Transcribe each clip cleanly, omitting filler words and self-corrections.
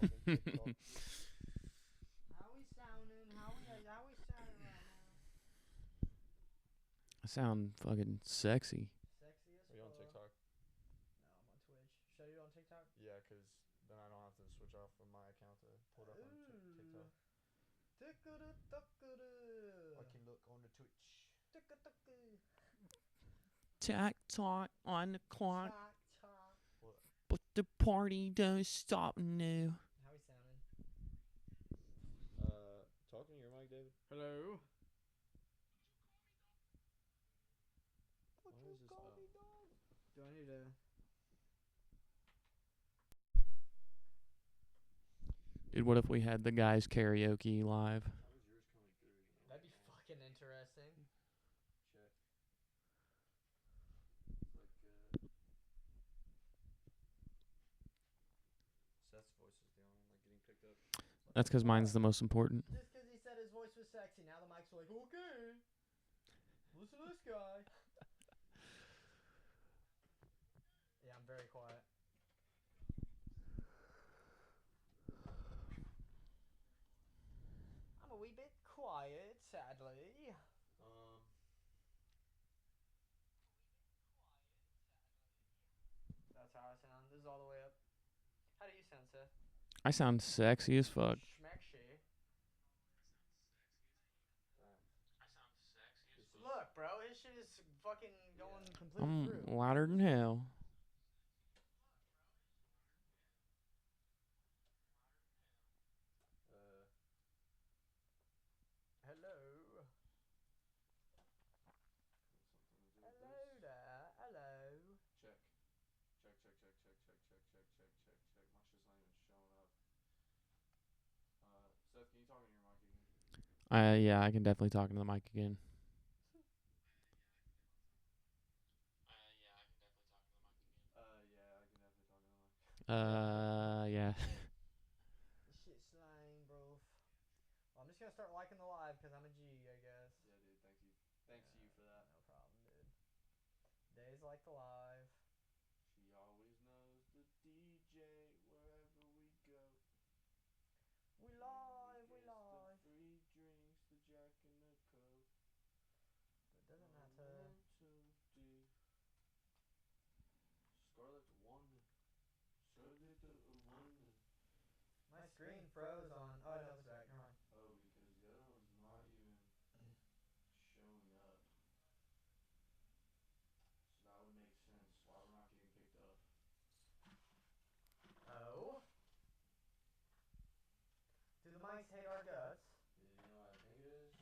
fucking typical. How we sounding? How we sounding right now? I sound fucking sexy. Sexy as Are you on fuck. TikTok? No, I'm on Twitch. Show you on TikTok? Yeah, because then I don't have to switch off from my account to pull it up on TikTok. I can look on the Twitch. TikTok on the clock, Talk. What? but the party don't stop now. How we sounding? Talking to your mic, David. Hello. Why is this up? Do I need to? Dude, what if we had the guys karaoke live? How is yours coming through? That'd be fucking interesting. Check. It's like Seth's voice is the only one like getting picked up. That's because mine's the most important. Just because he said his voice was sexy, now the mics are like, okay, listen to this guy. Yeah, I'm very quiet. I'm a wee bit quiet, sadly. That's how I sound. This is all the way up. How do you sound, Seth? I sound sexy as fuck. Schmeckshy. This is Look, bro, his shit is fucking going completely I'm through. louder than hell. Hello. Hello there. Hello. check. Check, check, check, check, check, check, check, check, check, check. My shit's not even showing up. Seth, can you talk in your mic again? Yeah, I can definitely talk into the mic again. Yeah, I can definitely talk in the mic. Yeah. This shit slang, bro. Well, I'm just gonna start liking the live because I'm a G, I guess. Yeah, dude, thank you. Thanks to you for that. No problem, dude. Days like the live. She always knows the DJ wherever we go. We live, we Gets live. the free drinks, the Jack and the Coke. But it doesn't matter. Scarlet Wanda. Scarlet Wanda. My screen froze on. Oh no, it's back. Never mind. Oh, because the other one's not even showing up. So that would make sense why we're not getting picked up. Oh. Do the mics hate our guts? You know what I think it is?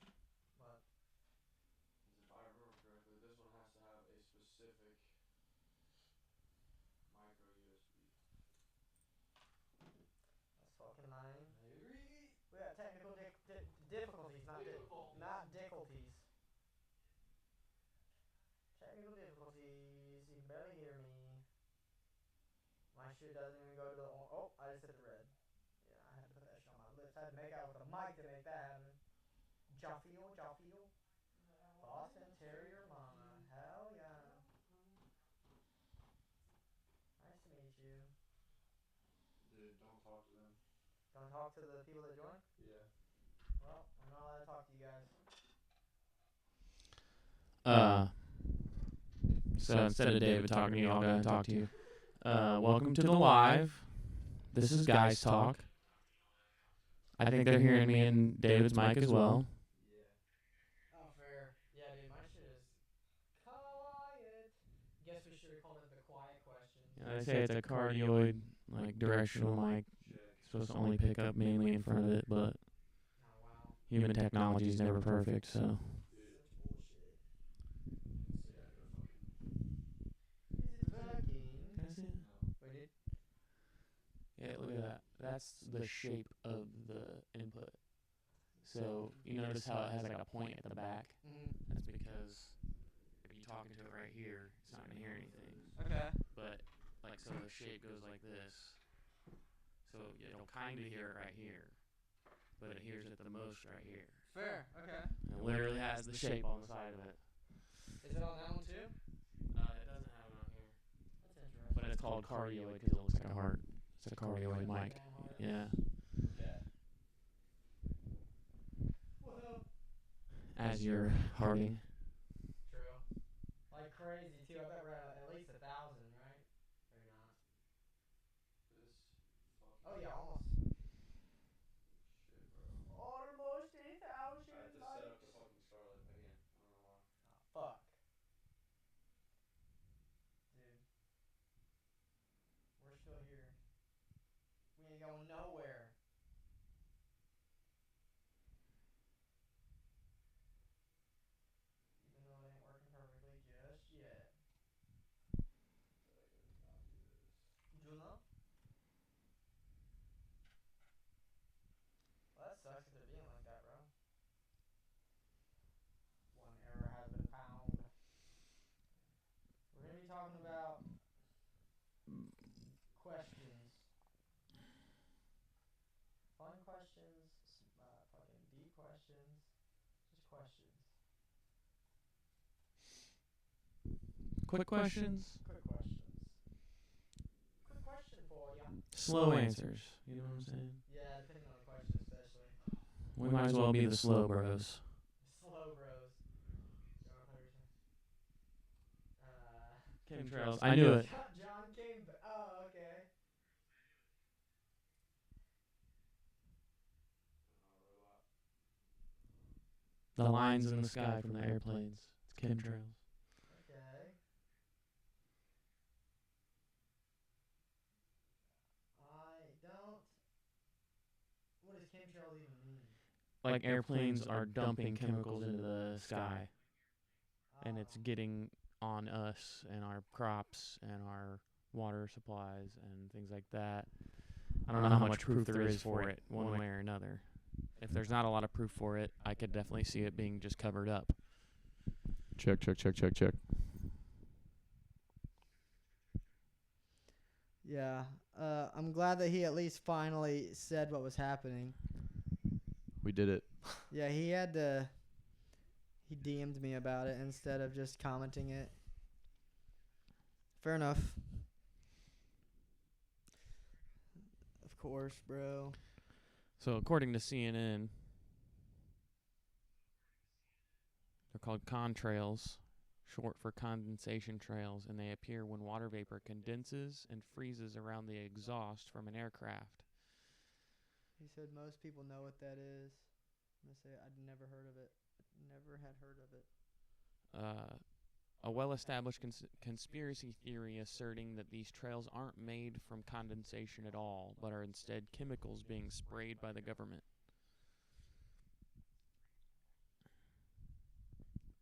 What? Is if I remember correctly, this one has to have a specific micro USB. That's fucking lame. Maybe. We got technical difficulties, not difficulties. Technical difficulties. You can barely hear me. My shit doesn't even go to the. Oh, I just hit the red. Yeah, I had to put that shit on my lips. I had to make out with a mic to make that happen. Jaffiel. Boston Terrier Mama. Hell yeah. Nice to meet you. Dude, don't talk to them. Don't talk to the people that join? Yeah. Well, I'm not allowed to talk to you guys. So instead of David talking to you, I'm gonna talk to you. Welcome to the live. This is Guys Talk. I think they're hearing me in David's mic as well. Yeah. Oh, fair. Yeah, dude, my shit is quiet. Guess we should have called it the quiet question. I say it's a cardioid, like directional mic. Check. It's supposed to only pick up mainly in front of it, but Oh, wow. human technology is never perfect, so. Dude. Such bullshit. Yeah, go fucking. Is it fucking? Can I see it? No. Wait, dude. Yeah, look at that. That's the shape of the input. So you notice how it has like a point at the back? Mm-hmm. That's because if you talk into it right here, it's not gonna hear anything. Okay. But like, so the shape goes like this. So it'll kind of hear it right here, but it hears it the most right here. Fair. Okay. And it literally has the shape on the side of it. Is it on that one too? It doesn't have it on here, That's interesting. but it's called cardioid because it looks like a heart. It's a cardioid mic. Yeah. Okay. Well, As you're harving. true. Like crazy too. I bet we're at least 1,000, right? Or not? This fucking. Oh yeah, almost. Shit, bro. Almost 1,000 I had to set up likes. the fucking Scarlet again. I don't know why. Oh, fuck. Dude. We're still here. We ain't going nowhere. Even though it ain't working perfectly just yet. Juno? Well, that sucks if they're being like that, bro. One error has been found. We're gonna be talking about questions. Fun questions, fucking deep questions. Just questions. Quick questions. Quick questions. Quick question for ya. Slow answers. You know what I'm saying? Yeah, depending on the question, especially. We might as well be the slow bros. Slow bros. Chemtrails. I knew it. John came. Oh, okay. The lines in the sky from the airplanes. It's chemtrails. Okay. I don't. What does chemtrails even mean? Like airplanes are dumping chemicals into the sky, and it's getting on us and our crops and our water supplies and things like that. I don't know how much proof there is for it, one way or another. If there's not a lot of proof for it, I could definitely see it being just covered up. Check. Yeah. I'm glad that he at least finally said what was happening. We did it. Yeah, he had to. He DM'd me about it instead of just commenting it. Fair enough. Of course, bro. So according to CNN, they're called contrails, short for condensation trails, and they appear when water vapor condenses and freezes around the exhaust from an aircraft. He said most people know what that is. I'm going to say I'd never heard of it. Never had heard of it. A well-established conspiracy theory asserting that these trails aren't made from condensation at all, but are instead chemicals being sprayed by the government.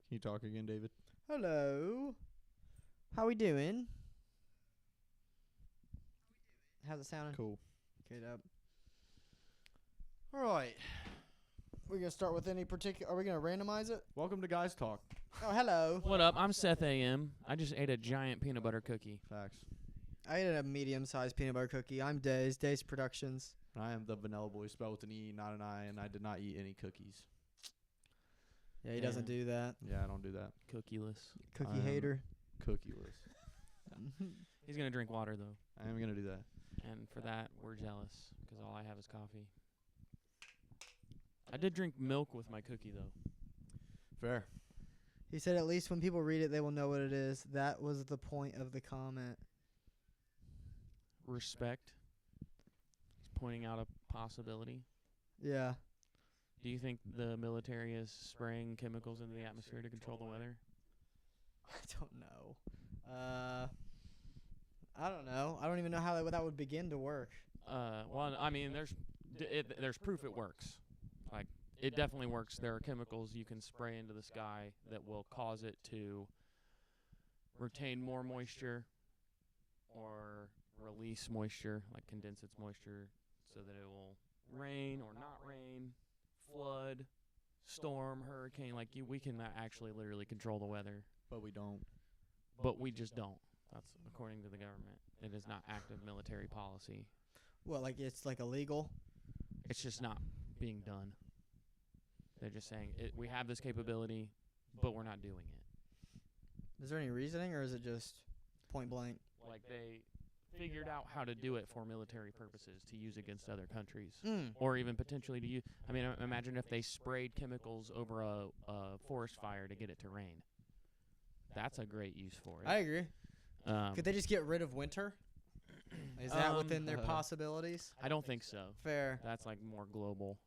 Can you talk again, David? Hello. How we doing? How's it sounding? Cool. Okay, dope. All right. We're going to start with any particular... Are we going to randomize it? Welcome to Guys Talk. Oh, hello. What up? I'm Seth A.M. I just ate a giant peanut butter cookie. Facts. I ate a medium-sized peanut butter cookie. I'm Days Productions. I am the Vanilla Boy, spelled with an E, not an I, and I did not eat any cookies. Yeah, he doesn't do that. Yeah, I don't do that. Cookieless. Cookie hater. Cookieless. He's going to drink water, though. I am going to do that. And for that, we're jealous, because all I have is coffee. I did drink milk with my cookie, though. Fair. He said at least when people read it, they will know what it is. That was the point of the comment. Respect. He's pointing out a possibility. Yeah. Do you think the military is spraying chemicals into the atmosphere to control the weather? I don't know. I don't know. I don't even know how that would begin to work. Well, I mean, there's proof it works. Like, it definitely works. There are chemicals you can spray into the sky that will cause it to retain more moisture or release moisture, like condense its moisture so that it will rain or not rain, flood, storm, hurricane. Like, we can actually literally control the weather. But we don't. But we just don't. That's according to the government. It is not active military policy. Well, like it's like illegal? It's just not being done. They're just saying, we have this capability, but we're not doing it. Is there any reasoning, or is it just point blank? Like figured out how to do it for military purposes to use against other countries. Mm. Or even potentially to use. I mean, imagine if they sprayed chemicals over a forest fire to get it to rain. That's a great use for it. I agree. Um, Could they just get rid of winter? Is that within their possibilities? I don't think so. Fair. That's like more global.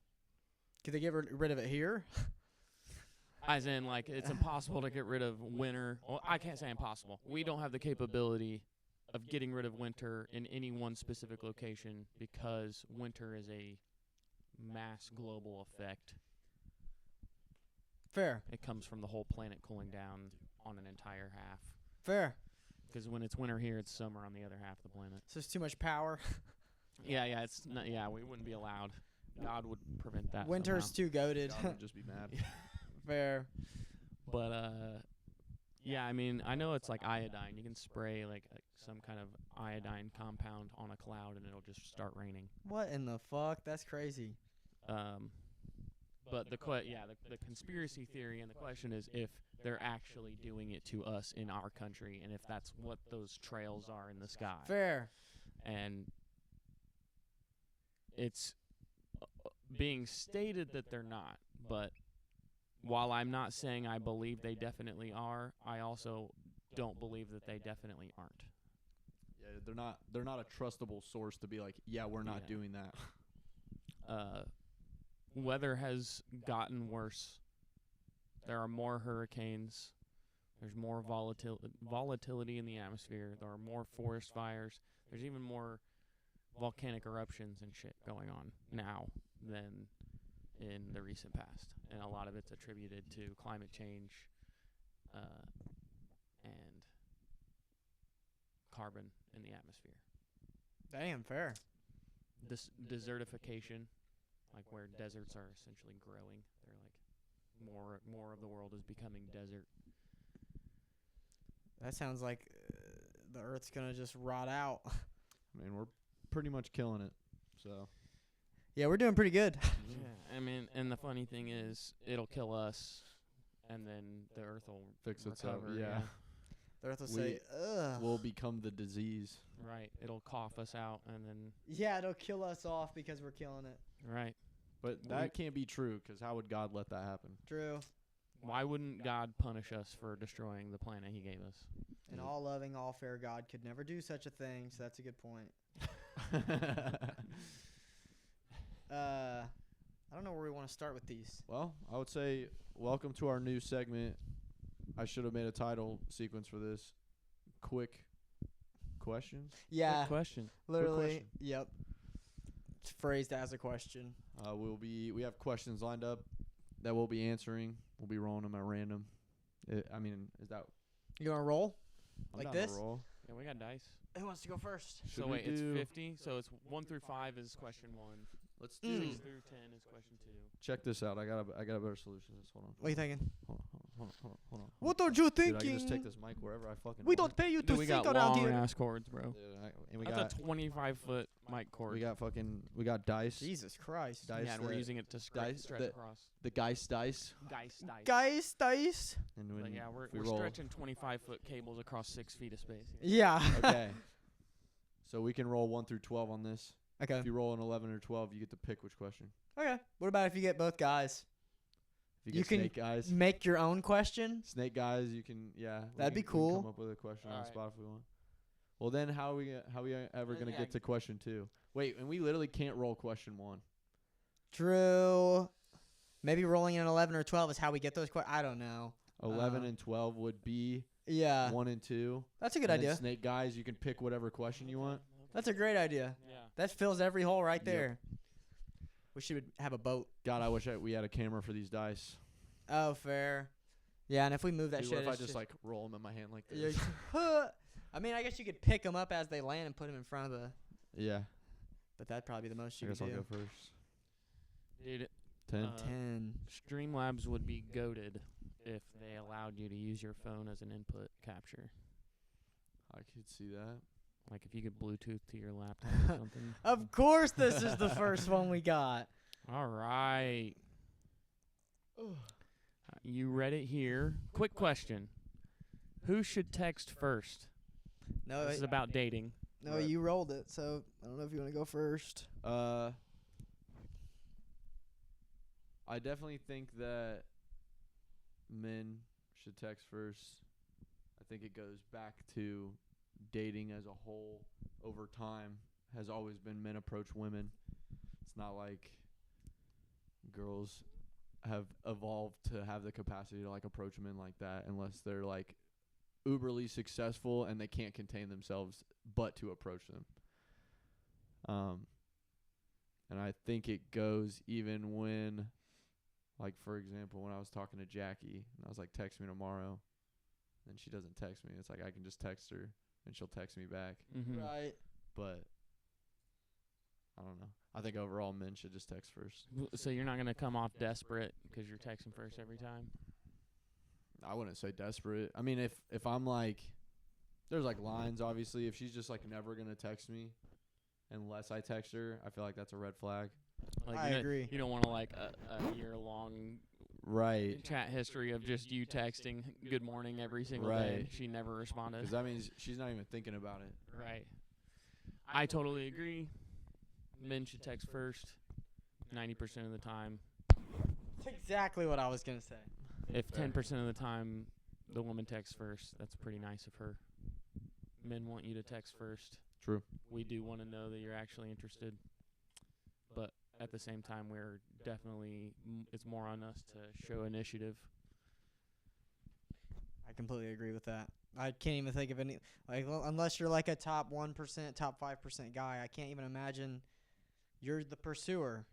Could they get rid of it here? As in, like, it's impossible to get rid of winter. Well, I can't say impossible. We don't have the capability of getting rid of winter in any one specific location because winter is a mass global effect. Fair. It comes from the whole planet cooling down on an entire half. Fair. Because when it's winter here, it's summer on the other half of the planet. So it's too much power. Yeah, it's not, yeah, we wouldn't be allowed. God would prevent that. Winter's too goated. God would just be mad. Fair. But yeah, I mean, I know it's like iodine. You can spray like some kind of iodine compound on a cloud, and it'll just start raining. What in the fuck? That's crazy. But the conspiracy theory and the question is if they're actually doing it to us in our country, and if that's what those trails are in the sky. Fair. And it's being stated that they're not, but while I'm not saying I believe they definitely are, I also don't believe that they definitely aren't. Yeah, they're not a trustable source to be like, yeah, we're not doing that. Weather has gotten worse. There are more hurricanes. There's more volatility in the atmosphere. There are more forest fires. There's even more volcanic eruptions and shit going on now than in the recent past. And a lot of it's attributed to climate change and carbon in the atmosphere. Damn, fair. This desertification, like where deserts are essentially growing. They're like more of the world is becoming desert. That sounds like the Earth's gonna just rot out. I mean, we're pretty much killing it. So Yeah, we're doing pretty good. Yeah, I mean, and the funny thing is, it'll kill us, and then the Earth will fix itself. recover, Yeah. The Earth will say, ugh. We'll become the disease. Right. It'll cough us out, and then Yeah, it'll kill us off because we're killing it. right. But that can't be true, because how would God let that happen? True. Why wouldn't God punish us for destroying the planet He gave us? An all-loving, all-fair God could never do such a thing, so that's a good point. I don't know where we want to start with these. Well, I would say welcome to our new segment. I should have made a title sequence for this. Quick questions. Yeah, Good question. literally. question. Yep. It's phrased as a question. We have questions lined up that we'll be answering. We'll be rolling them at random. Is that You want to roll? I'm Like down to this? roll. Yeah, we got dice. Who wants to go first? Should So we wait, it's do- 50. So it's 1 through 5 is question 1. Let's 6 do. through 10 is question 2. Check this out. I got a better solution. Just hold on. What are you thinking? Hold on. What are you Dude, I thinking? can just take this mic wherever I fucking. We want. don't pay you to Dude, we think got around long here. ass cords, bro. Dude, and we That's a 25-foot mic cord. we got dice. Jesus Christ. Dice. Yeah, and we're that- using it to dice stretch that- across. the Geist dice. Dice. Guys, dice. And But when yeah, we're we roll. stretching 25-foot cables across 6 feet of space. Yeah. Okay. So we can roll 1 through 12 on this. Okay. If you roll an 11 or 12, you get to pick which question. Okay. What about if you get both guys? If You you get can snake guys, Make your own question? snake guys, you can we That'd be can cool. Come up with a question on the Alright. spot if we want. Well, then how are we ever gonna Yeah, get to question 2? Wait, and we literally can't roll question 1. True. Maybe rolling an 11 or 12 is how we get those questions. I don't know. 11 and 12 would be Yeah. 1 and 2. That's a good And then idea. snake guys, you can pick whatever question you want. That's a great idea. Yeah. That fills every hole right Yep. there. We should have a boat. God, I wish we had a camera for these dice. Oh, fair. Yeah, and if we move that Dude, shit, what if I it's just like roll them in my hand like Yeah, this? I mean, I guess you could pick them up as they land and put them in front of the. Yeah. But that'd probably be the most I you guess could I'll do. go first. Dude, 10. 10. Streamlabs would be goated if they allowed you to use your phone as an input capture. I could see that. Like if you could Bluetooth to your laptop or something. Of course, this is the first one we got. All right. You read it here. Quick question. Who should text first? No, This is about dating. No, Right. you rolled it, so I don't know if you want to go first. I definitely think that men should text first. I think it goes back to dating as a whole over time has always been men approach women. It's not like girls have evolved to have the capacity to like approach men like that unless they're like uberly successful and they can't contain themselves but to approach them. And I think it goes even when, like, for example, when I was talking to Jackie and I was like, text me tomorrow, and she doesn't text me. It's like I can just text her and she'll text me back. Mm-hmm. Right. But I don't know. I think overall men should just text first. So you're not gonna come off desperate because you're texting first every time. I wouldn't say desperate. I mean, if I'm like, there's like lines, obviously. If she's just like never going to text me unless I text her, I feel like that's a red flag. Like I agree. You don't want to like a year-long Right. chat history of just you texting good morning every single day. Right. And she never responded. Because that means she's not even thinking about it. Right. I totally agree. Men should text first 90% of the time. That's exactly what I was going to say. If 10% of the time the woman texts first, that's pretty nice of her. Men want you to text first. True. We do want to know that you're actually interested. But at the same time, we're definitely, it's more on us to show initiative. I completely agree with that. I can't even think of any, like, unless you're like a top 1%, top 5% guy, I can't even imagine you're the pursuer.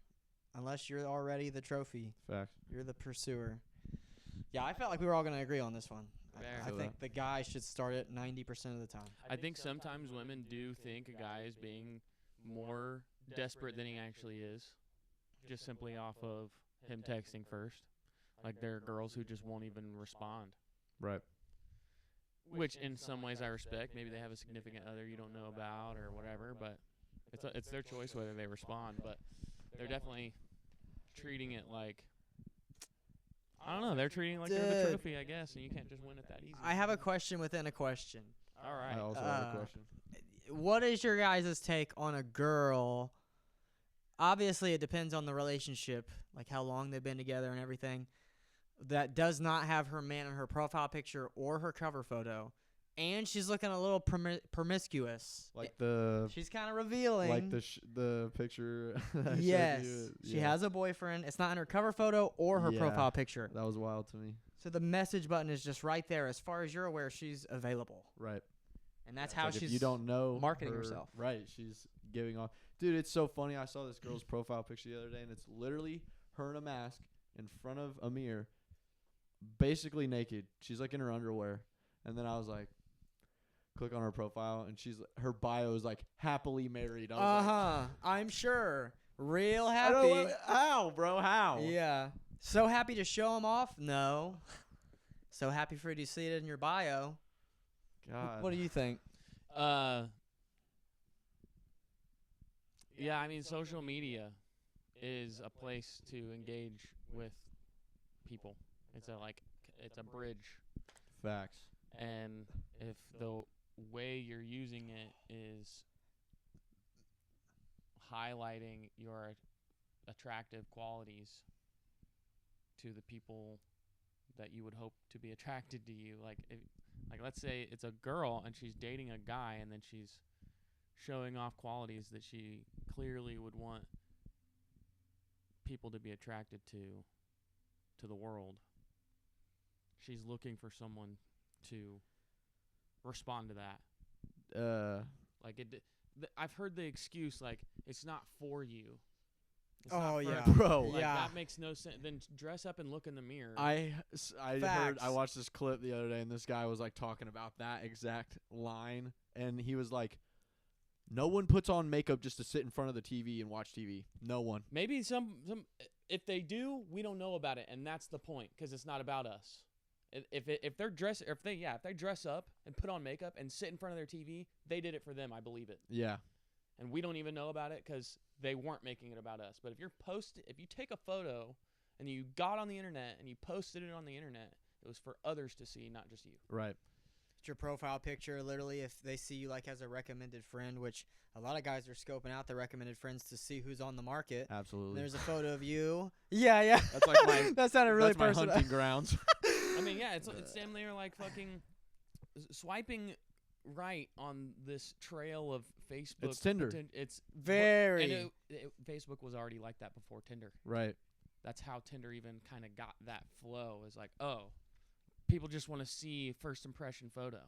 Unless you're already the trophy. Facts. You're the pursuer. Yeah, I felt like we were all going to agree on this one. Fair. I think the guy should start it 90% of the time. I think sometimes women do think a guy is being more desperate than he actually is, just simply off of him texting first. Like, there are girls who just won't even respond. Right. Which in some ways I respect. Maybe they have a significant other you don't know about or whatever, but it's their choice whether they respond. But they're definitely treating it like, I don't know, they're treating it like they're the trophy, I guess, and you can't just win it that easy. I have a question within a question. All right. I also have a question. What is your guys' take on a girl? Obviously, it depends on the relationship, like how long they've been together and everything, that does not have her man in her profile picture or her cover photo, and she's looking a little promiscuous. Like the She's kind of revealing. like the picture. that I showed yes, you. she Yeah. has a boyfriend. It's not in her cover photo or her Yeah. profile picture. That was wild to me. So the message button is just right there. As far as you're aware, she's available, Right. and that's It's how like if she's. you don't know marketing her- herself. Right. She's giving off. Dude, it's so funny. I saw this girl's profile picture the other day, and it's literally her in a mask in front of a mirror, basically naked. She's like in her underwear. And then I was like, click on her profile, and her bio is like happily married. I was like, I'm sure. Real I happy. don't wanna- how, bro? How? Yeah. So happy to show him off? No. So happy for you to see it in your bio. God. What do you think? Yeah, I mean, social media is a place to engage with people. It's a bridge. Facts. And if the way you're using it is highlighting your attractive qualities to the people that you would hope to be attracted to you, like let's say it's a girl and she's dating a guy, and then she's showing off qualities that she clearly would want people to be attracted to the world. She's looking for someone to respond to that. Like I've heard the excuse, like, it's not for you. It's not for yeah. everyone. Bro. Like, Yeah. that makes no sense. Then dress up and look in the mirror. I Facts. watched this clip the other day, and this guy was like talking about that exact line, and he was like, no one puts on makeup just to sit in front of the TV and watch TV. No one. Maybe some if they do, we don't know about it, and that's the point, because it's not about us. If they dress up and put on makeup and sit in front of their TV, they did it for them. I believe it, Yeah. and we don't even know about it because they weren't making it about us. But if you take a photo and you got on the internet and you posted it on the internet, it was for others to see, not just you. Right. It's your profile picture. Literally, if they see you like as a recommended friend, which a lot of guys are scoping out the recommended friends to see who's on the market. Absolutely. There's a photo of you. Yeah. That's like my. That sounded really that's my personal. hunting grounds. I mean, yeah, it's damn near like fucking swiping right on this trail of Facebook. It's Tinder. It's Very. And Facebook was already like that before Tinder. Right. That's how Tinder even kind of got that flow. Is like, oh, people just want to see first impression photo,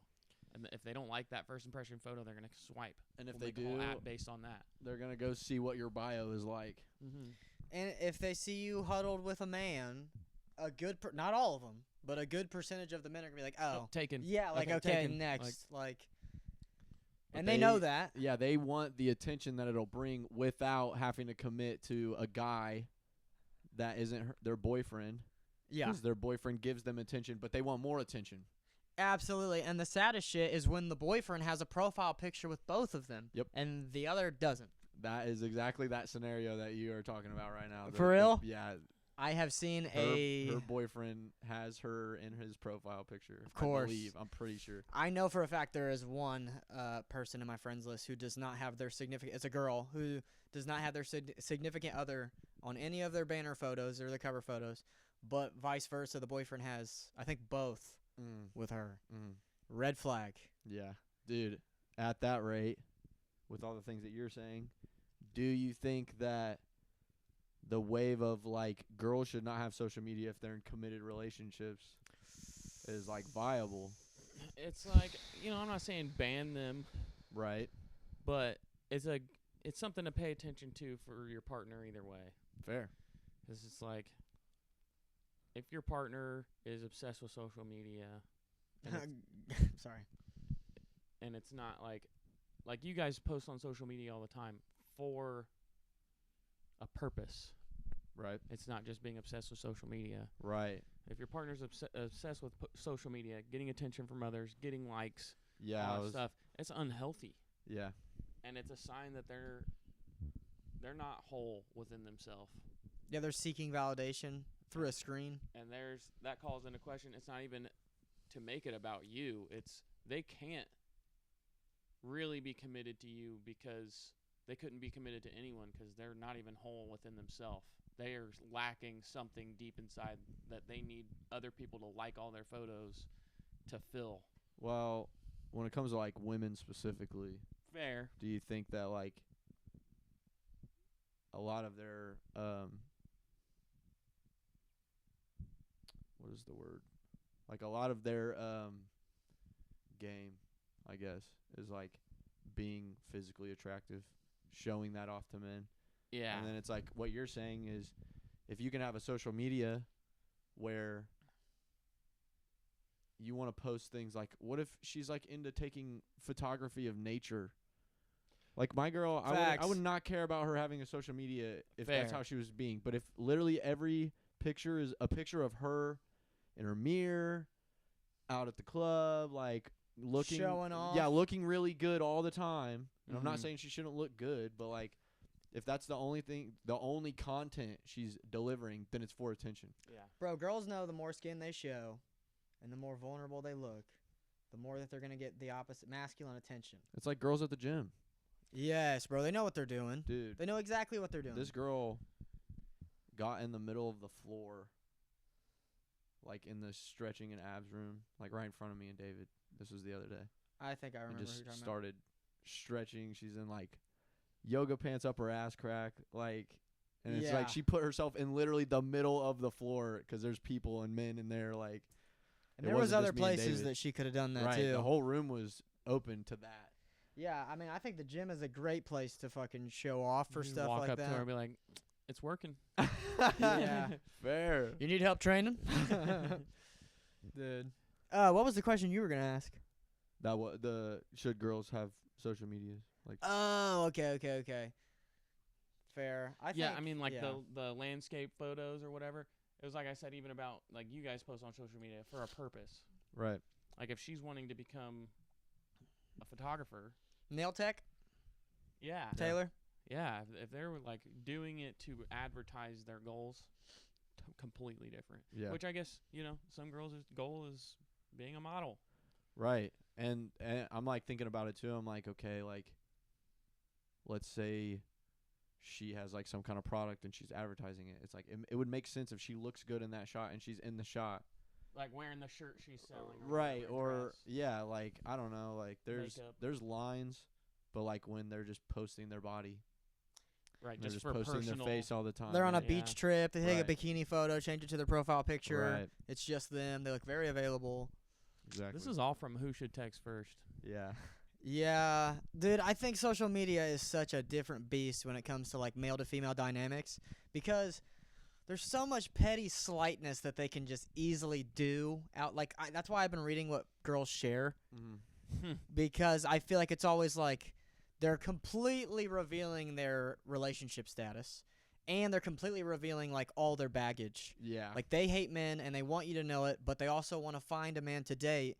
and if they don't like that first impression photo, they're gonna swipe. And if We'll they make a whole do, ad based on that. they're gonna go see what your bio is like. Mm-hmm. And if they see you huddled with a man, not all of them, but a good percentage of the men are gonna be like, oh, Taken. yeah, like okay, taken. next, like. But And they know that. Yeah, they want the attention that it'll bring without having to commit to a guy that isn't their boyfriend. Yeah. Because their boyfriend gives them attention, but they want more attention. Absolutely. And the saddest shit is when the boyfriend has a profile picture with both of them. Yep. And the other doesn't. That is exactly that scenario that you are talking about right now. For real? Yeah. I have seen Her boyfriend has her in his profile picture. Of course. I believe. I'm pretty sure. I know for a fact there is one person in my friends list who does not have their significant. It's a girl who does not have their significant other on any of their banner photos or their cover photos, but vice versa, the boyfriend has, I think, both with her. Red flag. Yeah. Dude, at that rate, with all the things that you're saying, do you think that the wave of, like, girls should not have social media if they're in committed relationships is, like, viable? It's like, I'm not saying ban them, Right. but it's something to pay attention to for your partner either way. Fair. Because it's like, if your partner is obsessed with social media, Sorry. and it's not like you guys post on social media all the time for a purpose. Right. It's not just being obsessed with social media. Right. If your partner's obsessed with social media, getting attention from others, getting likes, all that stuff, it's unhealthy. Yeah. And it's a sign that they're not whole within themselves. Yeah, they're seeking validation through a screen. And that calls into question. It's not even to make it about you. It's they can't really be committed to you because they couldn't be committed to anyone because they're not even whole within themselves. They are lacking something deep inside that they need other people to like all their photos to fill. Well, when it comes to, like, women specifically, Fair. do you think that, like, a lot of their what is the word? Like, a lot of their game, I guess, is, like, being physically attractive, showing that off to men. Yeah. And then it's like what you're saying is if you can have a social media where you want to post things like, what if she's, like, into taking photography of nature? Like, my girl, I would not care about her having a social media if that's how she was being. But if literally every picture is a picture of her in her mirror, out at the club, like, looking, showing off. Yeah, looking really good all the time. And I'm not saying she shouldn't look good, but, like, if that's the only thing, the only content she's delivering, then it's for attention. Yeah. Bro, girls know the more skin they show and the more vulnerable they look, the more that they're going to get the opposite masculine attention. It's like girls at the gym. Yes, bro. They know what they're doing. Dude. They know exactly what they're doing. This girl got in the middle of the floor, like, in the stretching and abs room, like, right in front of me and David. This was the other day. I think I remember And who just you're talking started stretching. She's in, like, yoga pants up her ass crack, like, and it's like Yeah. she put herself in literally the middle of the floor because there's people and men in there, like. And it there was wasn't other just me and places David. that she could have done that Right, too. the whole room was open to that. Yeah, I mean, I think the gym is a great place to fucking show off for You stuff walk like up that. to her and be like, it's working. Yeah. Fair. You need help training? Dude. What was the question you were going to ask? That should girls have social medias? Like, Oh, okay. Fair. I mean, like, yeah. the landscape photos or whatever. It was like I said, even about, like, you guys post on social media for a purpose. right. Like, if she's wanting to become a photographer. Nail tech? Yeah. Taylor? Yeah. If they're, like, doing it to advertise their goals, completely different. Yeah. Which I guess, some girls' goal is being a model. Right. And I'm like thinking about it too. I'm like, okay, like, let's say she has like some kind of product and she's advertising it. It's like it would make sense if she looks good in that shot and she's in the shot. Like wearing the shirt she's selling. Right, or dress. yeah, like I don't know, like Makeup. there's lines, but like when they're just posting their body, Right, they're just just for posting personal. their face all the time. They're on a Yeah. beach trip. They take Right. a bikini photo, change it to their profile picture. Right, It's just them. They look very available. exactly. This is all from Who Should Text First. yeah, Yeah, dude, I think social media is such a different beast when it comes to like male to female dynamics because there's so much petty slightness that they can just easily do out. Like that's why I've been reading what girls share because I feel like it's always like they're completely revealing their relationship status and they're completely revealing like all their baggage. yeah, Like they hate men and they want you to know it, but they also want to find a man to date.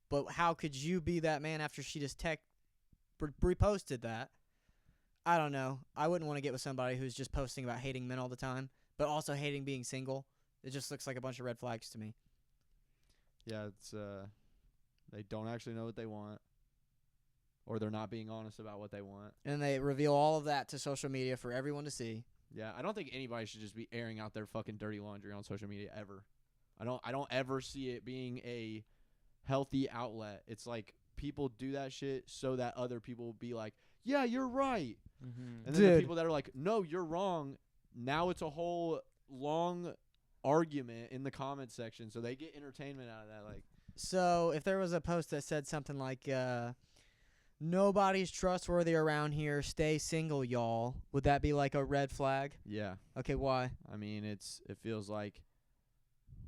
But how could you be that man after she just reposted that? I don't know. I wouldn't want to get with somebody who's just posting about hating men all the time, but also hating being single. It just looks like a bunch of red flags to me. yeah. It's they don't actually know what they want, or they're not being honest about what they want. And they reveal all of that to social media for everyone to see. Yeah, I don't think anybody should just be airing out their fucking dirty laundry on social media ever. I don't ever see it being a healthy outlet. It's like people do that shit so that other people will be like, yeah, you're right. Mm-hmm. And then the Dude. people that are like, no, you're wrong. Now it's a whole long argument in the comment section. So they get entertainment out of that. Like, So if there was a post that said something like, nobody's trustworthy around here, stay single, y'all, would that be like a red flag? yeah. Okay, why? I mean, it feels like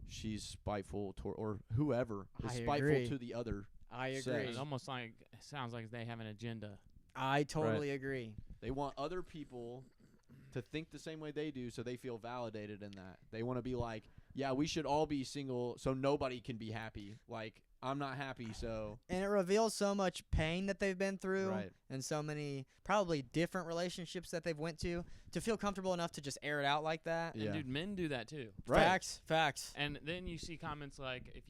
she's spiteful or whoever is I spiteful agree. to the other. I Sex. agree. It's almost like it sounds like they have an agenda. I totally agree. They want other people to think the same way they do so they feel validated in that. They want to be like, yeah, we should all be single so nobody can be happy. Like, I'm not happy, so. And it reveals so much pain that they've been through Right. and so many probably different relationships that they've went to feel comfortable enough to just air it out like that. Yeah. And dude, men do that too. Right. Facts. And then you see comments like, if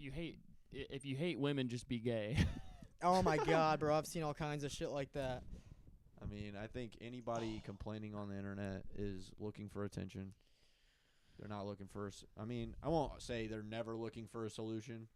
you hate women, just be gay. Oh my god, bro, I've seen all kinds of shit like that. I mean, I think anybody complaining on the internet is looking for attention. They're not looking for I mean, I won't say they're never looking for a solution.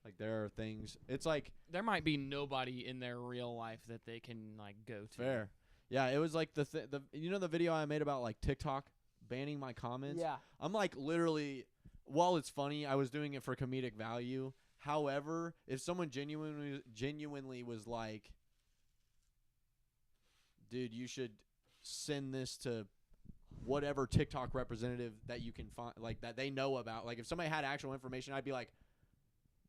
Like, there are things. It's like. There might be nobody in their real life that they can like go to. Fair. Yeah, it was like the you know the video I made about like TikTok banning my comments? Yeah. I'm like literally, while it's funny, I was doing it for comedic value. However, if someone genuinely was like, dude, you should send this to whatever TikTok representative that you can find, like that they know about. Like if somebody had actual information, I'd be like,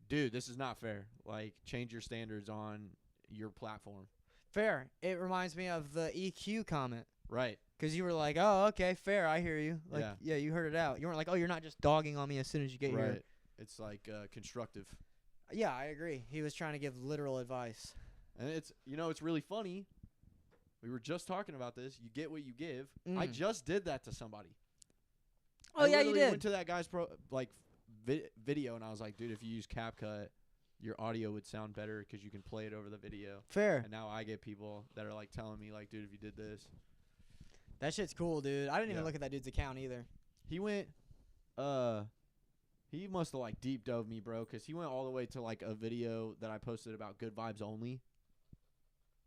dude, this is not fair. Like, change your standards on your platform. Fair. It reminds me of the EQ comment. Right. Because you were like, oh, okay, fair, I hear you. Like, Yeah. yeah, you heard it out. You weren't like, oh, you're not just dogging on me as soon as you get Right. here. It's like constructive. Yeah, I agree. He was trying to give literal advice. And it's, it's really funny. We were just talking about this. You get what you give. I Mm. just did that to somebody. Oh, I yeah, you literally did. went to that guy's video, and I was like, dude, if you use CapCut, your audio would sound better because you can play it over the video. Fair. And now I get people that are like telling me, like, dude, if you did this. That shit's cool, dude. I didn't even Yeah. look at that dude's account either. He went, he must have like deep dove me, bro, because he went all the way to like a video that I posted about good vibes only,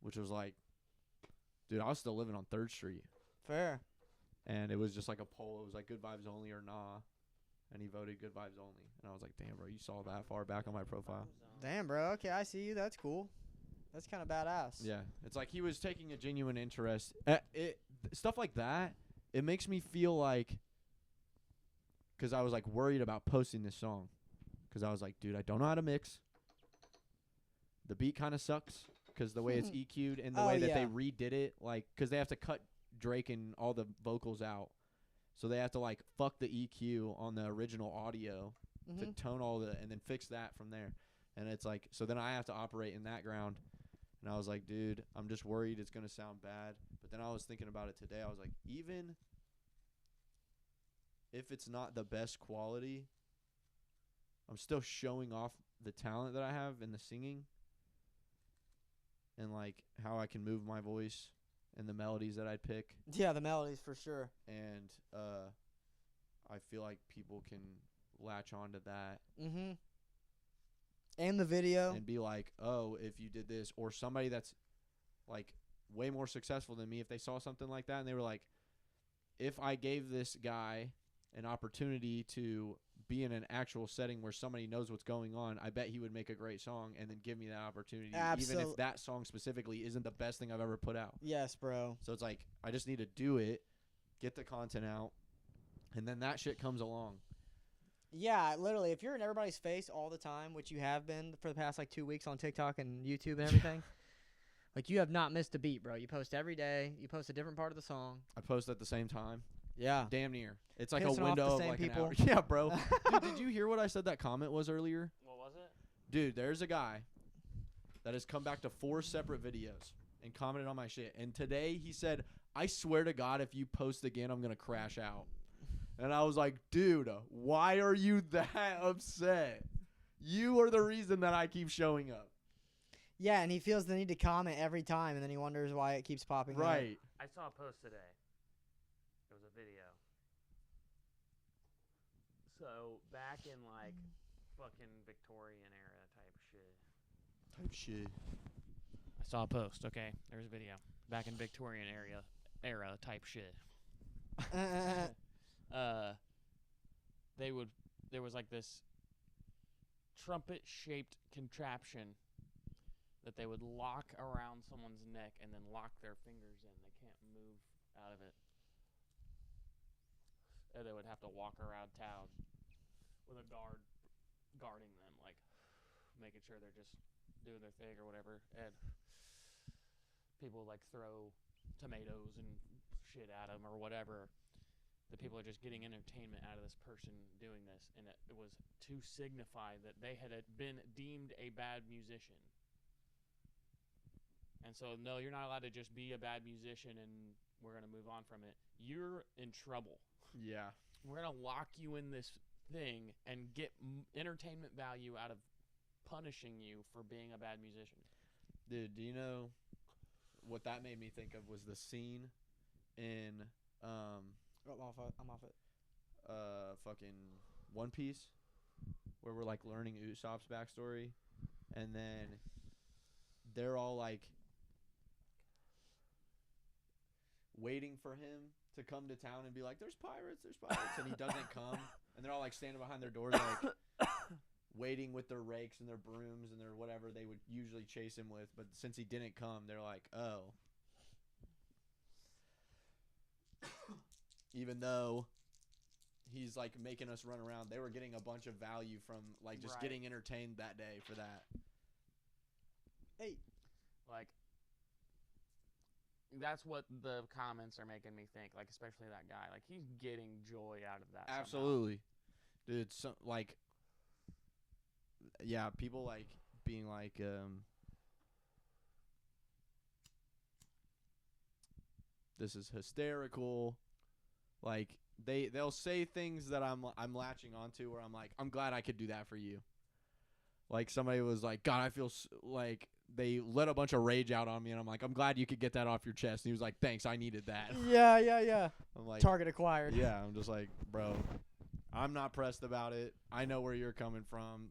which was like, dude, I was still living on 3rd Street. Fair. And it was just like a poll. It was like good vibes only or nah. And he voted good vibes only. And I was like, damn, bro, you saw that far back on my profile. Damn, bro. Okay, I see you. That's cool. That's kind of badass. Yeah. It's like he was taking a genuine interest. Stuff like that, it makes me feel like, because I was like worried about posting this song. Because I was like, dude, I don't know how to mix. The beat kind of sucks because the way it's EQ'd and the Oh, way that they yeah. redid it, like, because they have to cut Drake and all the vocals out. So they have to like fuck the EQ on the original audio to tone all and then fix that from there. And it's like, so then I have to operate in that ground. And I was like, dude, I'm just worried it's going to sound bad. But then I was thinking about it today. I was like, even if it's not the best quality, I'm still showing off the talent that I have in the singing. and like how I can move my voice and the melodies that I'd pick. Yeah, the melodies for sure. And I feel like people can latch on to that. Mm-hmm. And the video. And be like, oh, if you did this, or somebody that's like way more successful than me, if they saw something like that and they were like, if I gave this guy an opportunity to be in an actual setting where somebody knows what's going on, I bet he would make a great song and then give me that opportunity, even if that song specifically isn't the best thing I've ever put out. Yes, bro. So it's like, I just need to do it, get the content out, and then that shit comes along. Yeah, literally, if you're in everybody's face all the time, which you have been for the past, like, 2 weeks on TikTok and YouTube and everything, like, you have not missed a beat, bro. You post every day. You post a different part of the song. I post at the same time. Yeah. Damn near. It's like Pissing a off window the of same like people. an hour. Yeah, bro. Dude, did you hear what I said that comment was earlier? What was it? Dude, there's a guy that has come back to 4 separate videos and commented on my shit. And today he said, I swear to God, if you post again, I'm going to crash out. And I was like, dude, why are you that upset? You are the reason that I keep showing up. Yeah, and he feels the need to comment every time, and then he wonders why it keeps popping up. Right. I saw a post today. It was a video. So back in like fucking Victorian era type shit. I saw a post. Okay, there's a video. Back in Victorian era type shit. There was like this trumpet-shaped contraption that they would lock around someone's neck and then lock their fingers in. They can't move out of it. And they would have to walk around town with a guard guarding them, like making sure they're just doing their thing or whatever. And people like throw tomatoes and shit at them or whatever. The people are just getting entertainment out of this person doing this, and it was to signify that they had been deemed a bad musician. And so, no, you're not allowed to just be a bad musician and we're going to move on from it. You're in trouble. Yeah. We're going to lock you in this thing and get entertainment value out of punishing you for being a bad musician. Dude, do you know what that made me think of was the scene in I'm off it. fucking One Piece, where we're like learning Usopp's backstory, and then they're all like waiting for him to come to town and be like, there's pirates, and he doesn't come, and they're all like standing behind their doors like waiting with their rakes and their brooms and their whatever they would usually chase him with, but since he didn't come, they're like, oh. Even though he's like making us run around, they were getting a bunch of value from like just getting entertained that day for that. Hey. Like, that's what the comments are making me think, like, especially that guy. Like, he's getting joy out of that. Absolutely. Somehow. Dude, so, like, yeah, people, like, being like, this is hysterical. Like, they'll say things that I'm latching onto where I'm like, I'm glad I could do that for you. Like, somebody was like, God, I feel like they let a bunch of rage out on me, and I'm like, I'm glad you could get that off your chest. And he was like, thanks, I needed that. Yeah. I'm like, Target acquired. Yeah, I'm just like, bro, I'm not pressed about it. I know where you're coming from.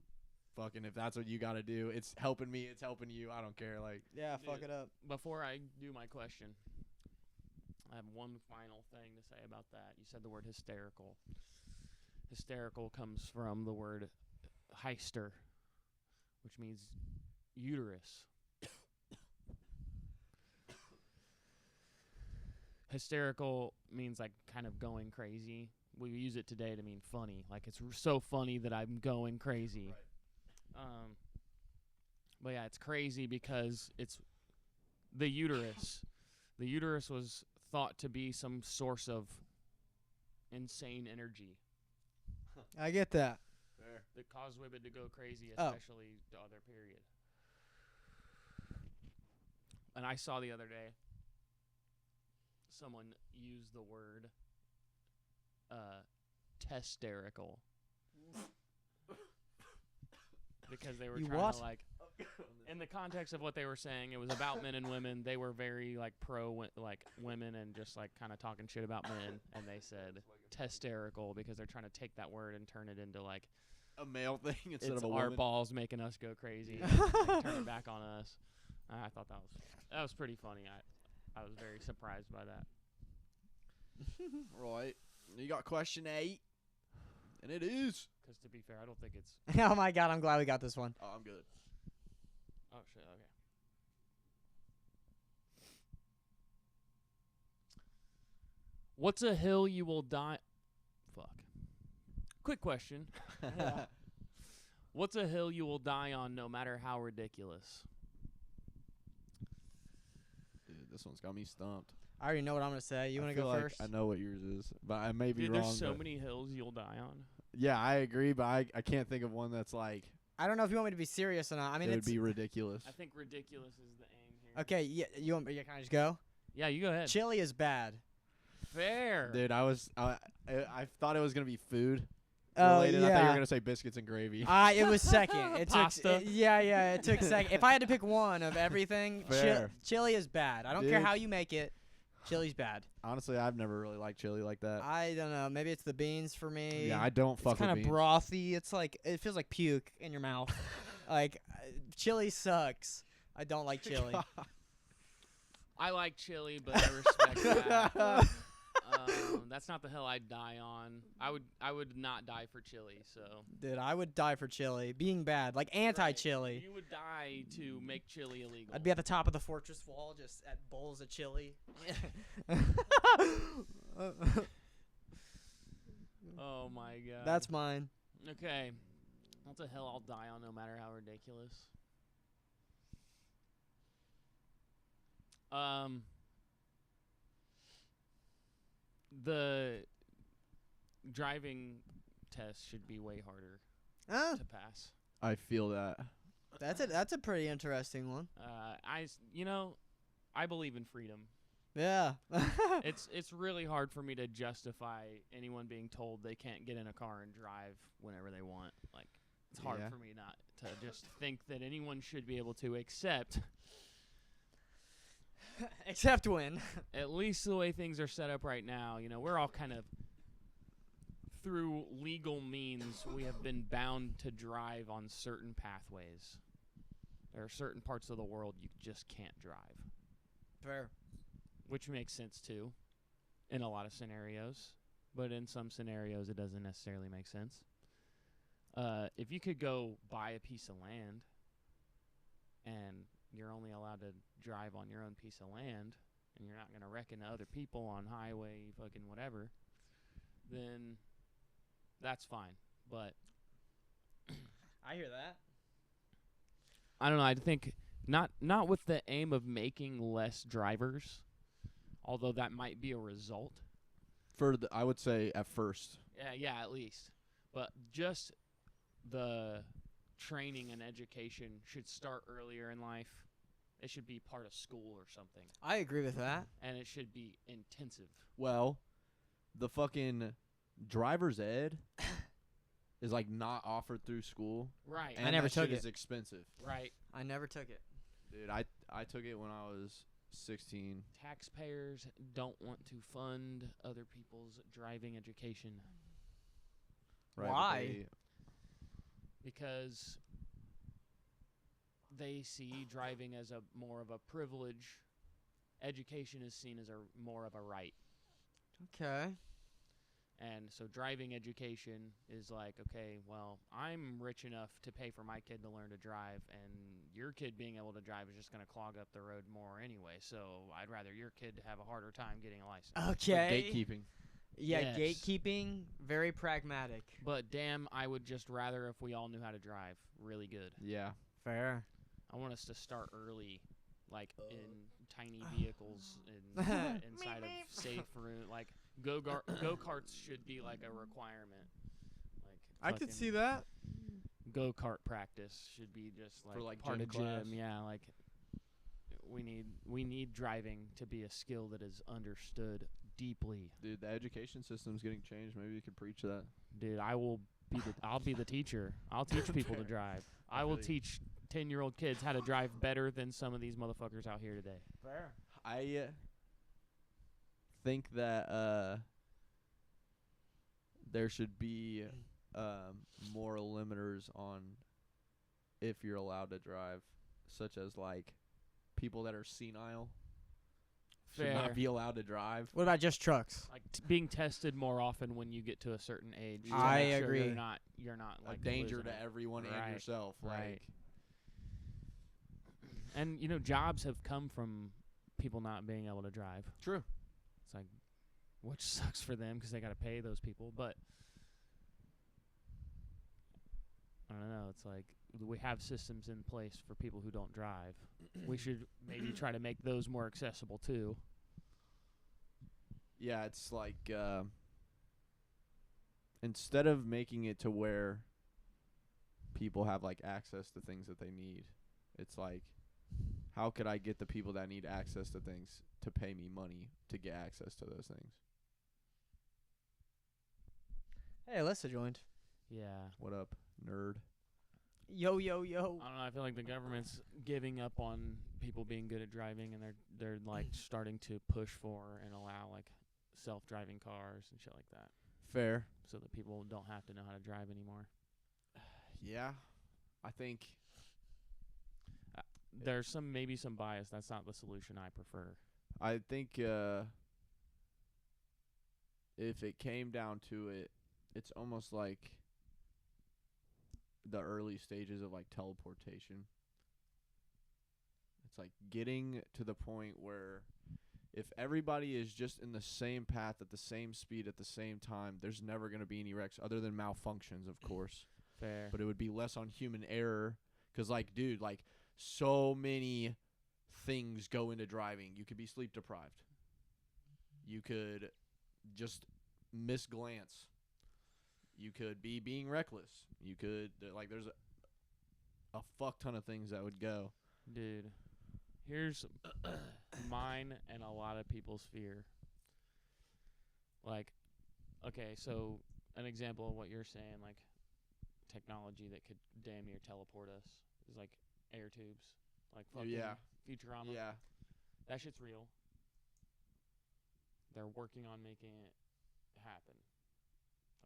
Fucking, if that's what you got to do, it's helping me, it's helping you. I don't care. Like, yeah, dude, fuck it up. Before I do my question, I have one final thing to say about that. You said the word hysterical. Hysterical comes from the word heister, which means uterus. Hysterical means like kind of going crazy. We use it today to mean funny. Like, it's so funny that I'm going crazy. Right. But yeah, it's crazy because it's the uterus. The uterus was thought to be some source of insane energy I get that. fair. that caused women to go crazy, especially the other period. And I saw the other day someone use the word testerical because they were You trying what? to like in the context of what they were saying, it was about men and women. They were very like pro like women and just like kind of talking shit about men. And they said testerical because they're trying to take that word and turn it into like A male thing instead it's of a our woman. balls making us go crazy. Like, turn it back on us. I thought that was pretty funny. I was very surprised by that. Right. You got question 8. And it is. Because to be fair, I don't think it's. Oh my god, I'm glad we got this one. Oh, I'm good. Oh shit. Okay. What's a hill you will die? Fuck. Quick question. Yeah. What's a hill you will die on, no matter how ridiculous? Dude, this one's got me stumped. I already know what I'm gonna say. You want to I go feel like first? I know what yours is, but I may be Dude, wrong. there's so but- many hills you'll die on. Yeah, I agree, but I can't think of one that's like I don't know if you want me to be serious or not. I mean, it would it's be ridiculous. I think ridiculous is the aim here. okay. Yeah, you want? Yeah, can I just go? Yeah, you go ahead. Chili is bad. Fair. Dude, I thought it was gonna be food Oh related. I thought you were yeah. gonna say biscuits and gravy. It was second. It Pasta. took. Yeah. It took second. If I had to pick one of everything, Fair. chili is bad. I don't care Dude. how you make it. Chili's bad. Honestly, I've never really liked chili like that. I don't know. Maybe it's the beans for me. Yeah, I don't fuck It's kind with of beans. brothy. It's like it feels like puke in your mouth. Chili sucks. I don't like chili. I like chili, but I respect that. That's not the hill I'd die on. I would not die for chili. So. Dude, I would die for chili. Being bad, like anti-chili. Right. You would die to make chili illegal. I'd be at the top of the fortress wall, just at bowls of chili. Oh my god. That's mine. okay. What's a hill I'll die on, no matter how ridiculous? The driving test should be way harder to pass. I feel that. That's a pretty interesting one. I believe in freedom. Yeah. It's really hard for me to justify anyone being told they can't get in a car and drive whenever they want. Like, it's hard Yeah. for me not to just think that anyone should be able to, except Except when. at least the way things are set up right now. You know, we're all kind of through legal means we have been bound to drive on certain pathways. There are certain parts of the world you just can't drive. Fair. Which makes sense too, in a lot of scenarios, but in some scenarios it doesn't necessarily make sense. If you could go buy a piece of land, and you're only allowed to drive on your own piece of land, and you're not going to wreck into other people on highway fucking whatever, then that's fine. But I hear that. I don't know. I think not with the aim of making less drivers, although that might be a result. I would say at first. Yeah, at least. But just the training and education should start earlier in life. It should be part of school or something. I agree with that. And it should be intensive. Well, the fucking driver's ed is like not offered through school. Right. And I never that shit took is it. expensive. Right. I never took it. Dude, I took it when I was 16. Taxpayers don't want to fund other people's driving education Right, but Why? because they see driving as more of a privilege. Education is seen as more of a right. Okay. And so driving education is like, okay, well, I'm rich enough to pay for my kid to learn to drive, and your kid being able to drive is just going to clog up the road more anyway. So I'd rather your kid have a harder time getting a license. Okay. gatekeeping. Yeah, Yes. gatekeeping, very pragmatic. But damn, I would just rather if we all knew how to drive really good. Yeah. Fair. I want us to start early, like in tiny vehicles inside of safe room. Like go-karts should be like a requirement. Like I could fucking see that. Go-kart practice should be just like, For, like, part gym of gym. class. Yeah, like we need driving to be a skill that is understood deeply. Dude, the education system's getting changed. Maybe you could preach that. Dude, I'll be the teacher. I'll teach people to drive. I will feel you. teach 10-year-old kids how to drive better than some of these motherfuckers out here today. Fair. I think that there should be more limiters on if you're allowed to drive, such as like people that are senile should Fair. not be allowed to drive. What about just trucks? Like being tested more often when you get to a certain age. to I make sure agree. You're not like A danger losing to it. everyone Right, and yourself. right. Like, And you know, jobs have come from people not being able to drive. true. It's like, which sucks for them because they got to pay those people. But I don't know. It's like we have systems in place for people who don't drive. We should maybe try to make those more accessible too. Yeah, it's like instead of making it to where people have like access to things that they need, it's like, how could I get the people that need access to things to pay me money to get access to those things? Hey, Alyssa joined. Yeah. What up, nerd? Yo. I don't know. I feel like the government's giving up on people being good at driving, and they're like starting to push for and allow like self-driving cars and shit like that, Fair. so that people don't have to know how to drive anymore. Yeah, I think There's maybe some bias. That's not the solution I prefer. I think if it came down to it, it's almost like the early stages of like teleportation. It's like getting to the point where if everybody is just in the same path at the same speed at the same time, there's never going to be any wrecks other than malfunctions, of course. Fair. But it would be less on human error. Because, like, dude, like, so many things go into driving. You could be sleep deprived. You could just misglance. You could be being reckless. You could, like, there's a fuck ton of things that would go. Dude, here's mine and a lot of people's fear. Like, okay, so an example of what you're saying, like technology that could damn near teleport us, is like air tubes, like fucking Yeah. Futurama. Yeah. That shit's real. They're working on making it happen.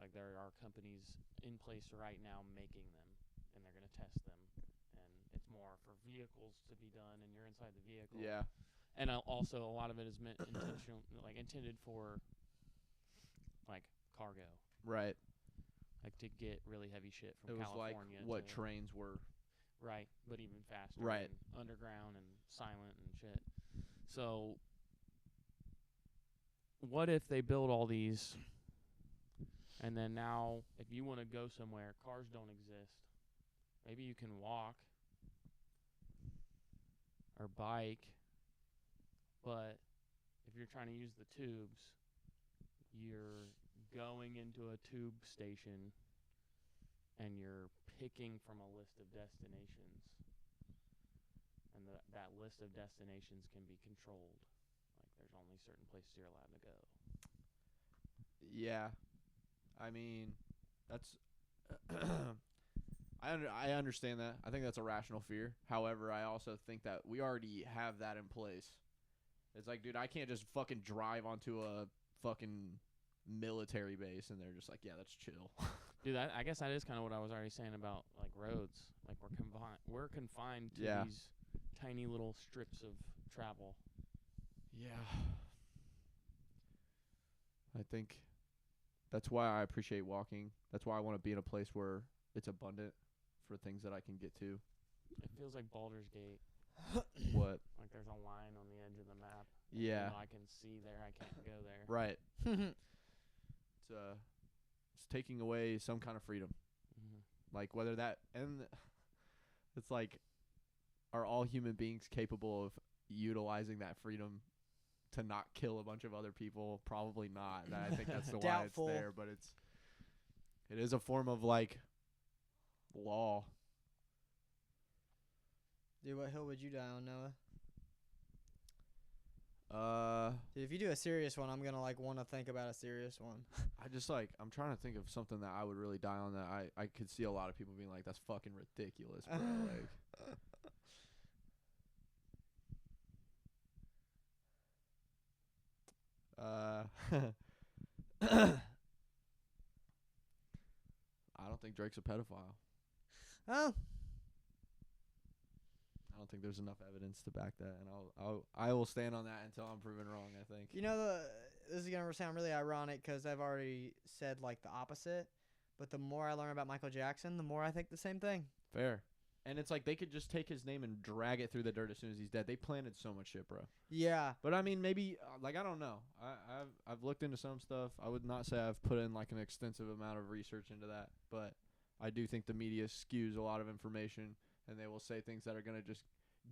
Like, there are companies in place right now making them, and they're going to test them. And it's more for vehicles to be done, and you're inside the vehicle. Yeah. And also, a lot of it is meant intentional, like intended for, like, cargo, Right. like to get really heavy shit It from was like California. what to, trains were. right, but even faster, Right. and underground and silent and shit. So, what if they build all these, and then now, if you want to go somewhere, cars don't exist. Maybe you can walk or bike, but if you're trying to use the tubes, you're going into a tube station and you're picking from a list of destinations. And that list of destinations can be controlled. Like, there's only certain places you're allowed to go. Yeah. I mean, that's I understand that. I think that's a rational fear. However, I also think that we already have that in place. It's like, dude, I can't just fucking drive onto a fucking military base and they're just like, yeah, that's chill. Dude, I guess that is kind of what I was already saying about, like, roads. Like, we're confined to Yeah. these tiny little strips of travel. Yeah. I think that's why I appreciate walking. That's why I want to be in a place where it's abundant for things that I can get to. It feels like Baldur's Gate. What? Like, there's a line on the edge of the map. Yeah. Even though I can see there, I can't go there. Right. It's taking away some kind of freedom. Mm-hmm. Like, whether that, and it's like, are all human beings capable of utilizing that freedom to not kill a bunch of other people? Probably not. I think that's the why it's Doubtful. there, but it is a form of, like, law. Dude, what hill would you die on, Noah? Dude, if you do a serious one, I'm gonna like want to think about a serious one. I just like I'm trying to think of something that I would really die on that I could see a lot of people being like, that's fucking ridiculous, bro. Like, I don't think Drake's a pedophile. Oh, I don't think there's enough evidence to back that, and I will stand on that until I'm proven wrong. I think. you know this is gonna sound really ironic because I've already said like the opposite, but the more I learn about Michael Jackson, the more I think the same thing. Fair. And it's like they could just take his name and drag it through the dirt as soon as he's dead. They planted so much shit, bro. Yeah. But I mean, maybe like I don't know. I've looked into some stuff. I would not say I've put in like an extensive amount of research into that, but I do think the media skews a lot of information, and they will say things that are gonna just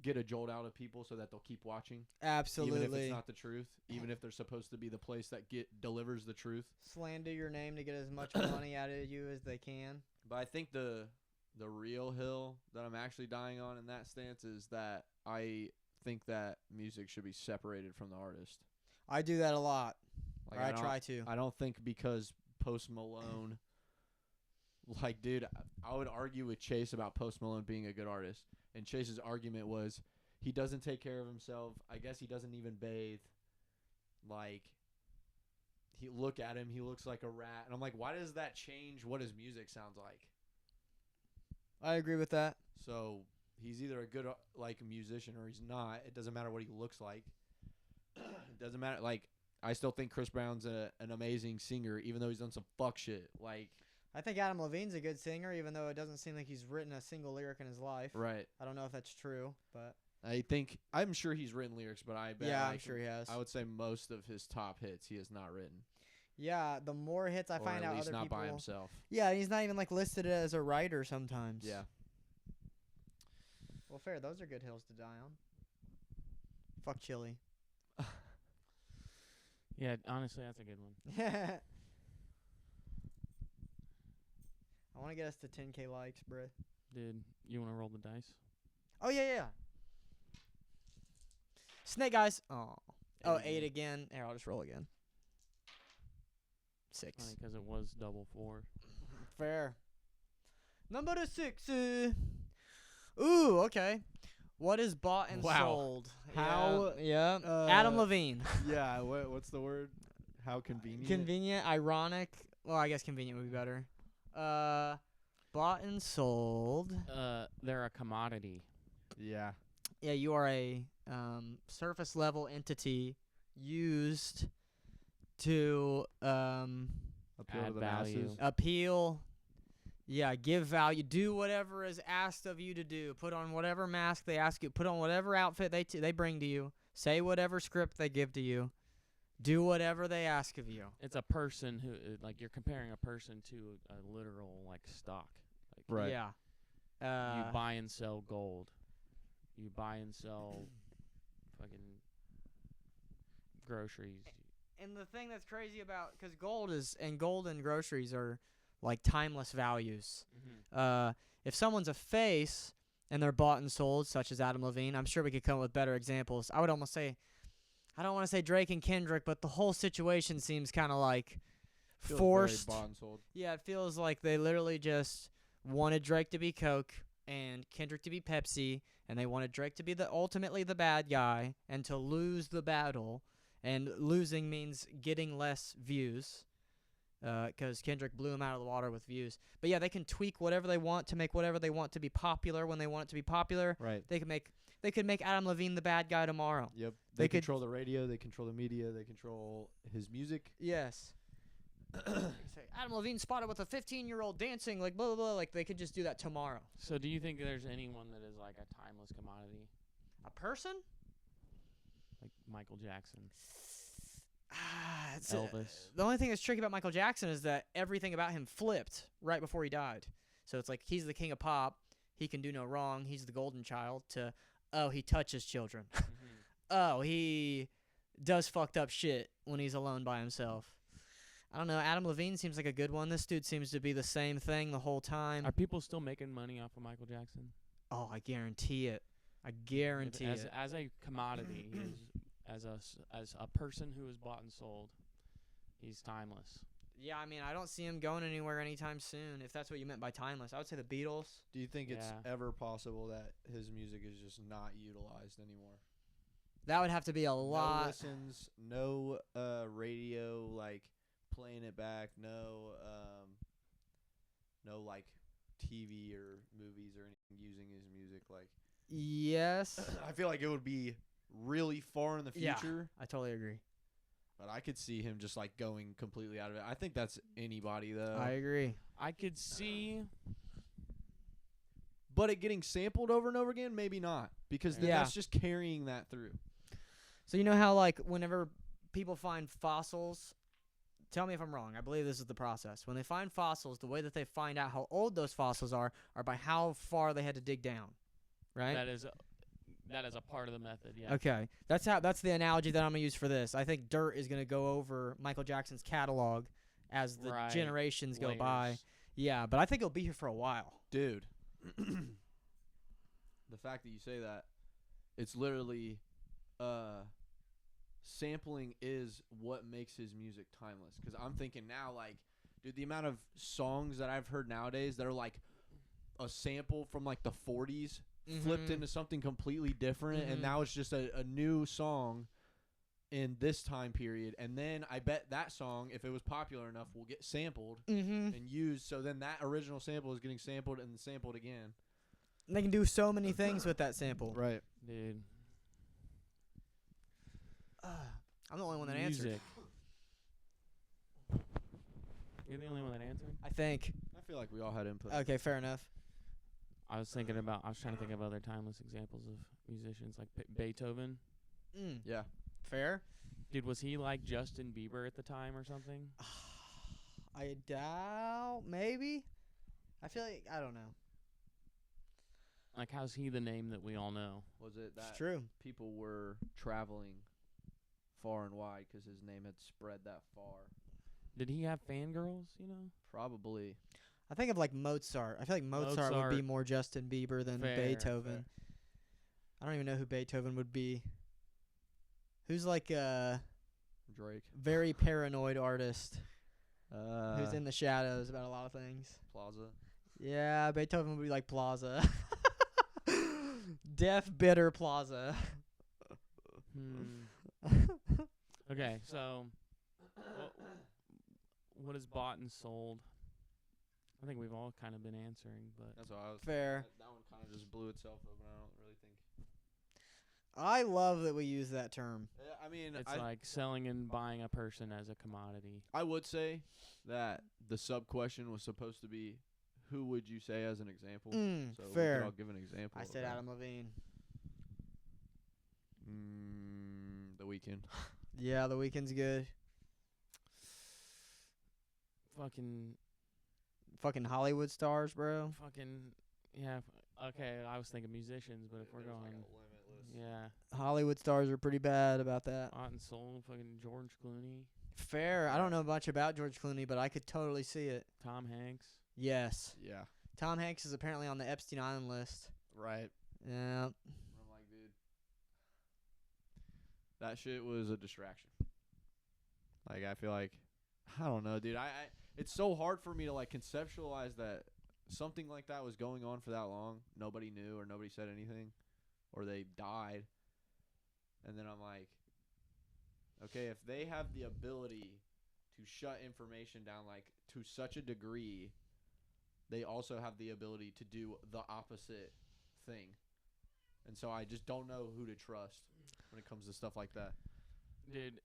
get a jolt out of people so that they'll keep watching. Absolutely. Even if it's not the truth, even if they're supposed to be the place that delivers the truth. Slander your name to get as much money out of you as they can. But I think the real hill that I'm actually dying on in that stance is that I think that music should be separated from the artist. I do that a lot. Like, Or I try to. I don't think because Post Malone, like, dude, I would argue with Chase about Post Malone being a good artist. And Chase's argument was he doesn't take care of himself. I guess he doesn't even bathe. Like, look at him. He looks like a rat. And I'm like, why does that change what his music sounds like? I agree with that. So he's either a good like musician or he's not. It doesn't matter what he looks like. It doesn't matter. Like, I still think Chris Brown's an amazing singer, even though he's done some fuck shit. Like, I think Adam Levine's a good singer, even though it doesn't seem like he's written a single lyric in his life. right. I don't know if that's true, but I'm sure he's written lyrics, but I bet. yeah, like, I'm sure he has. I would say most of his top hits he has not written. Yeah, the more hits I or find at out least other not people. by himself. Yeah, he's not even like listed as a writer sometimes. Yeah. Well, fair. Those are good hills to die on. Fuck Chili. Yeah, honestly, that's a good one. I want to get us to 10K likes, bruh. Dude, you want to roll the dice? Oh yeah. Snake guys. Oh. Oh, 8 again. Here, I'll just roll again. 6. Funny, because it was double 4. Fair. Number 6. Ooh, okay. What is bought and Wow. sold? How, Yeah. Adam Levine. Yeah. What's the word? How convenient. Convenient, ironic. Well, I guess convenient would be better. Bought and sold. They're a commodity. Yeah. Yeah, you are a surface level entity used to Appeal Add to the value. masses. appeal. Yeah, give value. Do whatever is asked of you to do. Put on whatever mask they ask you. Put on whatever outfit they bring to you. Say whatever script they give to you. Do whatever they ask of you. It's a person who, like, you're comparing a person to a literal, like, stock. Like, Right. Yeah. You buy and sell gold. You buy and sell fucking groceries. And the thing that's crazy about, because gold and groceries are like timeless values. If someone's a face and they're bought and sold, such as Adam Levine, I'm sure we could come up with better examples. I would almost say, I don't want to say Drake and Kendrick, but the whole situation seems kind of like Feels forced. Very bought and sold. Yeah, it feels like they literally just wanted Drake to be Coke and Kendrick to be Pepsi, and they wanted Drake to be ultimately the bad guy and to lose the battle. And losing means getting less views, because Kendrick blew him out of the water with views. But yeah, they can tweak whatever they want to make whatever they want to be popular when they want it to be popular. Right. They could make Adam Levine the bad guy tomorrow. Yep. They They could- control the radio. They control the media. They control his music. Yes. Say, Adam Levine spotted with a 15-year-old dancing, like blah blah blah. Like they could just do that tomorrow. So do you think there's anyone that is like a timeless commodity? A person? Like Michael Jackson, It's Elvis. the only thing that's tricky about Michael Jackson is that everything about him flipped right before he died. So it's like he's the king of pop. He can do no wrong. He's the golden child. To, oh, he touches children. Oh, he does fucked up shit when he's alone by himself. I don't know. Adam Levine seems like a good one. This dude seems to be the same thing the whole time. Are people still making money off of Michael Jackson? Oh, I guarantee it. I guarantee it. As a commodity, his as a person who is bought and sold, he's timeless. Yeah, I mean, I don't see him going anywhere anytime soon. If that's what you meant by timeless, I would say the Beatles. Do you think it's Yeah. ever possible that his music is just not utilized anymore? That would have to be a No lot. listens, no radio like playing it back, no like TV or movies or anything using his music. Like, Yes, I feel like it would be really far in the Yeah. future, I totally agree. but I could see him just like going completely out of it. I think that's anybody though. I agree. I could see. But it getting sampled over and over again, maybe not, because then Yeah. that's just carrying that through. So you know how like whenever people find fossils, tell me if I'm wrong. I believe this is the process. When they find fossils, the way that they find out how old those fossils are by how far they had to dig down, right? That is a part of the method. Yeah. Okay, that's the analogy that I'm gonna use for this. I think dirt is gonna go over Michael Jackson's catalog as the Right. generations go by. Layers. Yeah, but I think it'll be here for a while. Dude, the fact that you say that, it's literally sampling is what makes his music timeless. Because I'm thinking now, like, dude, the amount of songs that I've heard nowadays that are like a sample from like the 40s flipped Mhm. into something completely different, Mhm. and now it's just a new song in this time period. And then I bet that song, if it was popular enough, will get sampled Mhm. and used. So then that original sample is getting sampled and sampled again. They can do so many things with that sample. Right. Dude. I'm the only one that answered. Music. You're the only one that answered. I think. I feel like we all had input. Okay, fair enough. I was trying to think of other timeless examples of musicians like Beethoven. Yeah. Fair. Dude, was he like Justin Bieber at the time or something? I doubt. Maybe. I feel like I don't know. Like, how's he the name that we all know? Was it that It's true. people were traveling far and wide because his name had spread that far? Did he have fangirls, you know? Probably. I think of like Mozart. I feel like Mozart would be Mozart. more Justin Bieber than Fair, Beethoven. fair. I don't even know who Beethoven would be. Who's like a Drake. very paranoid artist who's Uh, in the shadows about a lot of things. Plaza. Yeah, Beethoven would be like Plaza. Deaf, bitter Plaza. Okay, so what is bought and sold? I think we've all kind of been answering, but That's what I was. Fair. That one kind of just blew itself open. I don't really think. I love that we use that term. I mean, it's like selling and buying a person as a commodity. I would say that the sub question was supposed to be, who would you say as an example? So we fair. could all give an example. I of said that. Adam Levine. The Weeknd. Yeah, The Weeknd's good. Fucking Hollywood stars, bro. Yeah. Okay, I was thinking musicians, but if we're going, yeah, Hollywood stars are pretty bad about that. bought and sold, fucking George Clooney, Fair. I don't know much about George Clooney, but I could totally see it. Tom Hanks. Yes. Yeah. Tom Hanks is apparently on the Epstein Island list. Right. Yeah. I'm like, dude, that shit was a distraction. Like, I feel like, I don't know, dude. I it's so hard for me to like conceptualize that something like that was going on for that long. Nobody knew or nobody said anything, or they died. And then I'm like, okay, if they have the ability to shut information down like to such a degree, they also have the ability to do the opposite thing. And so I just don't know who to trust when it comes to stuff like that. Dude,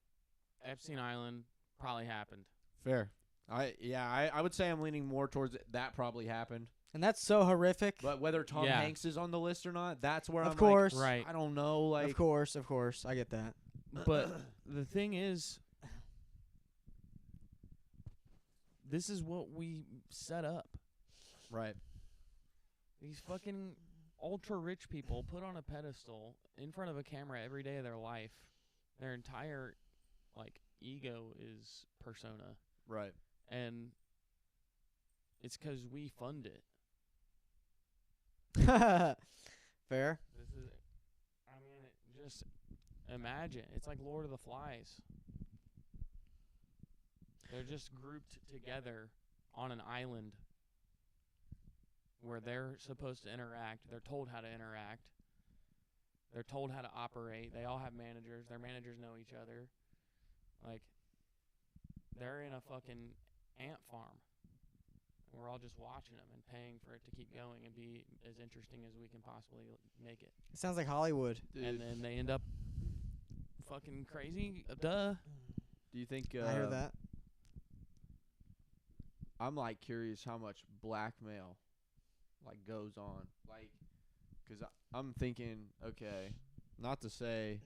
Epstein Island probably happened. Fair. I would say I'm leaning more towards that probably happened. And that's so horrific. But whether Tom Yeah. Hanks is on the list or not, that's where Of I'm course. like, Right. I don't know. Like, Of course. I get that. But the thing is, this is what we set up. right. These fucking ultra rich people put on a pedestal in front of a camera every day of their life. Their entire like ego is persona, Right. and it's 'cause we fund it. Fair. This is, I mean, it just imagine. It's like Lord of the Flies. They're just grouped together on an island where they're supposed to interact. They're told how to interact. They're told how to operate. They all have managers. Their managers know each other. Like, they're in a fucking ant farm. We're all just watching them and paying for it to keep going and be as interesting as we can possibly make it. It sounds like Hollywood. Dude, And then they end up fucking crazy. Duh. do you think? I hear that. I'm like curious how much blackmail like goes on, like, cause I'm thinking, okay, not to say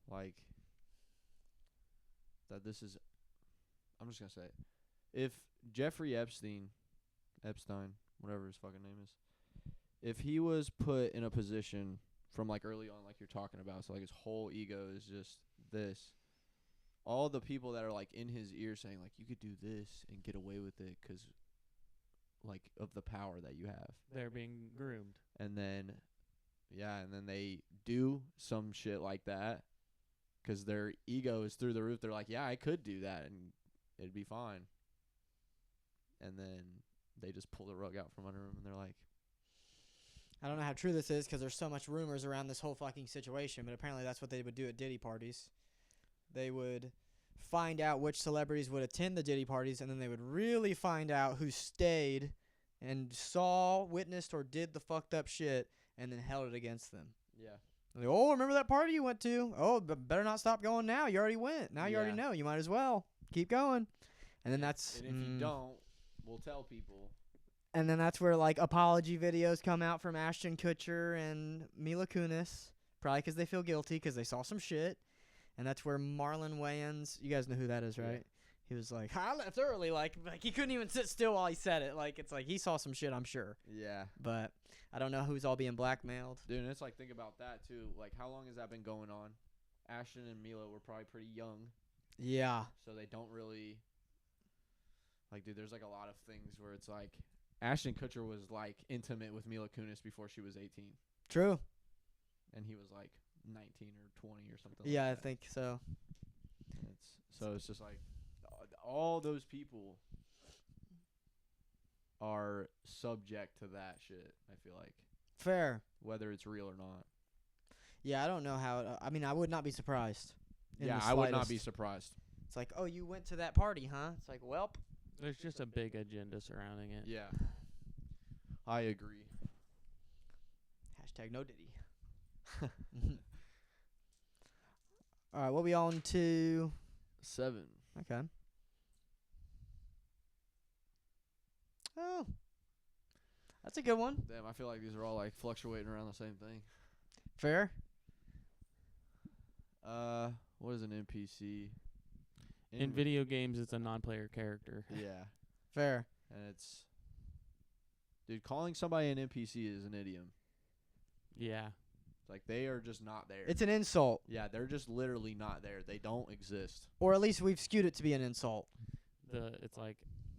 like that this is. I'm just gonna say it. If Jeffrey Epstein, whatever his fucking name is, if he was put in a position from like early on, like you're talking about, so like his whole ego is just this, all the people that are like in his ear saying like you could do this and get away with it 'cause like of the power that you have, They're being groomed. and then they do some shit like that 'cause their ego is through the roof. They're like, yeah, I could do that and it'd be fine. And then they just pull the rug out from under them, and they're like, I don't know how true this is because there's so much rumors around this whole fucking situation, but apparently that's what they would do at Diddy parties. They would find out which celebrities would attend the Diddy parties, and then they would really find out who stayed and saw, witnessed, or did the fucked up shit, and then held it against them. yeah, Like, oh, remember that party you went to? Oh, better not stop going now. You already went. Now you already Yeah. know. You might as well keep going. And then that's and if you don't, we'll tell people. And then that's where like apology videos come out from Ashton Kutcher and Mila Kunis, probably because they feel guilty because they saw some shit. And that's where Marlon Wayans, you guys know who that is, right? Yeah. He was like, I left early, like he couldn't even sit still while he said it. Like it's like he saw some shit, I'm sure. Yeah, But I don't know who's all being blackmailed. dude, and it's like, think about that too. Like, how long has that been going on? Ashton and Mila were probably pretty young, Yeah. so they don't really. Like, dude, there's like a lot of things where it's like Ashton Kutcher was like intimate with Mila Kunis before she was 18, True. and he was like 19 or 20 or something. Yeah, I like that. think so. It's just like all those people are subject to that shit. I feel like, Fair. whether it's real or not. Yeah, I don't know how. I mean, I would not be surprised. in Yeah, the I would not be slightest. surprised. It's like, oh, you went to that party, huh? It's like, welp. There's just a big agenda surrounding it. Yeah, I agree. Hashtag no Diddy. All right, what we on to? 7. Okay. Oh, that's a good one. Damn, I feel like these are all like fluctuating around the same thing. Fair. What is an NPC? In video games, it's a non-player character. Yeah, Fair. and it's, dude, calling somebody an NPC is an idiom. Yeah. Like, they are just not there. It's an insult, Yeah, they're just literally not there. They don't exist. or at least we've skewed it to be an insult. It's like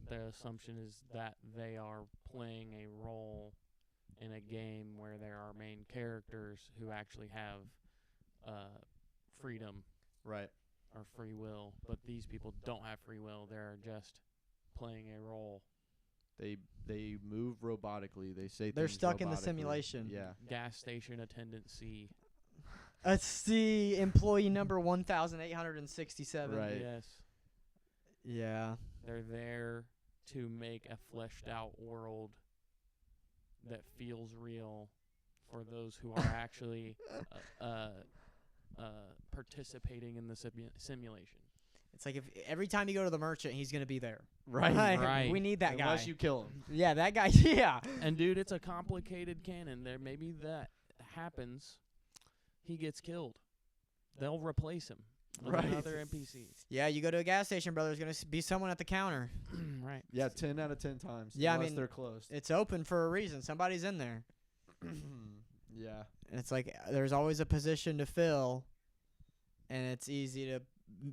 the assumption is that they are playing a role in a game where there are main characters who actually have freedom Right. or free will, but these people don't have free will. They're just playing a role. They move robotically. They say They're things stuck in the robotically. simulation. Yeah. Gas station attendant C. Let's see, employee number 1,867. Right. Yes. Yeah. They're there to make a fleshed out world that feels real for those who are actually participating in the simulation. It's like if every time you go to the merchant, he's gonna be there. Right. Right. We need that guy. Unless you kill him. Yeah, that guy. Yeah. And dude, it's a complicated canon. There maybe that happens. He gets killed. They'll replace him with Right. another NPC. Yeah, you go to a gas station, brother. There's gonna be someone at the counter. Right. Yeah, 10 out of 10 times. Yeah, I unless mean, they're closed. It's open for a reason. Somebody's in there. Yeah. And it's like there's always a position to fill, and it's easy to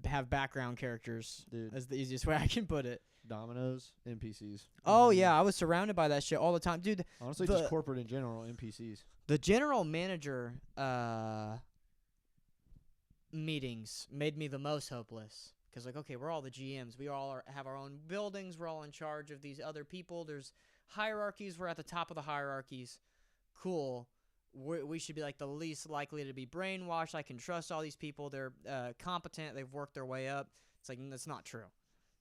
have background characters. Dude. That's the easiest way I can put it. Domino's, NPCs. Oh yeah, I was surrounded by that shit all the time, dude. Honestly, The- just corporate in general, NPCs. The general manager, meetings made me the most hopeless. Because, like, okay, we're all the GMs. We all have our own buildings. We're all in charge of these other people. There's hierarchies. We're at the top of the hierarchies. Cool. We should be, like, the least likely to be brainwashed. I can trust all these people. They're competent. They've worked their way up. It's like, that's not true.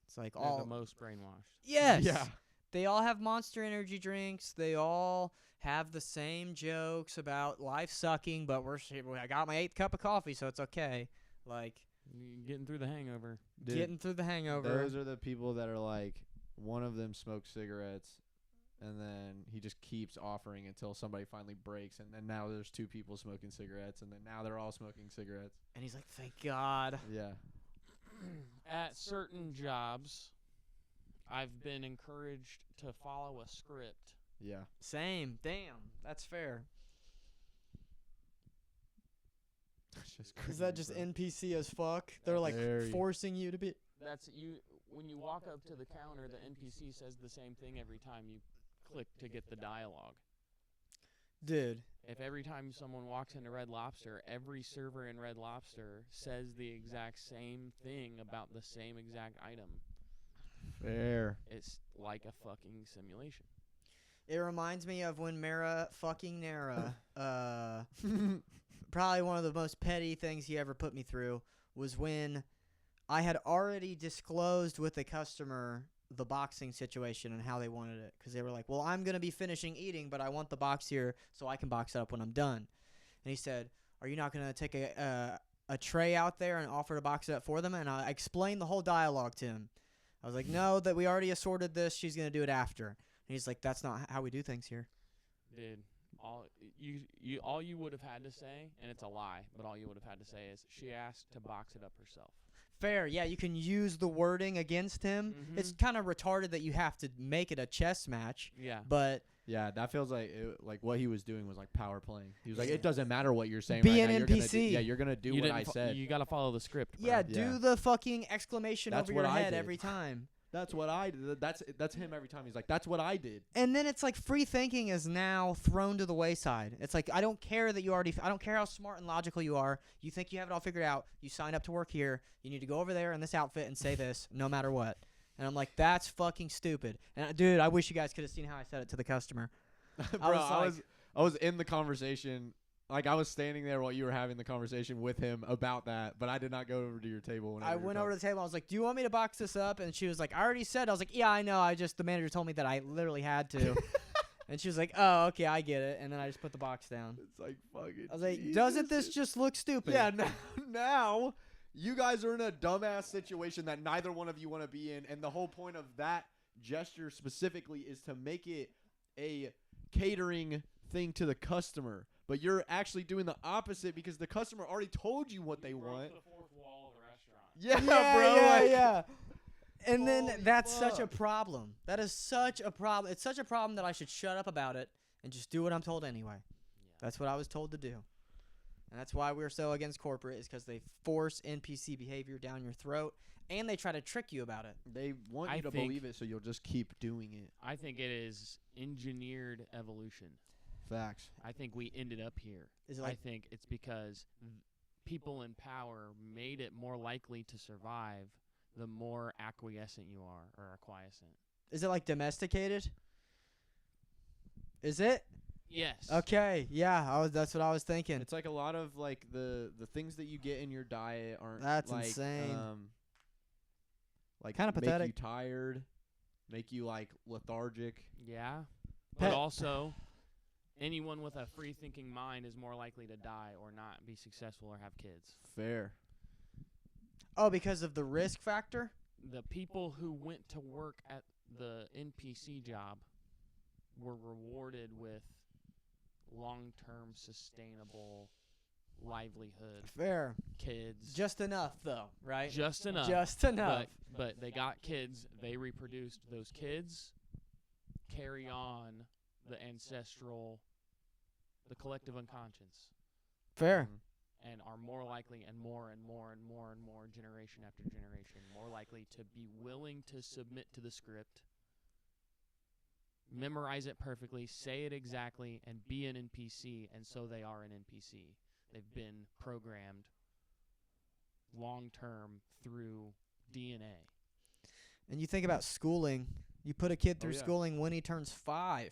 It's like They're the most brainwashed. Yes. Yeah. They all have Monster Energy drinks. They all have the same jokes about life sucking, but I got my 8th cup of coffee, so it's okay. Like, Getting through the hangover. Dude, getting through the hangover. those are the people that are like, one of them smokes cigarettes, and then he just keeps offering until somebody finally breaks, and then now there's 2 people smoking cigarettes, and then now they're all smoking cigarettes. And he's like, thank God. Yeah. At certain jobs, I've been encouraged to follow a script. Yeah. Same. Damn. That's fair. That's just Is that just NPC as fuck? They're like Very. forcing you to be. That's you. When you walk up to the counter, the NPC says the same thing every time you click to get the dialogue. Dude. If every time someone walks into Red Lobster, every server in Red Lobster says the exact same thing about the same exact item, Fair. it's like a fucking simulation. It reminds me of when Mara fucking Nara, probably one of the most petty things he ever put me through was when I had already disclosed with the customer the boxing situation and how they wanted it. Because they were like, well, I'm going to be finishing eating, but I want the box here so I can box it up when I'm done. And he said, are you not going to take a tray out there and offer to box it up for them? And I explained the whole dialogue to him. I was like, no, that we already assorted this. She's going to do it after. And he's like, that's not how we do things here. Dude, all you would have had to say, and it's a lie, but all you would have had to say is she asked to box it up herself. Fair, yeah, you can use the wording against him. Mhm. It's kind of retarded that you have to make it a chess match, Yeah. but Yeah, that feels like like what he was doing was like power playing. He was like, it doesn't matter what you're saying. Be right an now. You're gonna NPC. you're gonna do You what didn't I said. You got to follow the script, bro. yeah, Yeah. do the fucking exclamation That's over what your I head did. every time. That's what I did. That's him every time. He's like, that's what I did. And then it's like free thinking is now thrown to the wayside. It's like, I don't care that I don't care how smart and logical you are. You think you have it all figured out. You signed up to work here. You need to go over there in this outfit and say this no matter what. And I'm like, that's fucking stupid. And dude, I wish you guys could have seen how I said it to the customer. Bro, I was in the conversation. Like, I was standing there while you were having the conversation with him about that, but I did not go over to your table. I went over to the table. I was like, do you want me to box this up? And she was like, I already said. I was like, yeah, I know. The manager told me that I literally had to. And she was like, oh, okay, I get it. And then I just put the box down. It's like, fucking I was like, Jesus. doesn't this just look stupid? Yeah, now you guys are in a dumbass situation that neither one of you want to be in, and the whole point of that gesture specifically is to make it a catering thing to the customer. But you're actually doing the opposite because the customer already told you what they want. The fourth wall of the restaurant. Yeah, bro. Like, yeah. And then Holy that's such a fuck. problem. That is such a problem. It's such a problem that I should shut up about it and just do what I'm told anyway. Yeah. That's what I was told to do. And that's why we're so against corporate, is because they force NPC behavior down your throat, and they try to trick you about it. They want I you to think- believe it, so you'll just keep doing it. I think it is engineered evolution. Facts. I think we ended up here. Is it I like think it's because people in power made it more likely to survive the more acquiescent you are, or acquiescent. is it like domesticated? Is it? Yes. Okay, yeah, that's what I was thinking. It's like a lot of like the things that you get in your diet aren't That's like, insane. Like Kinda make pathetic. you tired, make you like lethargic. Yeah. Pet- But also, anyone with a free-thinking mind is more likely to die or not be successful or have kids. Fair. Oh, because of the risk factor? The people who went to work at the NPC job were rewarded with long-term sustainable livelihood, Fair. kids. Just enough, though, right? Just enough. Just enough. But they got kids. They reproduced. Those kids carry on the ancestral, the collective unconscious, Fair. and are more likely and more generation after generation more likely to be willing to submit to the script, memorize it perfectly, say it exactly, and be an NPC, and so they are an NPC. They've been programmed long term through DNA. And you think about schooling. You put a kid through yeah. schooling when he turns 5.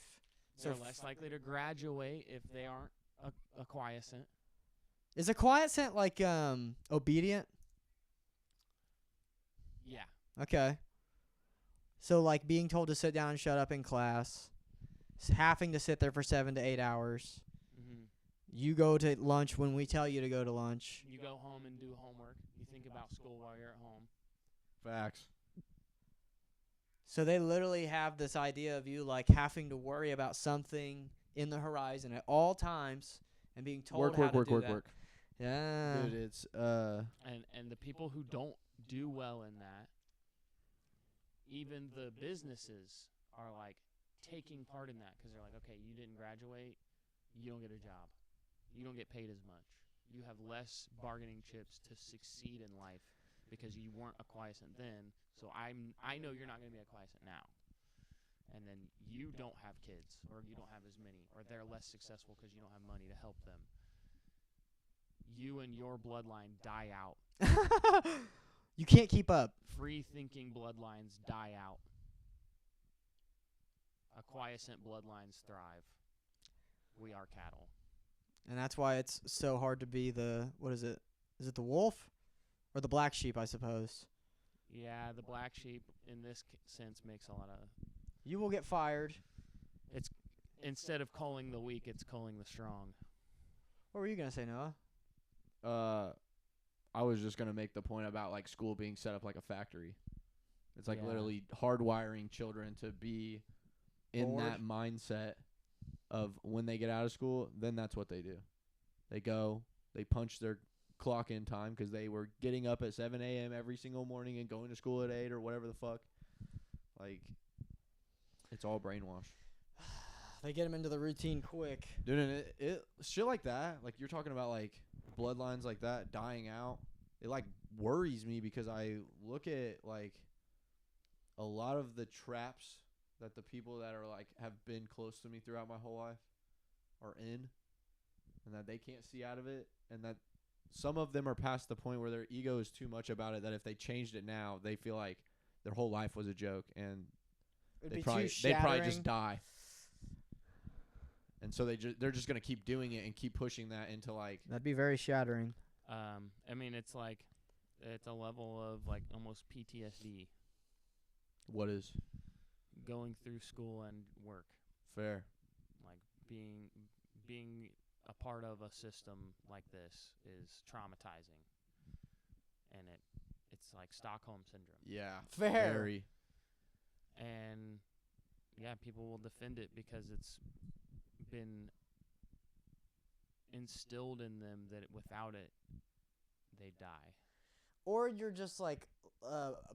So They're less likely to graduate if they aren't a quiescent. is a quiescent like obedient? Yeah. Okay. So like being told to sit down and shut up in class, having to sit there for 7 to 8 hours. Mm-hmm. You go to lunch when we tell you to go to lunch. You go home and do homework. You think about school while you're at home. Facts. So they literally have this idea of you like having to worry about something in the horizon at all times and being told how to do that. Work. Yeah. Dude, it's And the people who don't do well in that, even the businesses are like taking part in that because they're like, okay, you didn't graduate, you don't get a job, you don't get paid as much, you have less bargaining chips to succeed in life because you weren't a quiescent then. So I know you're not going to be a quiescent now. And then you don't have kids, or you don't have as many, or they're less successful because you don't have money to help them. You and your bloodline die out. You can't keep up. Free-thinking bloodlines die out. A quiescent bloodlines thrive. We are cattle. And that's why it's so hard to be the, what is it? Is it the wolf? Or the black sheep, I suppose. Yeah, the black sheep in this sense makes a lot of... You will get fired. It's instead of culling the weak, it's culling the strong. What were you going to say, Noah? I was just gonna make the point about like school being set up like a factory. It's like Yeah. literally hardwiring children to be in Bored. that mindset of when they get out of school, then that's what they do. They go, they punch their clock in time because they were getting up at 7 a.m. every single morning and going to school at 8 or whatever the fuck. Like, it's all brainwash. They get them into the routine quick. Dude, and it shit like that, like you're talking about like bloodlines like that dying out, it like worries me because I look at like a lot of the traps that the people that are like have been close to me throughout my whole life are in, and that they can't see out of it, and that some of them are past the point where their ego is too much about it that if they changed it now, they feel like their whole life was a joke and they'd probably just die. And so they're just gonna keep doing it and keep pushing that into like. That'd be very shattering. I mean, it's like it's a level of like almost PTSD. What is going through school and work, fair? like being a part of a system like this is traumatizing, and it's like Stockholm syndrome. Yeah, Fair. Very. And yeah, people will defend it because it's been instilled in them that without it, they die. Or you're just like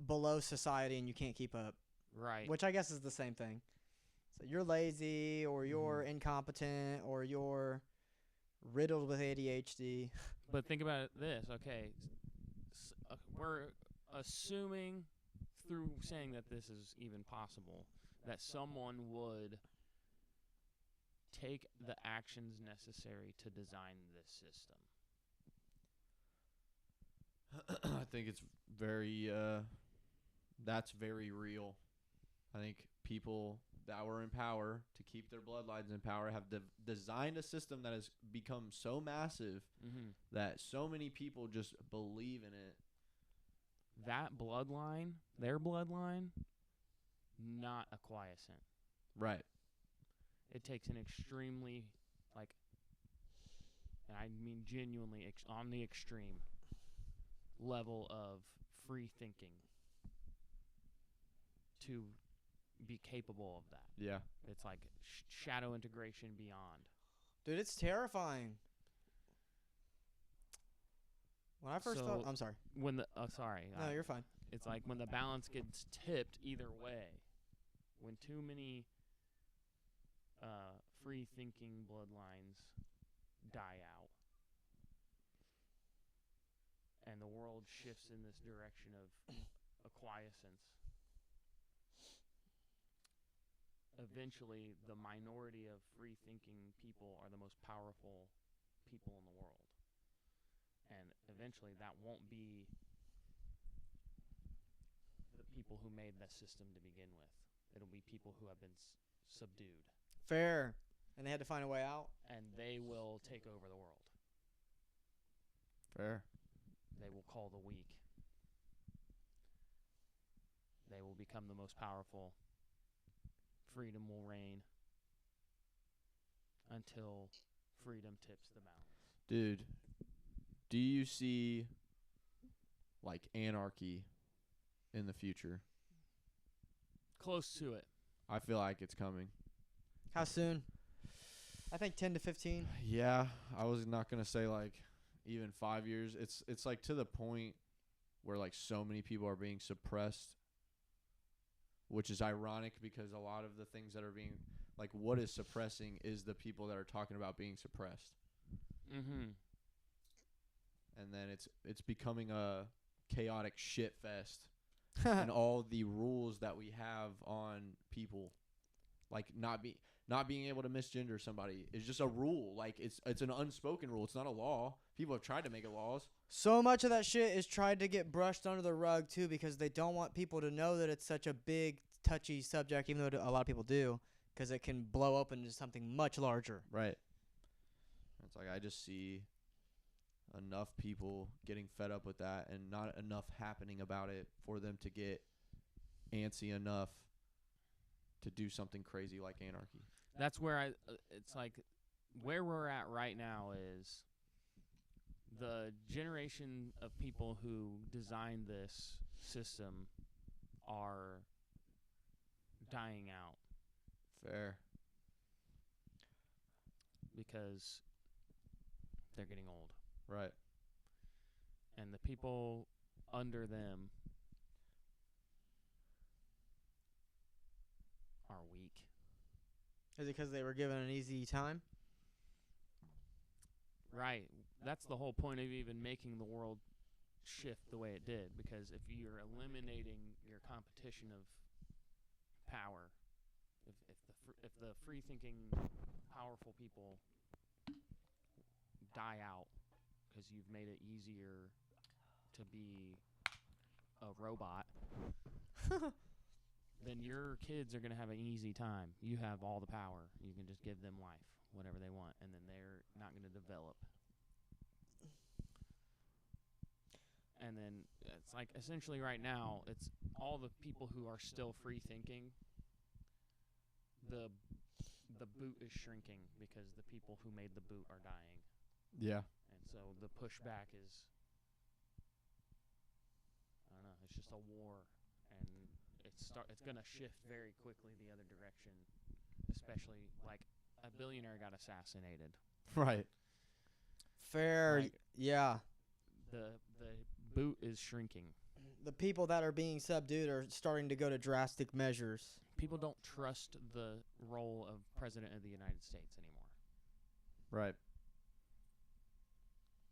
below society and you can't keep up. Right. Which I guess is the same thing. So you're lazy or you're incompetent or you're riddled with ADHD. But think about this, okay? We're assuming through saying that this is even possible that someone would take the actions necessary to design this system. I think it's very that's very real. I think people that were in power to keep their bloodlines in power have designed a system that has become so massive that so many people just believe in it. That bloodline, their bloodline, not a quiescent. Right. It takes an extremely, like, and I mean genuinely on the extreme level of free thinking to be capable of that. Yeah. It's like shadow integration beyond. Dude, it's terrifying. When I first thought, I'm sorry. When the No, you're fine. It's like when the balance gets tipped either way. When too many free thinking bloodlines die out and the world shifts in this direction of acquiescence, eventually the minority of free thinking people are the most powerful people in the world. And eventually that won't be the people who made that system to begin with. It'll be people who have been subdued. Fair. And they had to find a way out. And they will take over the world. Fair. They will call the weak. They will become the most powerful. Freedom will reign until freedom tips the balance. Dude, do you see like anarchy in the future? Close to it. I feel like it's coming. How soon? I think 10 to 15. Yeah, I was not gonna say like even 5 years. It's like to the point where like so many people are being suppressed, which is ironic because a lot of the things that are being like what is suppressing is the people that are talking about being suppressed. Mm-hmm. And then it's becoming a chaotic shit fest. And all the rules that we have on people, like not being able to misgender somebody is just a rule. Like it's an unspoken rule. It's not a law. People have tried to make it laws. So much of that shit is tried to get brushed under the rug too, because they don't want people to know that it's such a big, touchy subject, even though a lot of people do, because it can blow up into something much larger. Right. It's like I just see enough people getting fed up with that and not enough happening about it for them to get antsy enough to do something crazy like anarchy. That's where it's like where we're at right now is the generation of people who designed this system are dying out Fair. because they're getting old. Right. And the people under them are weak. Is it because they were given an easy time? Right. That's the whole point of even making the world shift the way it did, because if you're eliminating your competition of power, if the free-thinking, powerful people die out because you've made it easier to be a robot, then your kids are going to have an easy time. You have all the power. You can just give them life, whatever they want, and then they're not going to develop. And then it's like essentially right now, it's all the people who are still free-thinking. The boot is shrinking because the people who made the boot are dying. Yeah. And so the pushback is, I don't know, it's just a war, and it's going to shift very quickly the other direction, especially like a billionaire got assassinated. Right. Fair. Like, yeah. The boot is shrinking. The people that are being subdued are starting to go to drastic measures. People don't trust the role of President of the United States anymore. Right.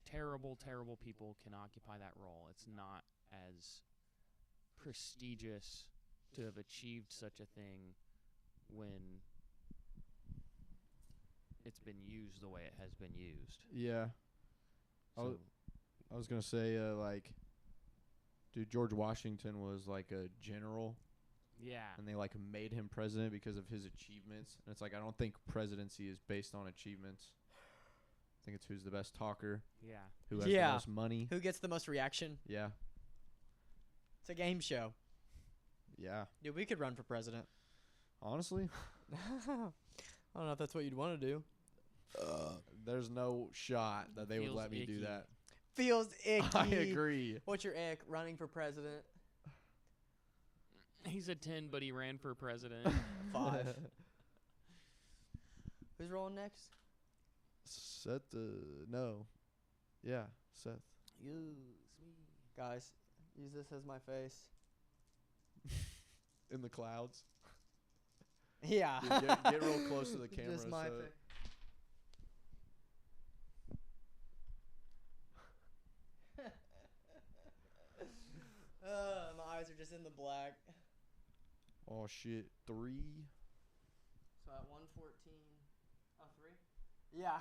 Terrible, terrible people can occupy that role. It's not as prestigious to have achieved such a thing when it's been used the way it has been used. Yeah. So, I was going to say, like, dude, George Washington was like a general. yeah. And they like made him president because of his achievements. And it's like, I don't think presidency is based on achievements. I think it's who's the best talker, Yeah. who has Yeah. the most money. Who gets the most reaction? Yeah. It's a game show. Yeah. Dude, we could run for president. Honestly, I don't know if that's what you'd want to do. there's no shot that they would Feels let me do icky. that. Feels icky. I agree. What's your ick? Running for president? He's a 10, but he ran for president. 5. Who's rolling next? Seth, no. Yeah, Seth. Guys, use this as my face. In the clouds. Yeah. Dude, get real close to the camera. Just my so face. My eyes are just in the black. Oh, shit. 3. So at 114. Oh, 3? Yeah.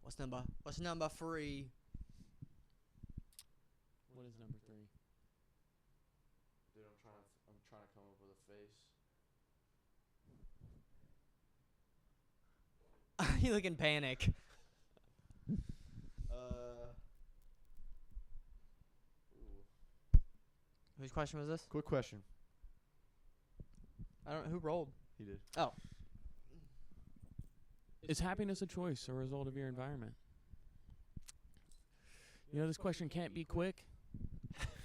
What's number 3? What is number 3? Dude, I'm trying to come up with a face. You look in panic. Whose question was this? Quick question. I don't. Who rolled? He did. Oh. Is happiness a choice or a result of your environment? You know, this question can't be quick.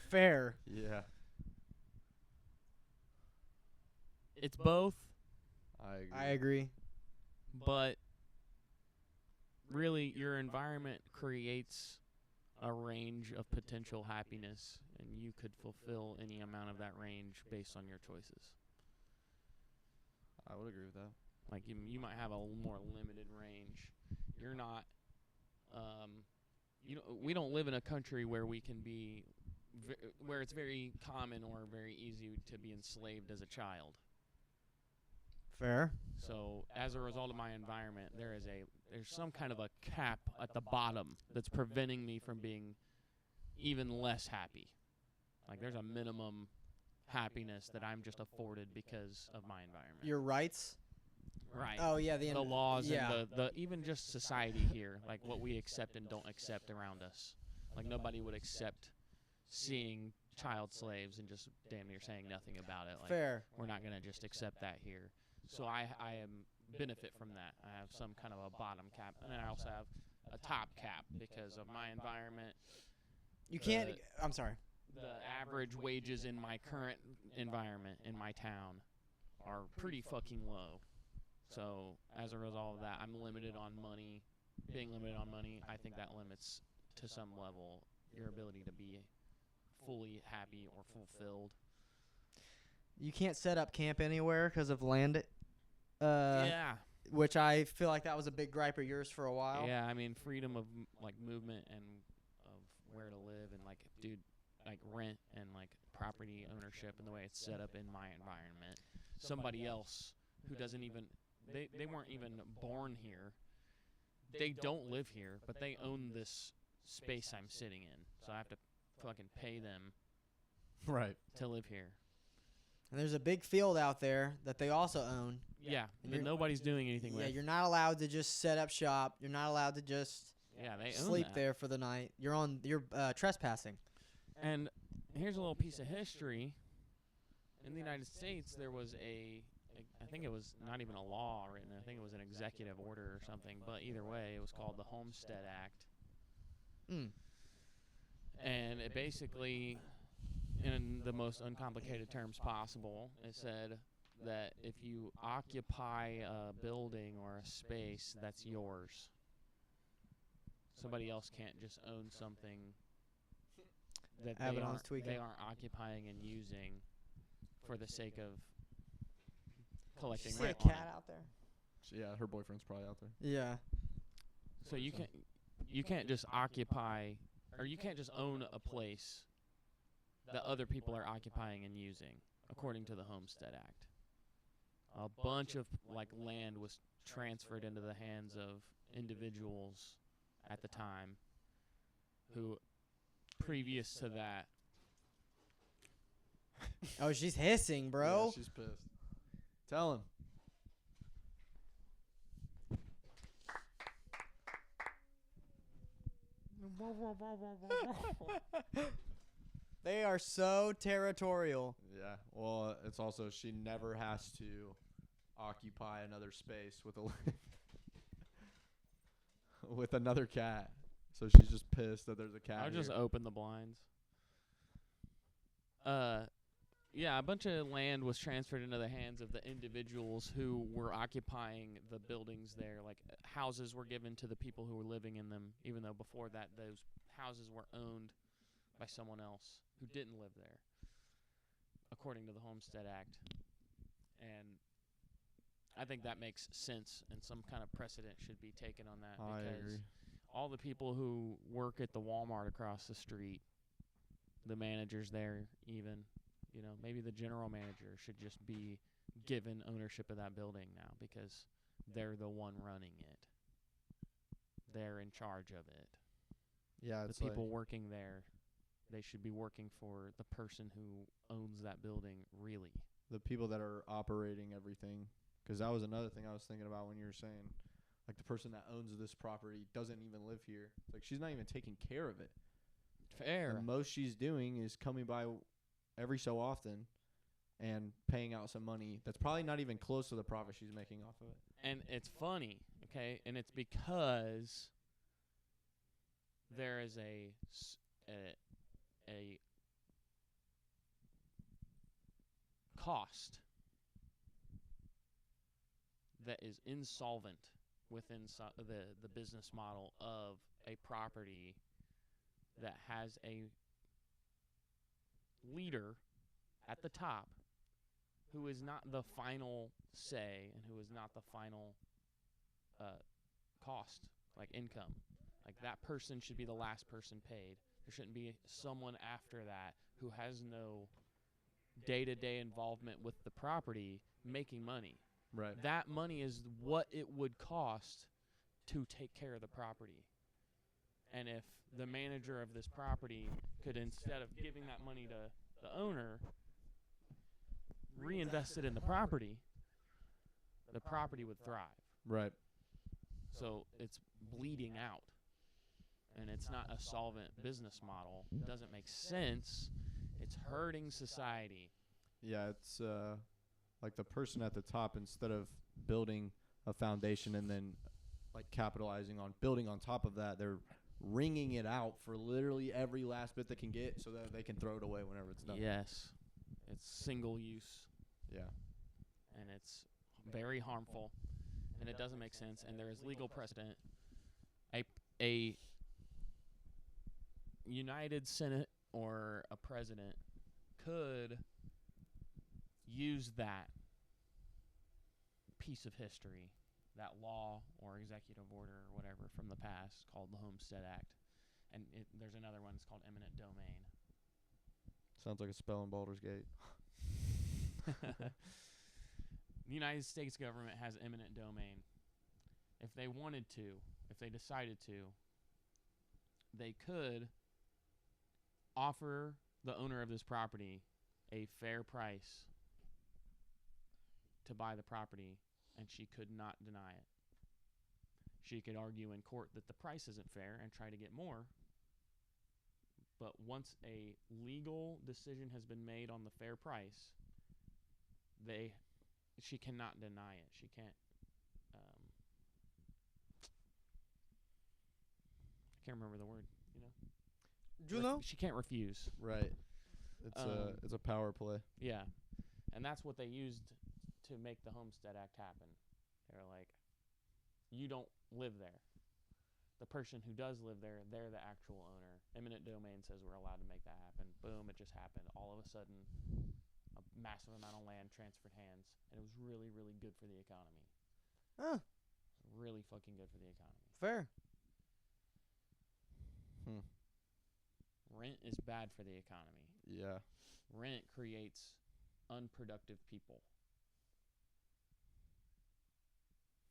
Fair. Yeah. It's both, I agree. but really your environment creates a range of potential happiness, and you could fulfill any amount of that range based on your choices. I would agree with that. Like you might have a more limited range. You're not we don't live in a country where we can be where it's very common or very easy to be enslaved as a child. Fair. So as a result of my environment, there's some kind of a cap at the bottom that's preventing me from being even less happy. Like there's a minimum happiness that I'm just afforded because of my environment. Your rights. Right. Oh yeah, The laws yeah. and the even just society here, like what we accept and don't accept around us. Like nobody would accept seeing child slaves and just damn near saying nothing about it. Like Fair. we're not gonna just accept that here. So I am benefit from that. I have some kind of a bottom cap, and then I also have a top cap because of my environment. You can't. I'm sorry. The average wages in my current environment in my town are pretty fucking low. So as a result of that, I'm limited on money. Being limited on money, I think that limits to some level your ability to be fully happy or fulfilled. You can't set up camp anywhere because of land. Yeah. Which I feel like that was a big gripe of yours for a while. Yeah, I mean freedom of like movement and of where to live and like like rent and like property ownership and the way it's set up in my environment. Somebody else who doesn't even they weren't even born here. They don't live here, but they own this space I'm sitting in. So I have to fucking pay them Right. to live here. And there's a big field out there that they also own. Yeah, And that nobody's doing anything Yeah, with. you're not allowed to just set up shop. You're not allowed to just Yeah, they own sleep that. there for the night. You're trespassing. And here's a little piece of history. In the United States, there was I think it was not even a law written. I think it was an executive order or something. But either way, it was called the Homestead Act. And it basically, in the most uncomplicated terms possible, it said that if you occupy a building or a space, that's yours. Somebody else can't just own something that Abaddon's tweaking. they aren't occupying and using for the sake of collecting See a rent on cat it. out there? Yeah, her boyfriend's probably out there. Yeah. So you can't just occupy, or you can't just own a place that other people are occupying and using, according to the Homestead Act. A bunch of like land was transferred into the hands of individuals at the time who, previous to that, Oh, she's hissing, bro. Yeah, she's pissed. Tell him. They are so territorial. Yeah. Well, it's also she never has to occupy another space with with another cat. So she's just pissed that there's a cat. I'll just here. open the blinds. Yeah, a bunch of land was transferred into the hands of the individuals who were occupying the buildings there. Like houses were given to the people who were living in them, even though before that those houses were owned by someone else who didn't live there, according to the Homestead Act. And I think that makes sense, and some kind of precedent should be taken on that. I Because agree. all the people who work at the Walmart across the street, the managers there even, you know, maybe the general manager should just be given ownership of that building now because they're the one running it. they're in charge of it. Yeah, The it's people like working there, they should be working for the person who owns that building, really. the people that are operating everything. Because that was another thing I was thinking about when you were saying, like, the person that owns this property doesn't even live here. It's like she's not even taking care of it. Fair. The most she's doing is coming by every so often and paying out some money that's probably not even close to the profit she's making off of it. And it's funny, okay? And it's because there is a cost that is insolvent within the business model of a property that has a leader at the top who is not the final say and who is not the final cost, like income. Like, that person should be the last person paid. There shouldn't be someone after that who has no day-to-day involvement with the property making money. Right. That money is what it would cost to take care of the property. And if the manager of this property could, instead of giving that money to the owner, reinvest it in the property would thrive. Right. So it's bleeding out. And it's not a solvent business model. It doesn't make sense. It's hurting society. Yeah, it's like the person at the top, instead of building a foundation and then like capitalizing on building on top of that, they're wringing it out for literally every last bit they can get so that they can throw it away whenever it's done. Yes. It's single use. Yeah. And it's very harmful. And it doesn't make sense. And there is legal precedent. A United Senate or a president could use that piece of history, that law or executive order or whatever from the past called the Homestead Act. And there's another one that's called eminent domain. Sounds like a spell in Baldur's Gate. The United States government has eminent domain. If they wanted to, if they decided to, they could offer the owner of this property a fair price to buy the property, and she could not deny it. She could argue in court that the price isn't fair and try to get more. But once a legal decision has been made on the fair price, she cannot deny it. She can't. I can't remember the word. She can't refuse. Right. It's a power play. Yeah, and that's what they used to make the Homestead Act happen. They're like, you don't live there. The person who does live there, they're the actual owner. Eminent domain says we're allowed to make that happen. Boom, it just happened. All of a sudden, a massive amount of land transferred hands, and it was really, really good for the economy. Huh. Really fucking good for the economy. Fair. Rent is bad for the economy. Yeah. Rent creates unproductive people.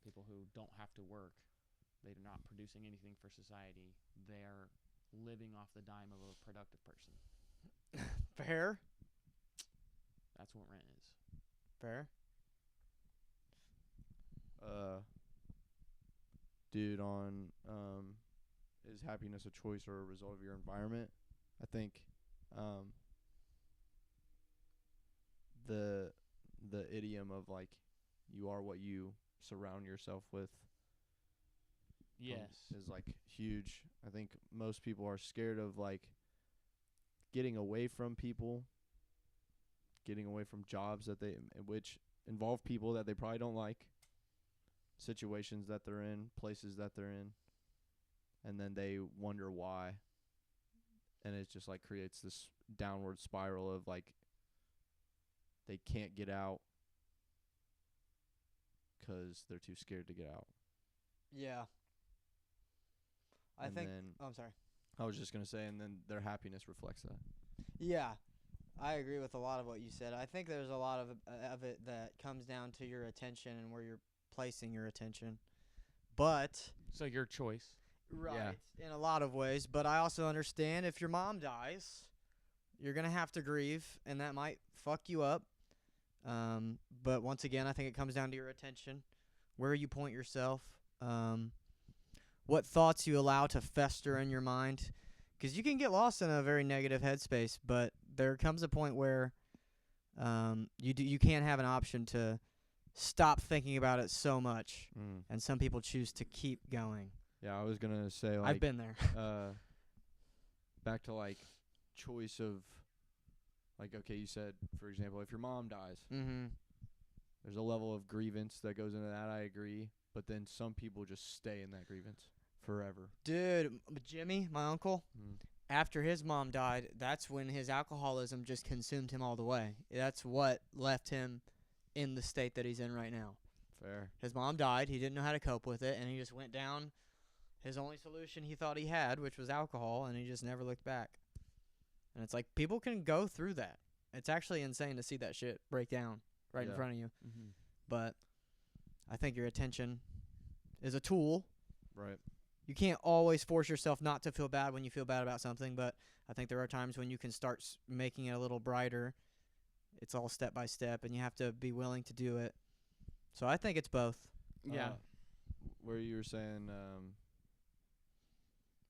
People who don't have to work. They're not producing anything for society. They're living off the dime of a productive person. Fair. That's what rent is. Fair. Dude, on is happiness a choice or a result of your environment? I think the idiom of like you are what you surround yourself with Yes. is like huge. I think most people are scared of like getting away from people, getting away from jobs that which involve people that they probably don't like, situations that they're in, places that they're in, and then they wonder why. And it just like creates this downward spiral of like they can't get out because they're too scared to get out. Yeah. I'm sorry. I was just going to say, and then their happiness reflects that. Yeah. I agree with a lot of what you said. I think there's a lot of it that comes down to your attention and where you're placing your attention. But So your choice. Right. In a lot of ways, but I also understand if your mom dies, you're gonna have to grieve, and that might fuck you up. But once again, I think it comes down to your attention, where you point yourself, what thoughts you allow to fester in your mind, because you can get lost in a very negative headspace. But there comes a point where you can't have an option to stop thinking about it so much, and some people choose to keep going. Yeah, I was gonna say, like, I've been there. Back to like choice of, like, okay, you said, for example, if your mom dies, there's a level of grievance that goes into that. I agree, but then some people just stay in that grievance forever. Dude, Jimmy, my uncle, after his mom died, that's when his alcoholism just consumed him all the way. That's what left him in the state that he's in right now. Fair. His mom died. He didn't know how to cope with it, and he just went down his only solution he thought he had, which was alcohol, and he just never looked back. And it's like, people can go through that. It's actually insane to see that shit break down right in front of you. But I think your attention is a tool. Right. You can't always force yourself not to feel bad when you feel bad about something, but I think there are times when you can start making it a little brighter. It's all step by step, and you have to be willing to do it. So I think it's both. Yeah. Where you were saying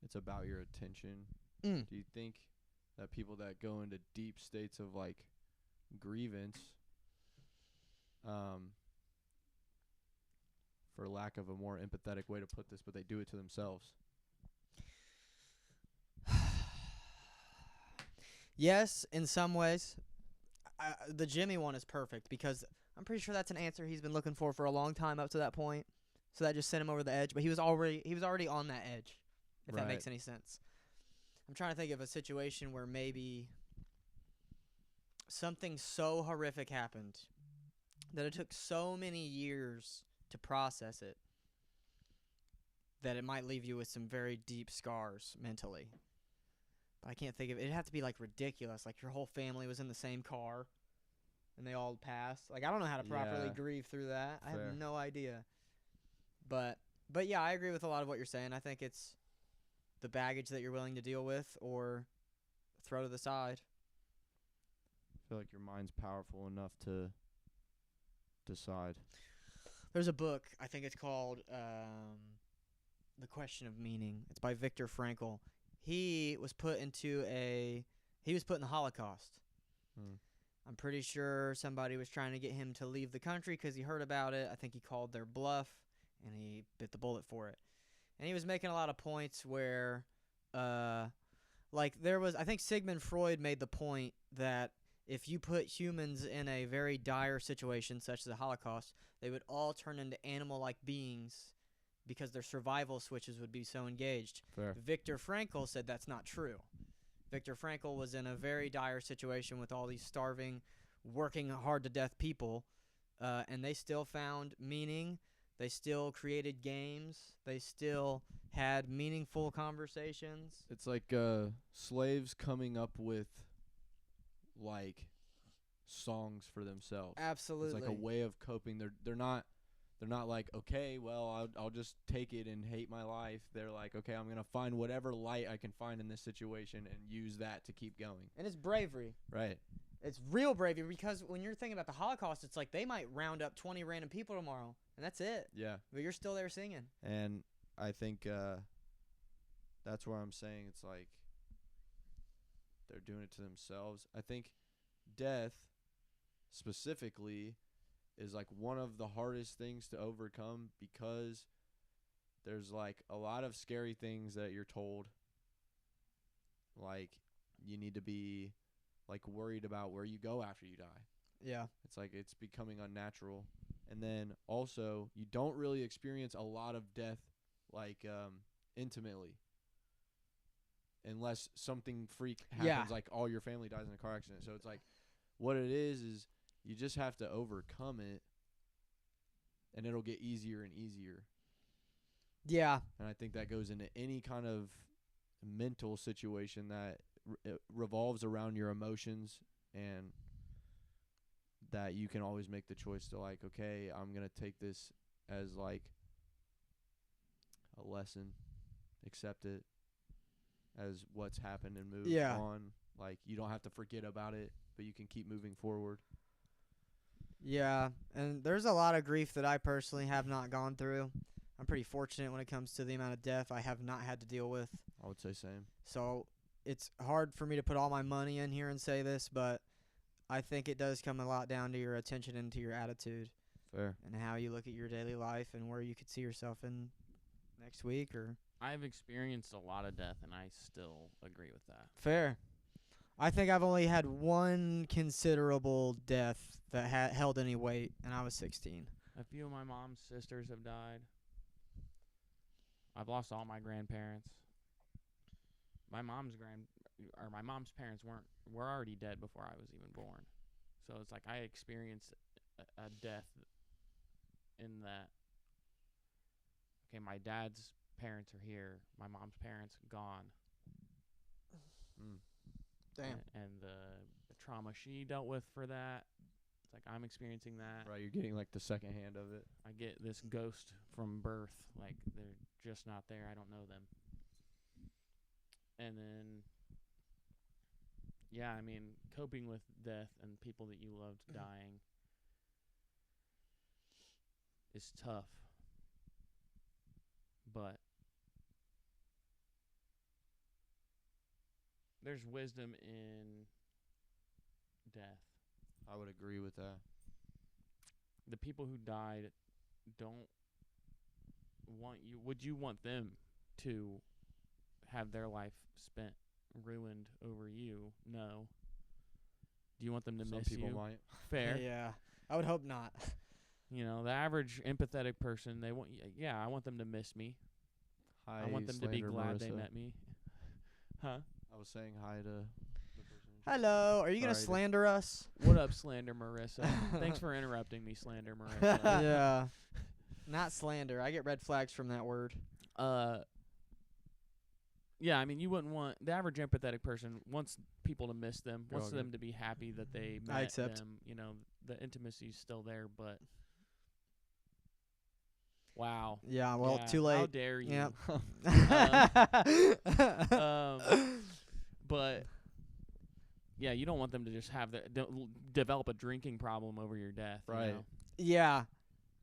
it's about your attention. Do you think that people that go into deep states of, like, grievance, for lack of a more empathetic way to put this, but they do it to themselves? Yes, in some ways. The Jimmy one is perfect because I'm pretty sure that's an answer he's been looking for a long time up to that point. So that just sent him over the edge, but he was already on that edge, if that makes any sense. I'm trying to think of a situation where maybe something so horrific happened that it took so many years to process it that it might leave you with some very deep scars mentally. But I can't think of it. It'd have to be, like, ridiculous. Like, your whole family was in the same car and they all passed. Like, I don't know how to properly grieve through that. I have no idea. But yeah, I agree with a lot of what you're saying. I think it's the baggage that you're willing to deal with or throw to the side. I feel like your mind's powerful enough to decide. There's a book, I think it's called The Question of Meaning. It's by Viktor Frankl. He was put in the Holocaust. I'm pretty sure somebody was trying to get him to leave the country because he heard about it. I think he called their bluff, and he bit the bullet for it. And he was making a lot of points where, I think Sigmund Freud made the point that if you put humans in a very dire situation, such as the Holocaust, they would all turn into animal-like beings because their survival switches would be so engaged. Fair. Viktor Frankl said that's not true. Viktor Frankl was in a very dire situation with all these starving, working hard to death people, and they still found meaning. They still created games. They still had meaningful conversations. It's like slaves coming up with, like, songs for themselves. Absolutely. It's like a way of coping. They're not like, okay, well, I'll just take it and hate my life. They're like, okay, I'm gonna find whatever light I can find in this situation and use that to keep going. And it's bravery. Right. It's real bravery because when you're thinking about the Holocaust, it's like they might round up 20 random people tomorrow, and that's it. Yeah. But you're still there singing. And I think that's where I'm saying it's like they're doing it to themselves. I think death specifically is like one of the hardest things to overcome because there's like a lot of scary things that you're told. Like, you need to be like worried about where you go after you die. Yeah. It's like it's becoming unnatural. And then also you don't really experience a lot of death like intimately. Unless something freak happens, like all your family dies in a car accident. So it's like what it is you just have to overcome it, and it'll get easier and easier. Yeah. And I think that goes into any kind of mental situation that it revolves around your emotions, and that you can always make the choice to like, okay, I'm going to take this as like a lesson accept it as what's happened and move Yeah. on. Like, you don't have to forget about it, but you can keep moving forward. Yeah, and there's a lot of grief that I personally have not gone through. I'm pretty fortunate when it comes to the amount of death I have not had to deal with. I would say same. So it's hard for me to put all my money in here and say this, but I think it does come a lot down to your attention and to your attitude Fair. and how you look at your daily life and where you could see yourself in next week or I've experienced a lot of death, and I still agree with that. fair. I think I've only had one considerable death that held any weight, and I was 16. A few of my mom's sisters have died. I've lost all my grandparents. My mom's parents were already dead before I was even born. So it's like I experienced a death in that. Okay, my dad's parents are here. My mom's parents gone. Mm. Damn. And the trauma she dealt with for that. It's like I'm experiencing that. Right, you're getting like the second hand of it. I get this ghost from birth. Like, they're just not there. I don't know them. And then, yeah, I mean, coping with death and people that you loved dying is tough. But there's wisdom in death. I would agree with that. The people who died don't want you. Would you want them to have their life spent ruined over you? No. Do you want them to Some miss people you? might. Fair. Yeah, I would hope not. You know, the average empathetic person, they want. Yeah, I want them to miss me. Hi, I want them to be Slander glad they Marissa. met me. Huh? I was saying hi to the person. Hello, are you going to Sorry. slander us? What up, Slander Marissa? Thanks for interrupting me, Slander Marissa. Yeah. Not slander. I get red flags from that word. Yeah, I mean, you wouldn't want the average empathetic person wants people to miss them, You're wants all them good. to be happy that they I met accept. them. You know, the intimacy's still there, but wow. Yeah, well, Yeah, too late. How dare you? Yep. But yeah, you don't want them to just have develop a drinking problem over your death. you Right. know? Yeah.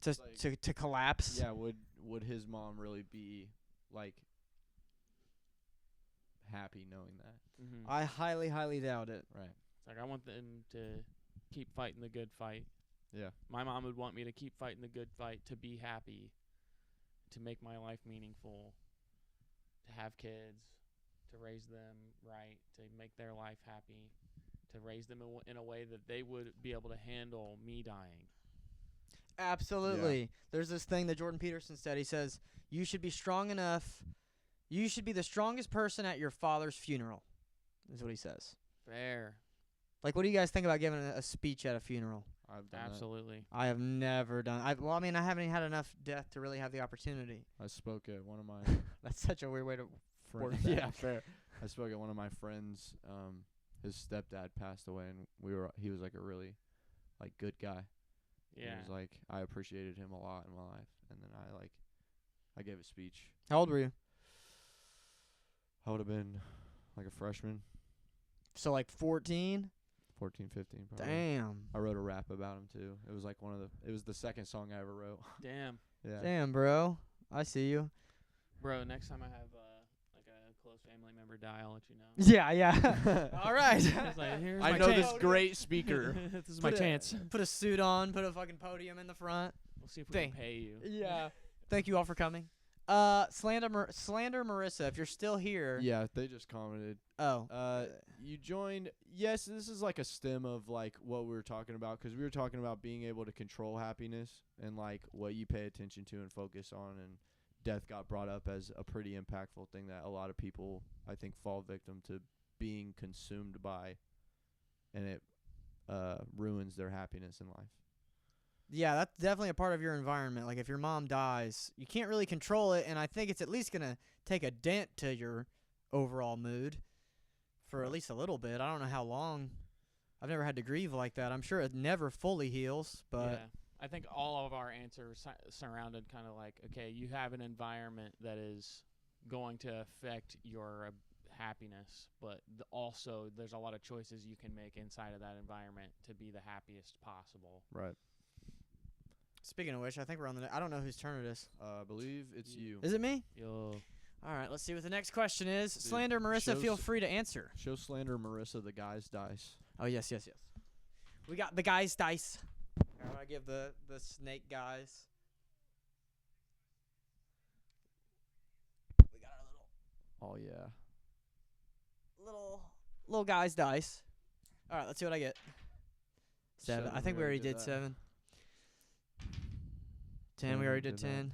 Like- To collapse. Yeah, would his mom really be like happy knowing that? Mm-hmm. I highly, highly doubt it. Right. It's like I want them to keep fighting the good fight. Yeah. My mom would want me to keep fighting the good fight, to be happy, to make my life meaningful, to have kids, to raise them right, to make their life happy, to raise them in a way that they would be able to handle me dying. Absolutely. There's this thing that Jordan Peterson said. He says, you should be strong enough. You should be the strongest person at your father's funeral, is what he says. Fair. Like, what do you guys think about giving a speech at a funeral? I've done Absolutely. I have never done. I haven't had enough death to really have the opportunity. that. I spoke at one of my That's such a weird way to. friends. Word that. Yeah, fair. I spoke at one of my friends. His stepdad passed away, and he was like a really like good guy. Yeah. It was like I appreciated him a lot in my life, and then I gave a speech. How old were you? I would have been like a freshman, So like 14. 14, 15 probably. Damn. I wrote a rap about him too. It was like it was the second song I ever wrote. Damn. Yeah. Damn, bro. I see you. Bro, next time I have like a close family member die, I'll let you know. Yeah, yeah. All right. It's like, here's I my know chance. this great speaker. This is my Put a- chance. Put a suit on. Put a fucking podium in the front. We'll see if we Thing. can pay you. Yeah. Thank you all for coming. Slander Marissa, if you're still here. Yeah, they just commented. Oh. You joined. Yes, this is like a stem of like what we were talking about, because we were talking about being able to control happiness and like what you pay attention to and focus on, and death got brought up as a pretty impactful thing that a lot of people, I think, fall victim to being consumed by, and it ruins their happiness in life. Yeah, that's definitely a part of your environment. Like, if your mom dies, you can't really control it, and I think it's at least going to take a dent to your overall mood for at least a little bit. I don't know how long. I've never had to grieve like that. I'm sure it never fully heals, but Yeah. I think all of our answers surrounded kind of like, okay, you have an environment that is going to affect your happiness, but also there's a lot of choices you can make inside of that environment to be the happiest possible. Right. Speaking of which, I think we're on the. I don't know whose turn it is. I believe it's you. Is it me? Yo. All right, let's see what the next question is. Dude, Slander Marissa, feel free to answer. Show Slander Marissa the guy's dice. Oh, yes. We got the guys' dice. I'm going to give the snake guys. We got our Oh, yeah. little guys' dice. All right, let's see what I get. 7. I think we already did that. 7. 10, we already did 10.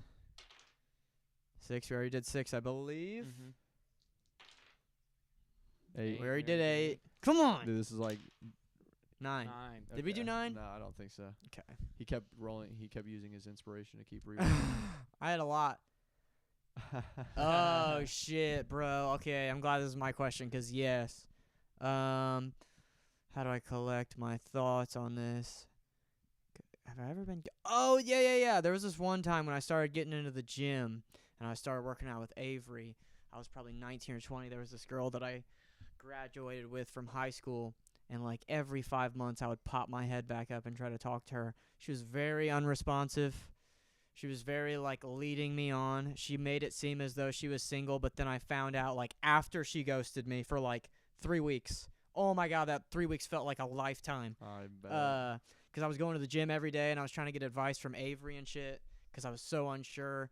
6, we already did 6, I believe. Mm-hmm. 8. We already did 8. Come on. Dude, this is like 9. 9. Did we do 9? No, I don't think so. Okay. He kept rolling. He kept using his inspiration to keep reading. I had a lot. Oh, shit, bro. Okay, I'm glad this is my question, because yes. How do I collect my thoughts on this? Have I ever been... Oh, yeah. There was this one time when I started getting into the gym, and I started working out with Avery. I was probably 19 or 20. There was this girl that I graduated with from high school, and like every 5 months I would pop my head back up and try to talk to her. She was very unresponsive. She was very like leading me on. She made it seem as though she was single, but then I found out like after she ghosted me for like 3 weeks. Oh my God, that 3 weeks felt like a lifetime. I bet. Because I was going to the gym every day and I was trying to get advice from Avery and shit because I was so unsure.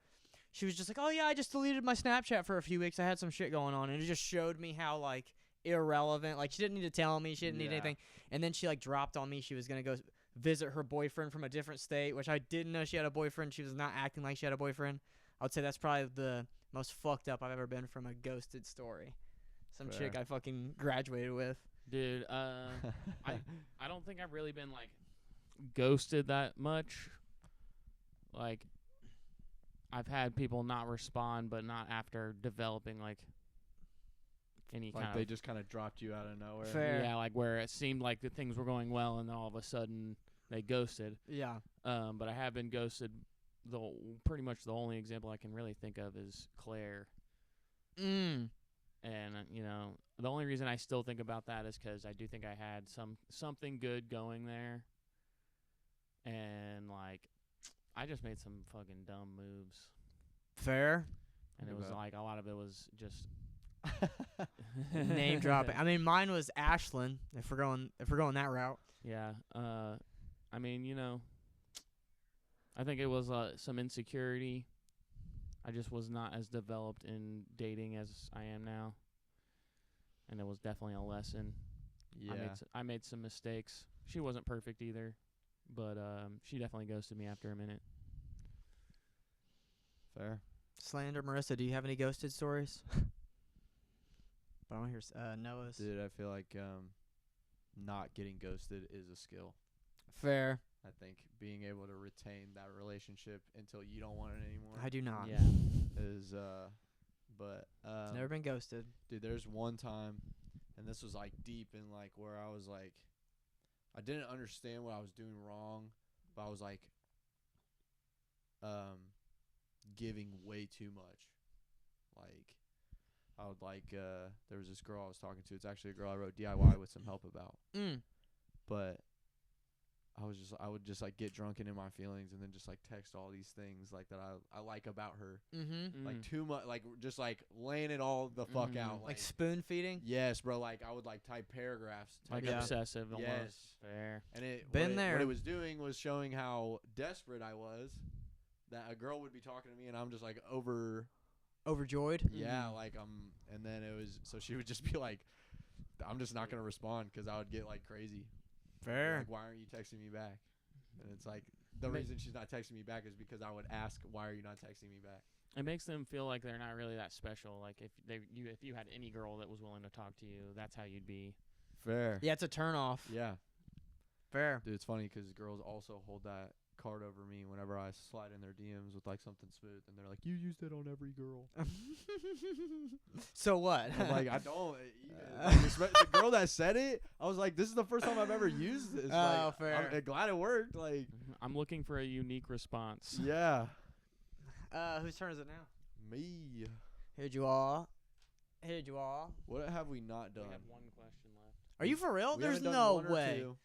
She was just like, oh yeah, I just deleted my Snapchat for a few weeks. I had some shit going on, and it just showed me how like irrelevant. Like she didn't need to tell me. She didn't need anything. And then she like dropped on me. She was gonna go visit her boyfriend from a different state, which I didn't know she had a boyfriend. She was not acting like she had a boyfriend. I would say that's probably the most fucked up I've ever been from a ghosted story. Some chick I fucking graduated with. Dude, I don't think I've really been like ghosted that much. Like I've had people not respond, but not after developing like any Like kind they of just kind of dropped you out of nowhere. Fair. yeah, like where it seemed like the things were going well, and then all of a sudden they ghosted. Yeah. But I have been ghosted. Pretty much the only example I can really think of is Claire. And you know, the only reason I still think about that is because I do think I had something good going there, and like I just made some fucking dumb moves. Fair. And it was like a lot of it was just Name dropping. I mean, mine was Ashlyn. If we're going that route. Yeah. I mean, you know, I think it was some insecurity. I just was not as developed in dating as I am now, and it was definitely a lesson. Yeah. I made some mistakes. She wasn't perfect either, but she definitely ghosted me after a minute. Fair. Slander, Marissa, do you have any ghosted stories? But I want to hear Noah's. Dude, I feel like not getting ghosted is a skill. Fair. I think being able to retain that relationship until you don't want it anymore I do not. Yeah. is but Never been ghosted. dude, there's one time, and this was like deep in like where I was like I didn't understand what I was doing wrong, but I was like giving way too much. Like I would like there was this girl I was talking to. It's actually a girl I wrote DIY with some help about. But I would just like get drunk and in my feelings and then just like text all these things like that I like about her. Like too much, like just like laying it all the fuck out. Like spoon feeding? Yes, bro. Like I would like type paragraphs. Like Yeah. obsessive almost. Yes. Fair. And it Been there. What it was doing was showing how desperate I was. That a girl would be talking to me and I'm just like Overjoyed? yeah, like and then it was so she would just be like, I'm just not gonna respond because I would get like crazy. Fair. Like, why aren't you texting me back? And it's like the reason she's not texting me back is because I would ask, why are you not texting me back? It makes them feel like they're not really that special. Like if you had any girl that was willing to talk to you, that's how you'd be. Fair. Yeah, it's a turn off. Yeah. Fair. Dude, it's funny because girls also hold that card over me whenever I slide in their DMs with like something smooth, and they're like, "You use that on every girl." So what? I'm like, I don't. The girl that said it, I was like, "This is the first time I've ever used this." Like, fair. I'm glad it worked. Like, I'm looking for a unique response. yeah. Whose turn is it now? Me. Here'd you all. Here'd you all. What have we not done? We have one question left. Are you for real? We There's haven't done no one or way. two,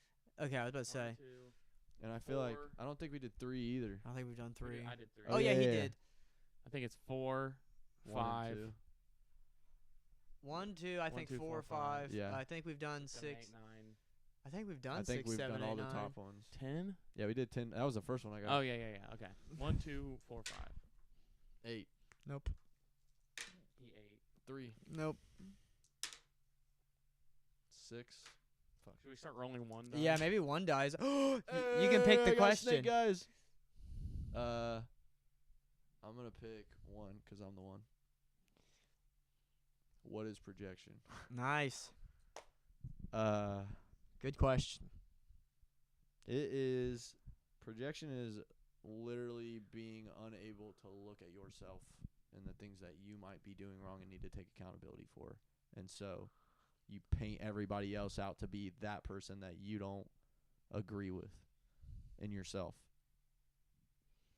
Okay, I was about to say. 1, 2. and I feel like 4. I don't think we did 3 either. I don't think we've done 3. I did 3. Oh, yeah, he yeah. did. I think it's 4, 1 and 5. 2. 1, 2, I think 2, 4, 4, 5. 5. Yeah. I think we've done 7, 6. 8, 9. I think we've done I think 6, we've 7, done 8, all 9. the top ones. 10? Yeah, we did 10. That was the first one I got. Oh, yeah. Okay. 1, 2, 4, 5. 8, Nope. He 8. 3, Nope. 6. Fuck. Should we start rolling 1 die? Yeah, maybe 1 dies. You can pick Hey, the I got question. Snake, guys. I'm gonna pick 1 because I'm the one. What is projection? Nice. Uh, Good question. it is projection is literally being unable to look at yourself and the things that you might be doing wrong and need to take accountability for, and so you paint everybody else out to be that person that you don't agree with in yourself.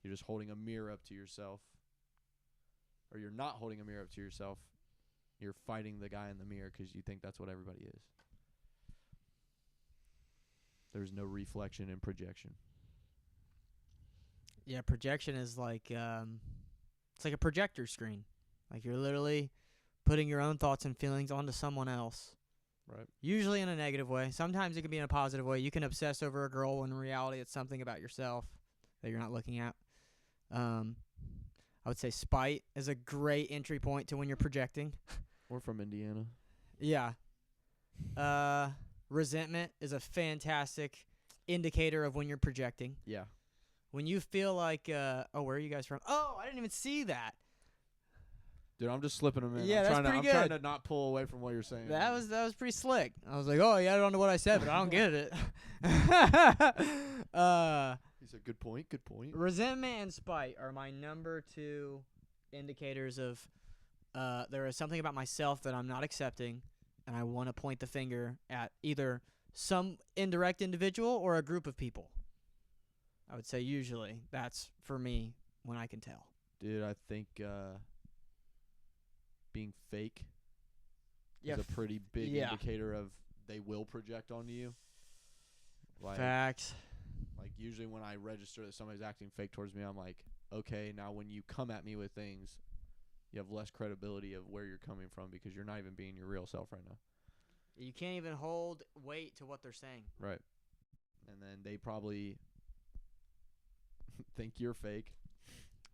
You're just holding a mirror up to yourself, or you're not holding a mirror up to yourself. You're fighting the guy in the mirror because you think that's what everybody is. There's no reflection in projection. Yeah, projection is like it's like a projector screen. Like you're literally putting your own thoughts and feelings onto someone else. Right. Usually in a negative way. Sometimes it can be in a positive way. You can obsess over a girl when in reality it's something about yourself that you're not looking at. I would say spite is a great entry point to when you're projecting. We're from Indiana. Yeah. Resentment is a fantastic indicator of when you're projecting. Yeah. When you feel like, where are you guys from? Oh, I didn't even see that. Dude, I'm just slipping them in. Yeah, I'm that's trying pretty I'm trying good. to not pull away from what you're saying. That was pretty slick. I was like, oh, yeah, I don't know what I said, but I don't get it. He said, good point, good point. Resentment and spite are my number 2 indicators of there is something about myself that I'm not accepting, and I want to point the finger at either some indirect individual or a group of people. I would say usually that's, for me, when I can tell. Dude, I think being fake Yeah, is a pretty big yeah. indicator of they will project onto you. Like, Facts. like usually when I register that somebody's acting fake towards me, I'm like, okay, now when you come at me with things, you have less credibility of where you're coming from because you're not even being your real self right now. You can't even hold weight to what they're saying. Right. And then they probably think you're fake.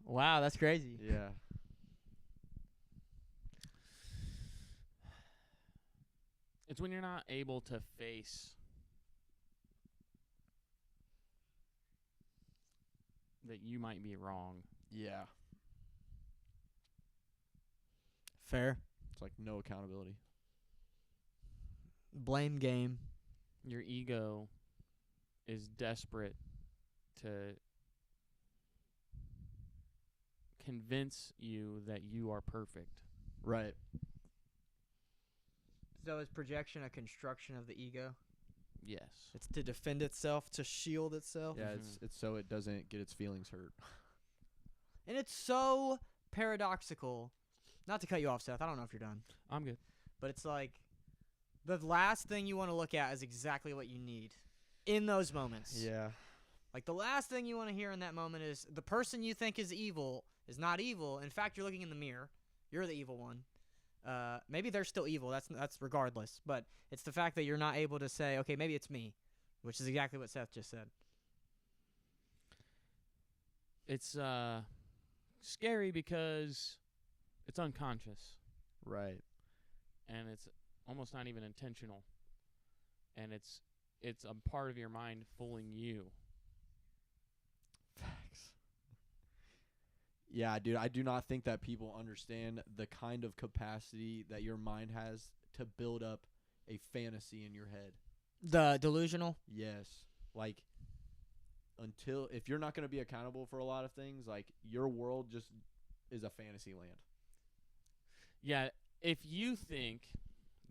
Wow, that's crazy. Yeah. It's when you're not able to face that you might be wrong. Yeah. Fair. It's like no accountability. Blame game. Your ego is desperate to convince you that you are perfect. Right. So is projection a construction of the ego? Yes. It's to defend itself, to shield itself. Yeah, it's so it doesn't get its feelings hurt. And it's so paradoxical. Not to cut you off, Seth. I don't know if you're done. I'm good. But it's like the last thing you want to look at is exactly what you need in those moments. Yeah. Like the last thing you want to hear in that moment is the person you think is evil is not evil. In fact, you're looking in the mirror. You're the evil one. Maybe they're still evil. That's regardless. But it's the fact that you're not able to say, okay, maybe it's me, which is exactly what Seth just said. It's scary because it's unconscious Right. and it's almost not even intentional. And it's a part of your mind fooling you. Facts. Yeah, dude, I do not think that people understand the kind of capacity that your mind has to build up a fantasy in your head. The delusional? Yes. Like, if you're not going to be accountable for a lot of things, like, your world just is a fantasy land. Yeah, if you think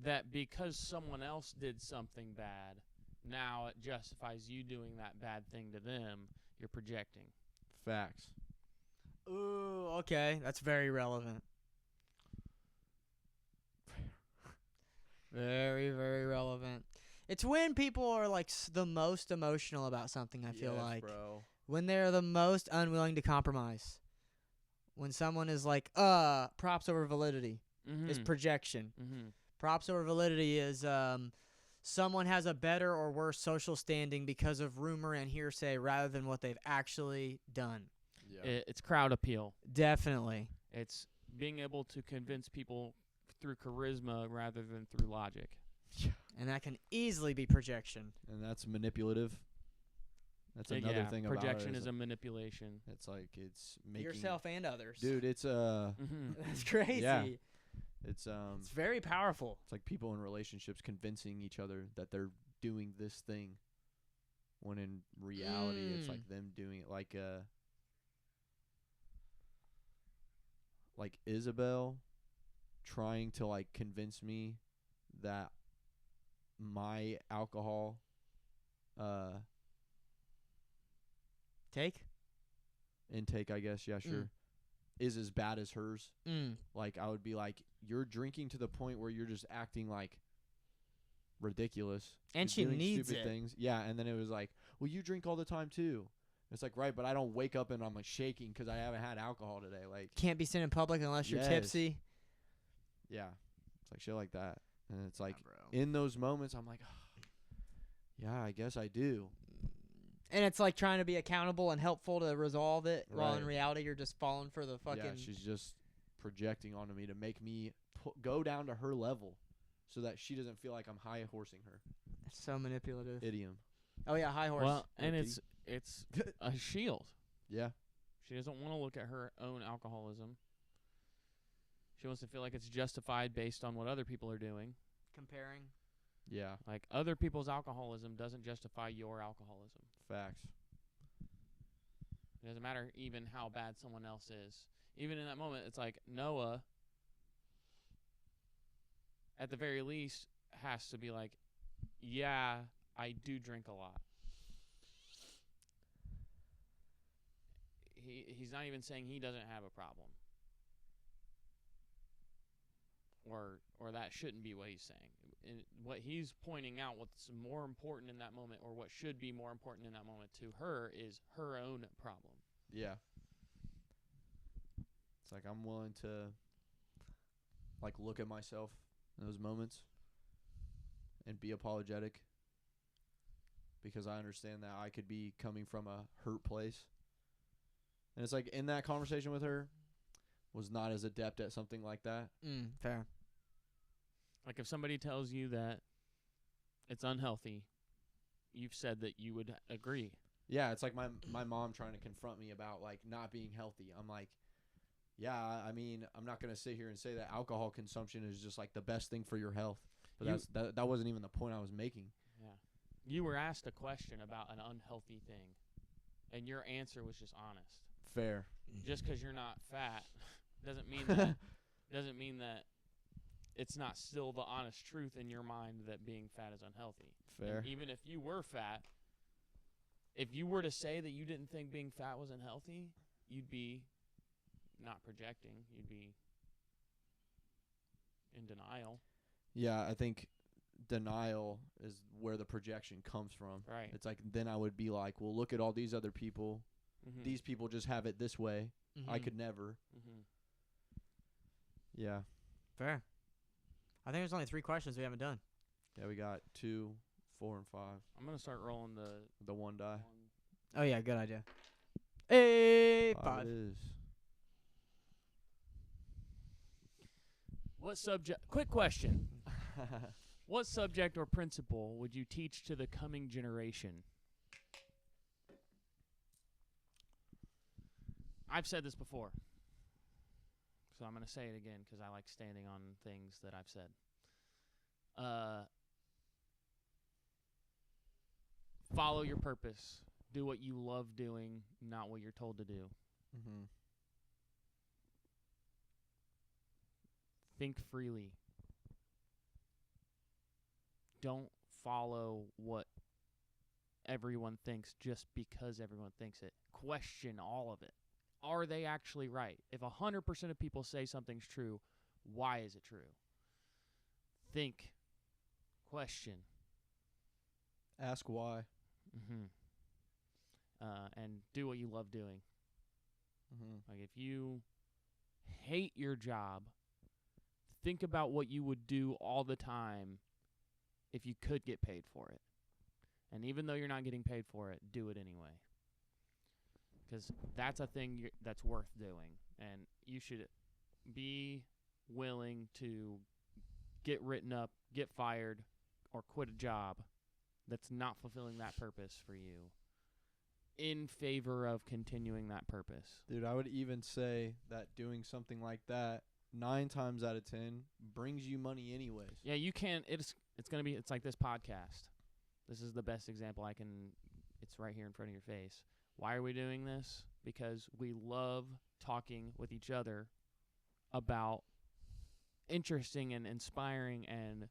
that because someone else did something bad, now it justifies you doing that bad thing to them, you're projecting. Facts. Ooh, okay. That's very relevant. Very, very relevant. It's when people are like the most emotional about something, I feel Yes, like. bro. When they're the most unwilling to compromise. When someone is like, props over validity is projection. Props over validity is someone has a better or worse social standing because of rumor and hearsay rather than what they've actually done. Yeah. It's crowd appeal. Definitely. It's being able to convince people through charisma rather than through logic. And that can easily be projection. And that's manipulative. That's another yeah, thing projection about it. is a manipulation. It's like it's making Yourself and others. Dude, it's That's crazy. Yeah. It's very powerful. It's like people in relationships convincing each other that they're doing this thing when in reality it's like them doing it like Isabel trying to like convince me that my alcohol intake, I guess, yeah, sure, is as bad as hers. Like I would be like, you're drinking to the point where you're just acting like ridiculous and she doing needs stupid it. things. Yeah, and then it was like, well, you drink all the time too. It's like, right, but I don't wake up and I'm like shaking because I haven't had alcohol today. Like, can't be seen in public unless you're tipsy. Yeah, it's like shit like that, and it's like bro. in those moments I'm like, oh, yeah, I guess I do. And it's like trying to be accountable and helpful to resolve it, while in Right. reality you're just falling for the fucking. Yeah, she's just projecting onto me to make me go down to her level, so that she doesn't feel like I'm high horsing her. That's so manipulative. Idiom. Oh yeah, high horse. Well, and Low-key. it's a shield. Yeah. She doesn't want to look at her own alcoholism. She wants to feel like it's justified based on what other people are doing. Comparing. Yeah. Like, other people's alcoholism doesn't justify your alcoholism. Facts. It doesn't matter even how bad someone else is. Even in that moment, it's like Noah, at the very least, has to be like, yeah, I do drink a lot. He's not even saying he doesn't have a problem. Or that shouldn't be what he's saying. And what he's pointing out, what's more important in that moment, or what should be more important in that moment to her, is her own problem. Yeah. It's like I'm willing to like look at myself in those moments and be apologetic, because I understand that I could be coming from a hurt place. And it's like in that conversation with her was not as adept at something like that. Fair. Like, if somebody tells you that it's unhealthy, you've said that you would agree. Yeah, it's like my mom trying to confront me about like not being healthy. I'm like, yeah, I mean, I'm not going to sit here and say that alcohol consumption is just like the best thing for your health. But that wasn't even the point I was making. Yeah. You were asked a question about an unhealthy thing, and your answer was just honest. Fair. Just because you're not fat doesn't mean that it's not still the honest truth in your mind that being fat is unhealthy. Fair. And even if you were fat, if you were to say that you didn't think being fat was unhealthy, you'd be not projecting. You'd be in denial. Yeah, I think denial is where the projection comes from. Right. It's like, then I would be like, well, look at all these other people. Mm-hmm. These people just have it this way. I could never. Mm-hmm. Yeah. Fair. I think there's only 3 questions we haven't done. Yeah, we got 2, 4, and 5. I'm going to start rolling The one die. Oh yeah, good idea. Hey, 5 it is. What subject? Quick question. What subject or principle would you teach to the coming generation? I've said this before, so I'm going to say it again because I like standing on things that I've said. Follow your purpose. Do what you love doing, not what you're told to do. Mm-hmm. Think freely. Don't follow what everyone thinks just because everyone thinks it. Question all of it. Are they actually right? If 100% of people say something's true, why is it true? Think question. Ask why. Mm-hmm. And do what you love doing. Mm-hmm. Like, if you hate your job, think about what you would do all the time if you could get paid for it. And even though you're not getting paid for it, do it anyway. Because that's a thing that's worth doing. And you should be willing to get written up, get fired, or quit a job that's not fulfilling that purpose for you in favor of continuing that purpose. Dude, I would even say that doing something like that 9 times out of 10 brings you money anyways. Yeah, you can't. It's like this podcast. This is the best example I can. It's right here in front of your face. Why are we doing this? Because we love talking with each other about interesting and inspiring and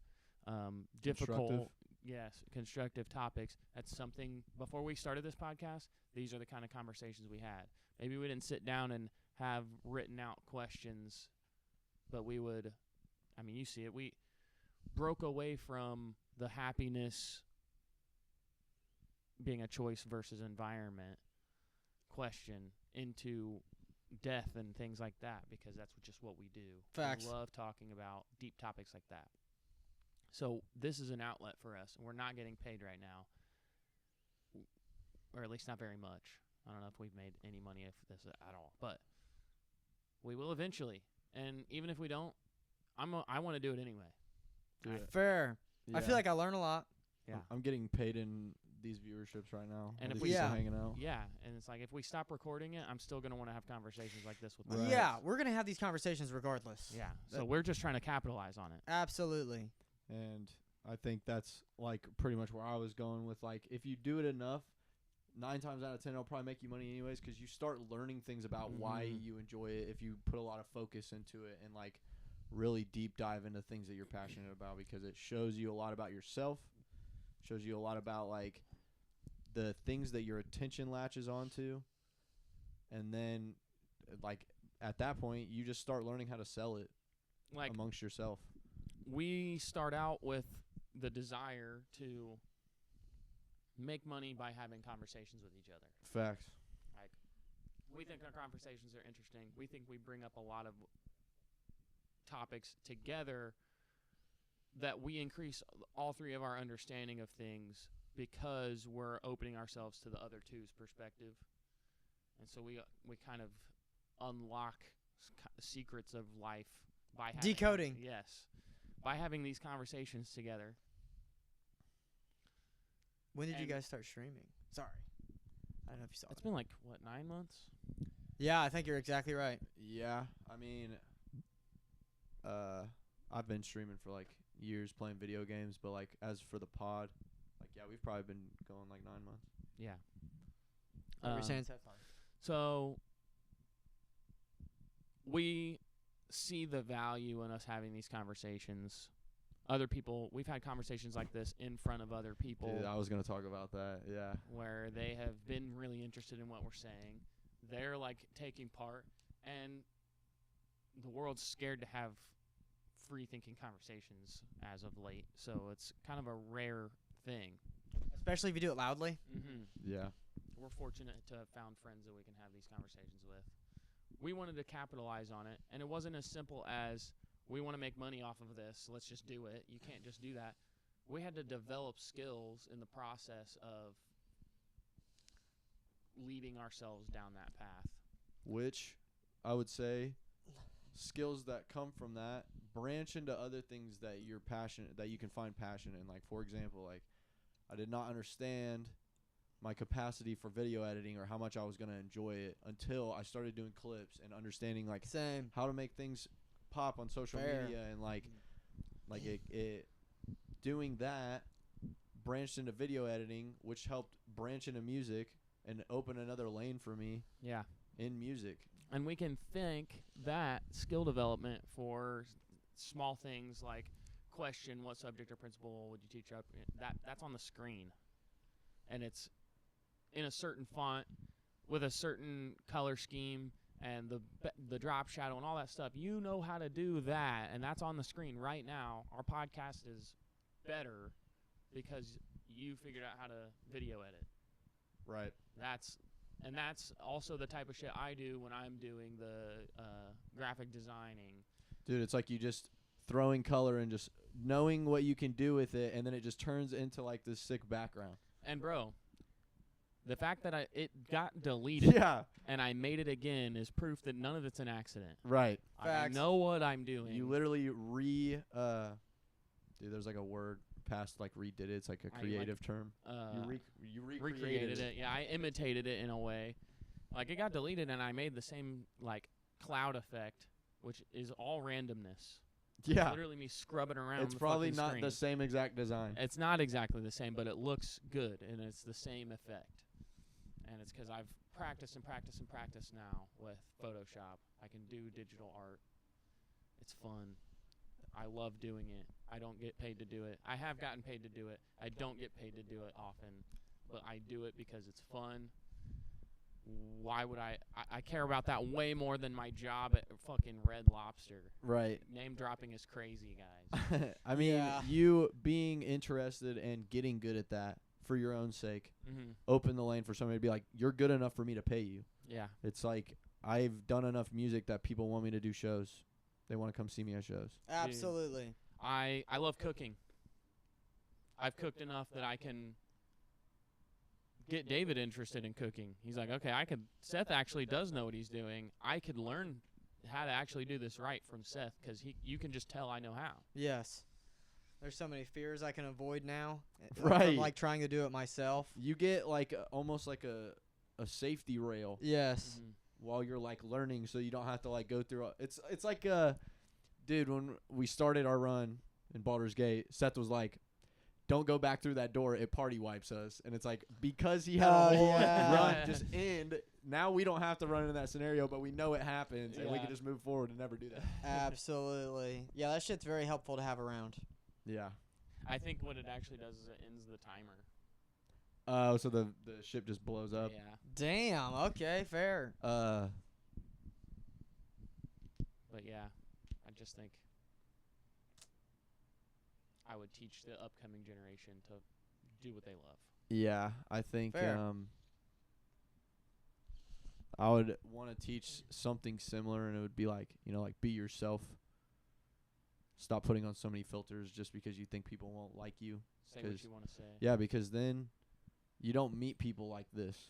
difficult, constructive topics. That's something, before we started this podcast, these are the kind of conversations we had. Maybe we didn't sit down and have written out questions, but we would, you see it, we broke away from the happiness being a choice versus environment question into death and things like that, because that's just what we do. Facts. We love talking about deep topics like that. So this is an outlet for us, and we're not getting paid right now, or at least not very much. I don't know if we've made any money off this at all, but we will eventually. And even if we don't, I want to do it anyway. Do it. Fair. Yeah. I feel like I learn a lot. Yeah. I'm getting paid in these viewerships right now. And At if least we- still Yeah. hanging out. Yeah, and it's like if we stop recording it, I'm still going to want to have conversations like this with my Right. friends. Yeah, we're gonna have these conversations regardless. Yeah, so That- we're just trying to capitalize on it. Absolutely. And I think that's like pretty much where I was going with, like, if you do it enough, 9 times out of 10 it'll probably make you money anyways, because you start learning things about why Mhm. you enjoy it if you put a lot of focus into it and like really deep dive into things that you're passionate about, because it shows you a lot about yourself, shows you a lot about like the things that your attention latches onto, and then like at that point you just start learning how to sell it Like, amongst yourself. we start out with the desire to make money by having conversations with each other. Facts. Like, we think our conversations are interesting. We think we bring up a lot of topics together that we increase all three of our understanding of things, because we're opening ourselves to the other two's perspective. And so we kind of unlock secrets of life by having Decoding. Yes. By having these conversations together. When did you And- guys start streaming? Sorry. I don't know if you saw It's it. been like, 9 months? Yeah, I think you're exactly right. Yeah, I mean, I've been streaming for like years playing video games, but like as for the pod, like we've probably been going like 9 months. Yeah. What were you saying, Seth? So we see the value in us having these conversations. Other people, we've had conversations like this in front of other people. Dude, I was gonna talk about that. Yeah. Where they have been really interested in what we're saying. They're like taking part, and the world's scared to have free thinking conversations as of late. So it's kind of a rare thing. Especially if you do it loudly. Mm-hmm. Yeah. We're fortunate to have found friends that we can have these conversations with. We wanted to capitalize on it, and it wasn't as simple as we want to make money off of this, let's just do it. You can't just do that. We had to develop skills in the process of leading ourselves down that path. Which I would say skills that come from that branch into other things that you're passionate, that you can find passion in. Like, for example, like I did not understand my capacity for video editing or how much I was going to enjoy it until I started doing clips and understanding like Same. how to make things pop on social Fair. media, and like it doing that branched into video editing, which helped branch into music and open another lane for me Yeah. in music. And we can thank that skill development for small things like question, what subject or principle would you teach up? That's on the screen. And it's in a certain font with a certain color scheme and the drop shadow and all that stuff. You know how to do that, and that's on the screen right now. Our podcast is better because you figured out how to video edit. Right. That's also the type of shit I do when I'm doing the graphic designing. Dude, it's like you just throwing color and just knowing what you can do with it, and then it just turns into like this sick background. And bro, the fact that it got deleted Yeah. and I made it again is proof that none of it's an accident. Right. I Facts. know what I'm doing. You literally dude, there's like a word past like redid it. It's like a creative term. You recreated it. Yeah, I imitated it in a way. Like it got deleted and I made the same like cloud effect, which is all randomness. Yeah. Literally me scrubbing around. It's the probably fucking not screen. the same exact design. It's not exactly the same, but it looks good and it's the same effect. And it's because I've practiced and practiced and practiced now with Photoshop. I can do digital art. It's fun. I love doing it. I don't get paid to do it. I have gotten paid to do it. I don't get paid to do it often, but I do it because it's fun. Why would I care about that way more than my job at fucking Red Lobster. Right. Name dropping is crazy, guys. I mean, Yeah. you being interested and getting good at that for your own sake, open the lane for somebody to be like, you're good enough for me to pay you. Yeah. It's like I've done enough music that people want me to do shows. They want to come see me at shows. Absolutely. I love cooking. I've cooked enough that I can get David interested in cooking. He's like, okay, Seth actually does know what he's doing. I could learn how to actually do this right from Seth because you can just tell I know how. Yes. There's so many fears I can avoid now. Right. From, like trying to do it myself. You get like almost like a safety rail Yes. while you're like learning, so you don't have to like go through. It's like dude, when we started our run in Baldur's Gate, Seth was like, "Don't go back through that door. It party wipes us." And it's like because he had a whole yeah. run just end. Now we don't have to run into that scenario, but we know it happens, and we Yeah. can just move forward and never do that. Absolutely. Yeah, that shit's very helpful to have around. Yeah. I think what it actually does is it ends the timer. So the ship just blows up. Yeah. Damn. Okay. Fair. But yeah, I just think I would teach the upcoming generation to do what they love. Yeah, I think Fair. I would want to teach something similar, and it would be like, like be yourself. Stop putting on so many filters just because you think people won't like you. Say what you want to say. Yeah, because then you don't meet people like this.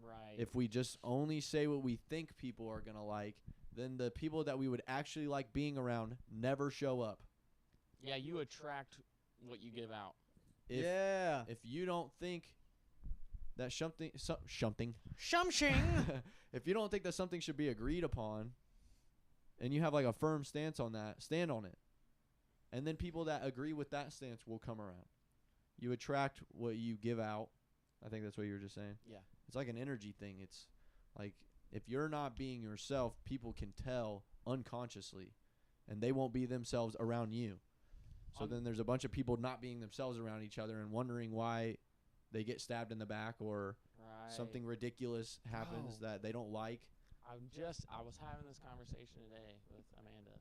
Right. If we just only say what we think people are going to like, then the people that we would actually like being around never show up. Yeah, you attract what you give out. Yeah. If you don't think that something Shumshing. if you don't think that something should be agreed upon and you have like a firm stance on that, stand on it. And then people that agree with that stance will come around. You attract what you give out. I think that's what you were just saying. Yeah. It's like an energy thing. It's like if you're not being yourself, people can tell unconsciously, and they won't be themselves around you. So then there's a bunch of people not being themselves around each other and wondering why they get stabbed in the back or Right. something ridiculous happens Bro. that they don't like. I was having this conversation today with Amanda.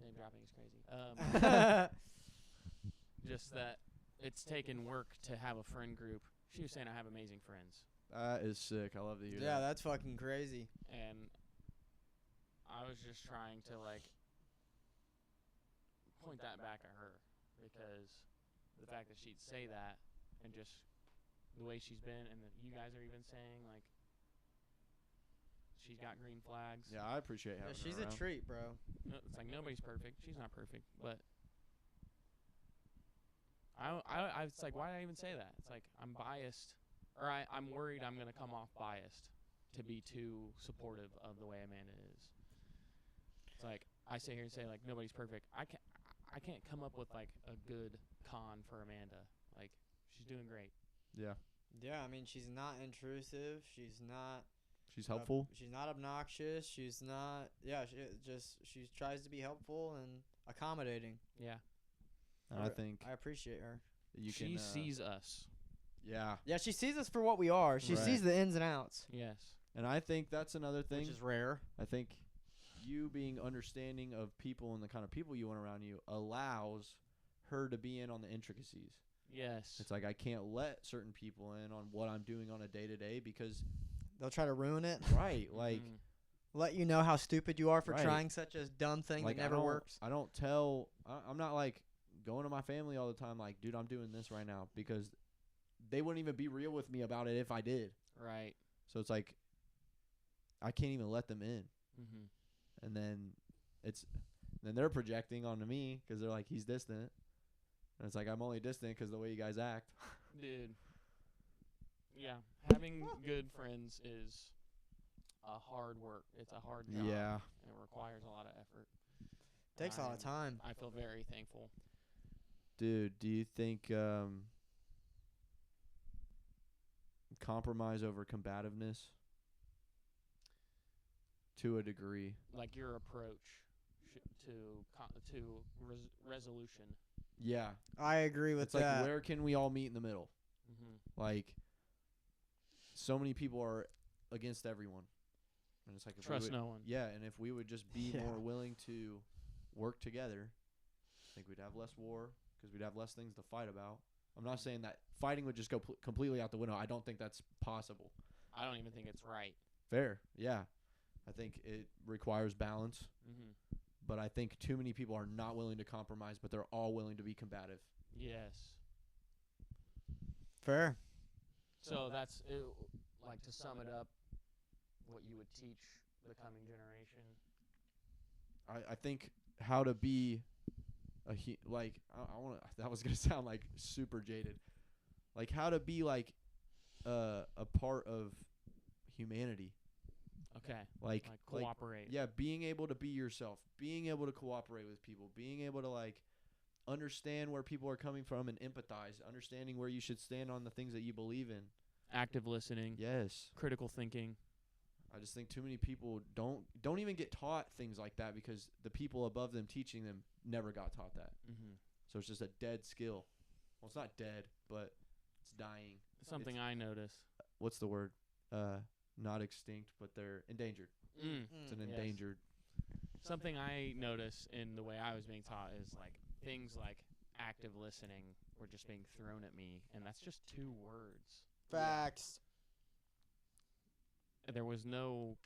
Name dropping is crazy. Just that it's taken work to have a friend group. She was saying I have amazing friends. That is sick. I love to hear Yeah, that. that's fucking crazy. And I was just trying to like point that back at her because the fact that she'd say that and just the way she's been and that you guys are even saying like she's got green flags. Yeah, I appreciate having Yeah, she's her a around. treat, bro. No, it's like nobody's perfect. She's not perfect, but it's like, why did I even say that? It's like I'm biased, or I'm worried I'm gonna come off biased to be too supportive of the way Amanda is. It's like I sit here and say like nobody's perfect. I can't come up with like a good con for Amanda. Like she's doing great. Yeah. Yeah, I mean, she's not intrusive. She's not. She's helpful. She's not obnoxious. She's not. Yeah, she tries to be helpful and accommodating. Yeah, And I think I appreciate her. you she can sees us. Yeah. Yeah, she sees us for what we are. She Right. sees the ins and outs, Yes. And I think that's another thing. which is rare. I think you being understanding of people and the kind of people you want around you allows her to be in on the intricacies. Yes. It's like I can't let certain people in on what I'm doing on a day-to-day because They'll try to ruin it. right, like Mhm. Let you know how stupid you are for Right. trying such a dumb thing like that never works. I don't tell I'm not like going to my family all the time like, dude, I'm doing this right now, because they wouldn't even be real with me about it if I did. Right. So it's like I can't even let them in. Mhm. And then they're projecting onto me because they're like, he's distant. And it's like, I'm only distant because the way you guys act. Dude. Yeah. Having good friends is a hard work. It's a hard job. Yeah. And it requires a lot of effort. Takes a lot of time. I feel very thankful. Dude, do you think compromise over combativeness? To a degree. Like your approach to resolution. Yeah. I agree with It's like, that. where can we all meet in the middle? Mm-hmm. Like, so many people are against everyone. And it's like, if Trust no one. Yeah, and if we would just be Yeah. more willing to work together, I think we'd have less war because we'd have less things to fight about. I'm not saying that fighting would just go completely out the window. I don't think that's possible. I don't even think it's right. Fair, yeah. I think it requires balance, Mm-hmm. but I think too many people are not willing to compromise, but they're all willing to be combative. Yes. Fair. So that's it, like to sum it up, what you would teach the coming generation. I think how to be I want to. That was gonna sound like super jaded, like how to be like a part of humanity. Okay. Like cooperate. Yeah, being able to be yourself, being able to cooperate with people, being able to like understand where people are coming from and empathize, understanding where you should stand on the things that you believe in. Active listening. Yes. Critical thinking. I just think too many people don't even get taught things like that because the people above them teaching them never got taught that. Mm-hmm. So it's just a dead skill. Well, it's not dead, but it's dying. Something I notice. What's the word? Not extinct, but they're endangered. It's an Yes. endangered. Something I notice in the way I was being taught is like things like active listening were just being thrown at me, and that's just 2 words. Facts. There was no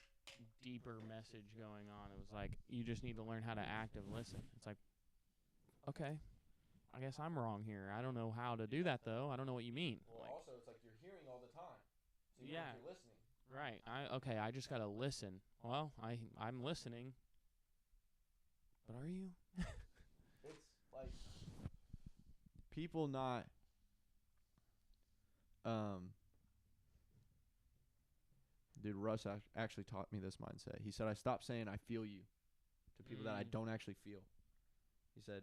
deeper message going on. It was like, you just need to learn how to active listen. It's like, okay, I guess I'm wrong here. I don't know how to do that, though. I don't know what you mean. Well, Like, also, it's like you're hearing all the time. So Yeah. you're listening. right. I just got to listen. Well, I'm listening. But are you? It's like people not dude, Russ actually taught me this mindset. He said I stopped saying I feel you to people that I don't actually feel. He said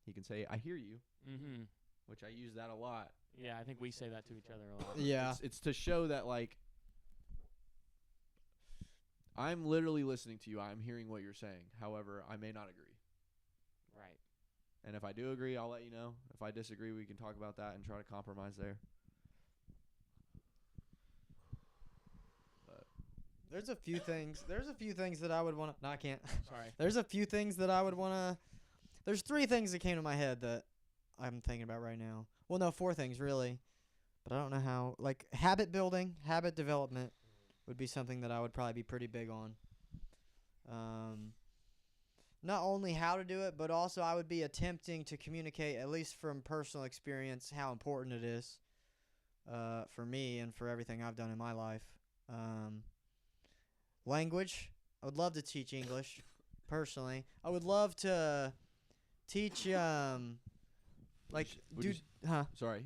he can say I hear you, Mm-hmm. which I use that a lot. Yeah, I think we say that to each other a lot. Yeah. It's to show that like I'm literally listening to you. I'm hearing what you're saying. However, I may not agree. Right. And if I do agree, I'll let you know. If I disagree, we can talk about that and try to compromise there. There's a few things. There's a few things that I would want to. No, I can't. Sorry. There's a few things that I would want to. There's 3 things that came to my head that I'm thinking about right now. Well, no, 4 things really, but I don't know how. Like habit building, habit development would be something that I would probably be pretty big on. Not only how to do it, but also I would be attempting to communicate, at least from personal experience, how important it is for me and for everything I've done in my life. Language. I would love to teach English, personally. I would love to teach, Sorry,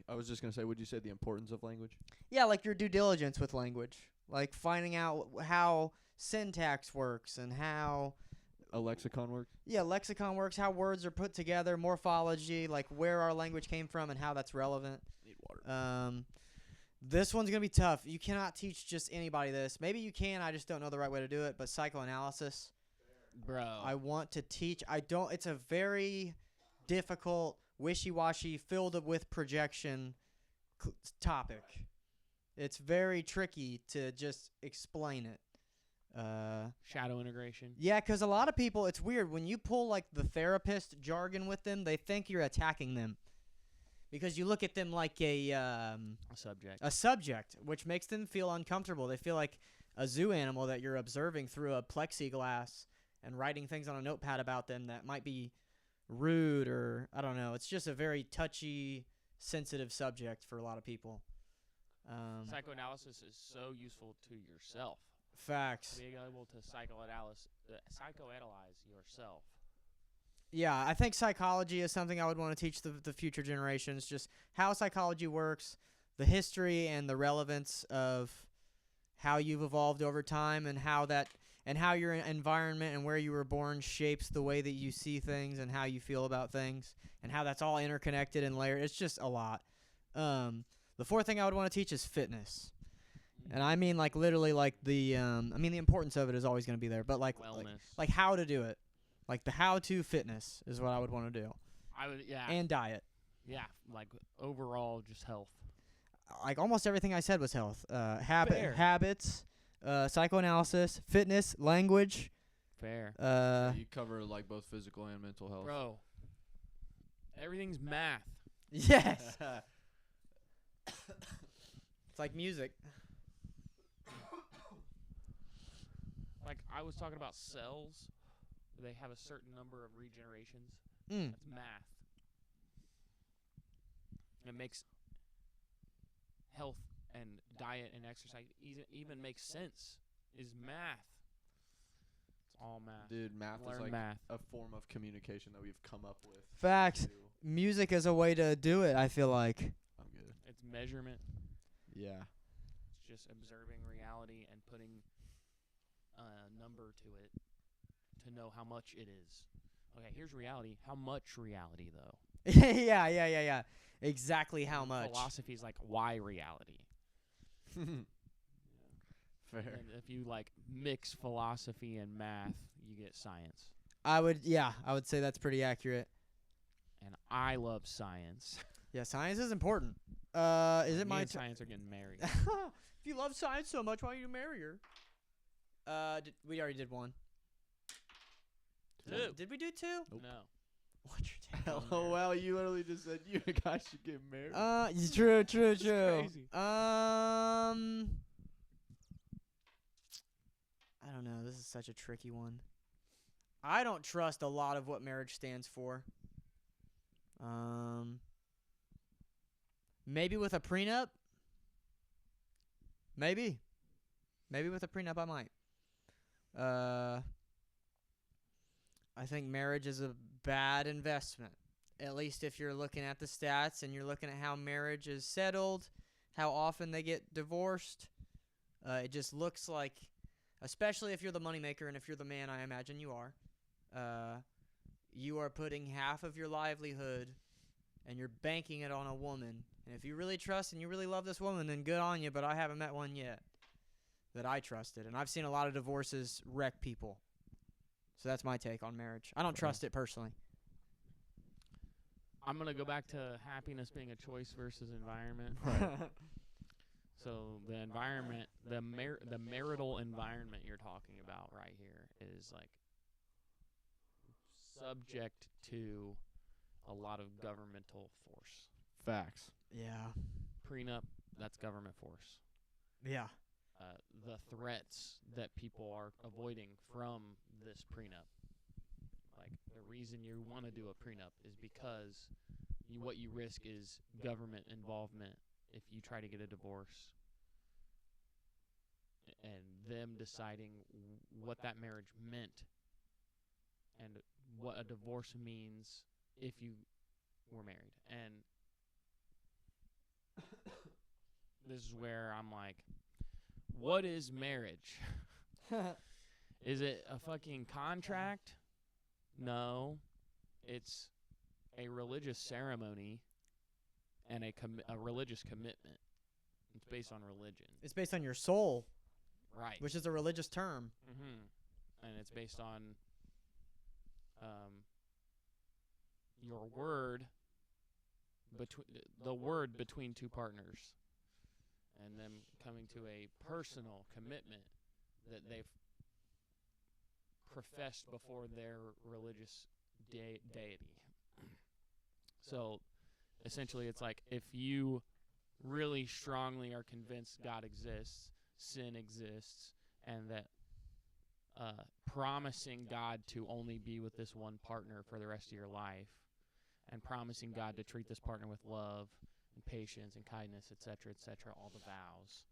I was just going to say, would you say the importance of language? Yeah, like your due diligence with language. Like finding out how syntax works and how A lexicon works? Yeah, lexicon works, how words are put together, morphology, like where our language came from and how that's relevant. Need water. This one's going to be tough. You cannot teach just anybody this. Maybe you can, I just don't know the right way to do it, but psychoanalysis. Bro. I want to teach. It's a very difficult, wishy-washy, filled with projection topic. It's very tricky to just explain it. Shadow integration. Yeah, because a lot of people, it's weird. When you pull, like, the therapist jargon with them, they think you're attacking them. Because you look at them like a subject, which makes them feel uncomfortable. They feel like a zoo animal that you're observing through a plexiglass and writing things on a notepad about them that might be rude or, I don't know. It's just a very touchy, sensitive subject for a lot of people. Psychoanalysis is so useful to yourself. Facts. Being able to psychoanalyze yourself. Yeah, I think psychology is something I would want to teach the future generations, just how psychology works, the history and the relevance of how you've evolved over time and how your environment and where you were born shapes the way that you see things and how you feel about things and how that's all interconnected and layered. It's just a lot. The fourth thing I would want to teach is fitness. And I mean, like, literally, like, the importance of it is always going to be there, but, like, Wellness. like how to do it. Like, the how-to fitness is what I would want to do. Yeah. And diet. Yeah, like, overall, just health. Like, almost everything I said was health. Fair. Habits, psychoanalysis, fitness, language. Fair. You cover, like, both physical and mental health. Bro, everything's math. Yes. It's like music. Like, I was talking about cells. They have a certain number of regenerations. That's math. It makes health and diet and exercise even makes sense. Is math. It's all math. Dude, math Learn is like math. a form of communication that we've come up with. Facts. too. Music is a way to do it, I feel like. I'm good. It's measurement. Yeah. It's just observing reality and putting a number to it to know how much it is. Okay, here's reality. How much reality, though? Yeah. Exactly how much. Philosophy is like, why reality? Fair. And if you, like, mix philosophy and math, you get science. I would say that's pretty accurate. And I love science. Yeah, science is important. Is it Me my and turn? science are getting married. If you love science so much, why don't you marry her? We already did one. Two. Did we do two? No. What's your take? LOL, you literally just said you guys should get married. True. crazy. I don't know. This is such a tricky one. I don't trust a lot of what marriage stands for. Maybe with a prenup. Maybe with a prenup I might. I think marriage is a bad investment. At least if you're looking at the stats and you're looking at how marriage is settled, how often they get divorced. It just looks like, especially if you're the moneymaker and if you're the man, I imagine you are putting half of your livelihood and you're banking it on a woman. And if you really trust and you really love this woman, then good on you, but I haven't met one yet that I trusted. And I've seen a lot of divorces wreck people. So that's my take on marriage. I don't trust it personally. I'm going to go back to happiness being a choice versus environment. So the environment, the marital environment you're talking about right here is, like, subject to a lot of governmental force. Facts. Yeah. Prenup, that's government force. Yeah. The threats that people are avoiding from this prenup. Like, the reason you want to do a prenup is because what you risk is government involvement if you try to get a divorce and them deciding what that marriage meant and what a divorce means if you were married. And this is where I'm like, what is marriage? Is it a fucking contract? No. It's a religious ceremony and a religious commitment. It's based on religion. It's based on your soul, Right. which is a religious term. Mm-hmm. And it's based on your word, the word between two partners, and them coming to a personal commitment that they've professed before their religious deity. So essentially it's like if you really strongly are convinced God exists, sin exists, and that promising God to only be with this one partner for the rest of your life, and promising God to treat this partner with love and patience and kindness, etc., etc., all the vows,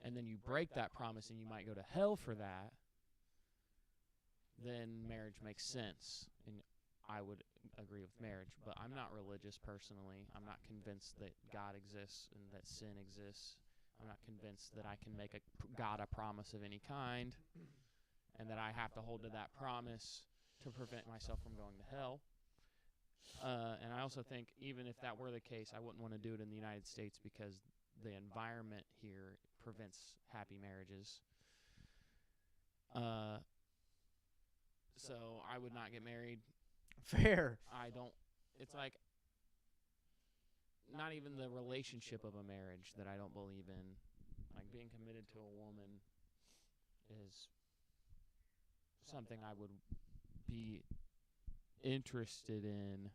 and then you break that promise and you might go to hell for that, then marriage makes sense. And I would agree with marriage, but I'm not religious personally. I'm not convinced that God exists and that sin exists. I'm not convinced that I can make God a promise of any kind, and that I have to hold to that promise to prevent myself from going to hell. And I also think even if that were the case, I wouldn't want to do it in the United States because the environment here prevents happy marriages. So I would not get married. Fair. I don't. It's like not even the relationship of a marriage that I don't believe in. Like being committed to a woman is something I would be interested in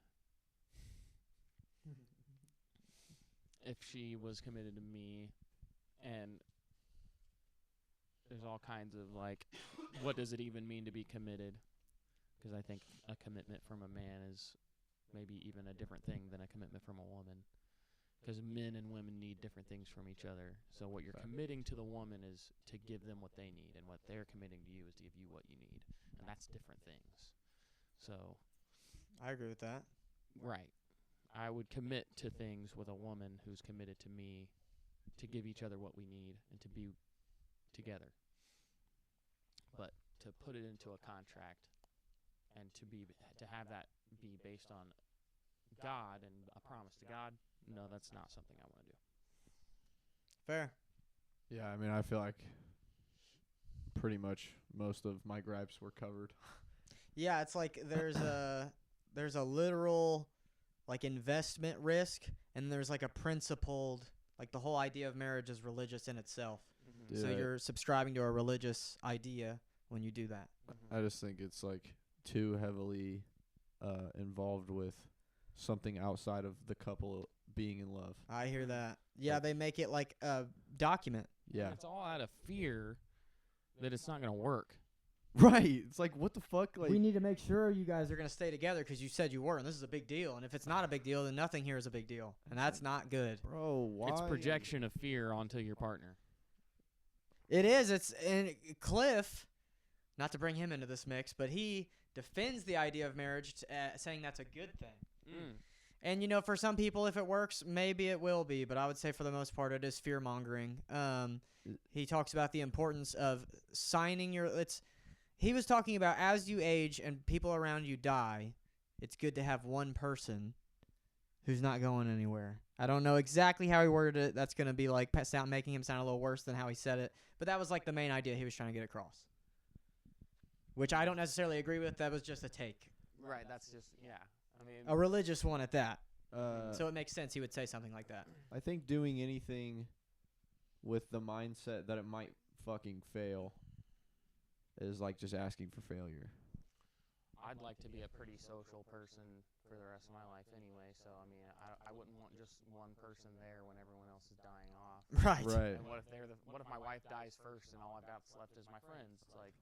if she was committed to me. And there's all kinds of like, what does it even mean to be committed? Because I think a commitment from a man is maybe even a different thing than a commitment from a woman. Because men and women need different things from each other. So what you're committing to the woman is to give them what they need, and what they're committing to you is to give you what you need. And that's different things. So I agree with that. right. I would commit to things with a woman who's committed to me to give each other what we need and to be together. But to put it into a contract and to have that be based on God and a promise to God, no, that's not something I want to do. Fair. Yeah, I mean, I feel like pretty much most of my gripes were covered. Yeah, it's like there's a literal like investment risk, and there's like a principled, like the whole idea of marriage is religious in itself. Mm-hmm. So Yeah. you're subscribing to a religious idea when you do that. I just think it's like too heavily involved with something outside of the couple being in love. I hear that. Yeah, Like- they make it like a document. Yeah. It's all out of fear that it's not going to work. Right. It's like, what the fuck? Like, We need to make sure you guys are going to stay together because you said you were, and this is a big deal. And if it's not a big deal, then nothing here is a big deal. And that's not good. bro, why? It's projection of fear onto your partner. It is. It's and Cliff, not to bring him into this mix, but he defends the idea of marriage, saying that's a good thing. Mm. And, you know, for some people, if it works, maybe it will be. But I would say for the most part, it is fear-mongering. He talks about the importance of signing your – he was talking about as you age and people around you die, it's good to have one person who's not going anywhere. I don't know exactly how he worded it. That's going to be like making him sound a little worse than how he said it. But that was like the main idea he was trying to get across, which I don't necessarily agree with. That was just a take. Right, that's just, yeah. I mean, A religious one at that. So So it makes sense he would say something like that. I think doing anything with the mindset that it might fucking fail is like just asking for failure. I'd like to be a pretty social person for the rest of my life anyway, so I mean, I wouldn't want just one person there when everyone else is dying off. Right. Right. And what if my wife dies first and all I've got left is my friends? It's like,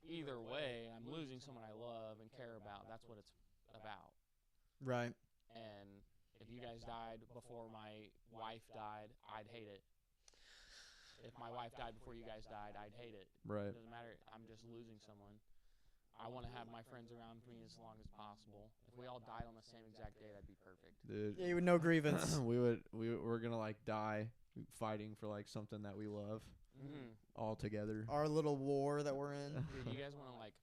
either way, I'm losing someone I love and care about. That's what it's about. Right. And if you guys died before my wife died, I'd hate it. If my wife died before you guys died, I'd hate it. Right. It doesn't matter. I'm just losing someone. I want to have my friends around me as long as possible. If we all died on the same exact day, that'd be perfect. Dude. Yeah, no grievance. we're gonna like die fighting for like something that we love Mm-hmm. all together. Our little war that we're in. Dude, you guys want to like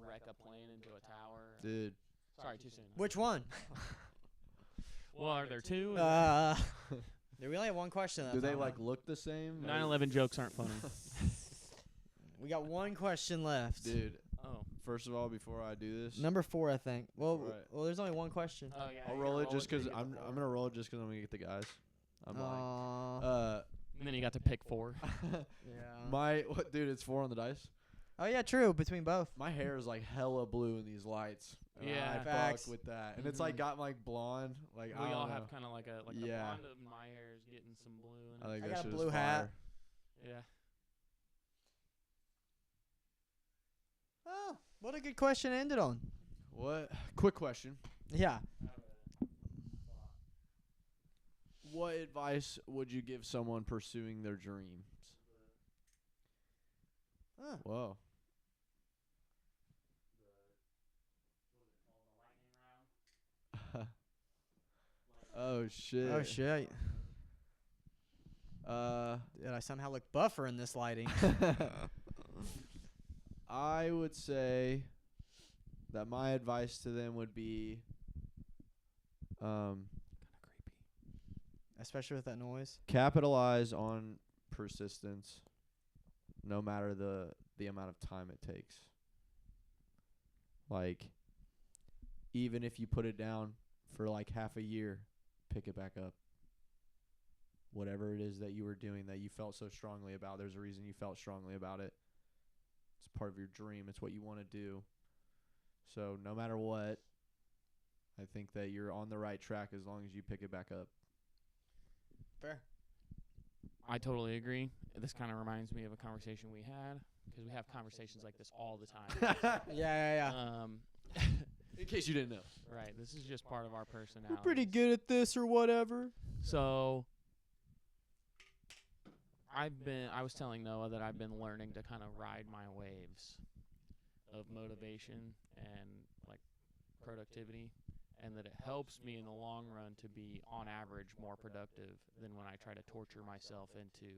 wreck a plane into a tower? Dude. Sorry, too soon. Which one? Well, are there two? We only have one question. Do they like look the same? 9/11 jokes aren't funny. We got one question left. Dude, Oh. first of all, before I do this, Number 4, I think. Well, Right. well, there's only one question. Oh yeah. I'll you're roll gonna it just till because you get I'm the four. gonna roll it just because I'm gonna get the guys. I'm lying. Aw. And then you got to pick 4. Yeah. Dude, it's 4 on the dice. Oh yeah, true. Between both. My hair is like hella blue in these lights. And Yeah. I Facts. fuck with that. And it's like got like blonde. Like We I don't all know. have kind of like a the Yeah. blonde of my hair is getting some blue in I it. think I that got a shit blue is hat. fire. Yeah. Oh, what a good question to end it on. What? Quick question. Yeah. What advice would you give someone pursuing their dreams? Oh. Whoa. Oh shit. Oh shit. Did I somehow look buffer in this lighting? I would say that my advice to them would be Especially with that noise. capitalize on persistence no matter the amount of time it takes. Like, even if you put it down for like half a year, pick it back up. Whatever it is that you were doing that you felt so strongly about, there's a reason you felt strongly about it. It's part of your dream. It's what you want to do. So no matter what, I think that you're on the right track as long as you pick it back up. Fair. I totally agree. This kind of reminds me of a conversation we had because we have conversations like this all the time. Yeah. In case you didn't know. Right. This is just part of our personality. We're pretty good at this or whatever. So I was telling Noah that I've been learning to kind of ride my waves of motivation and like productivity, and that it helps me in the long run to be on average more productive than when I try to torture myself into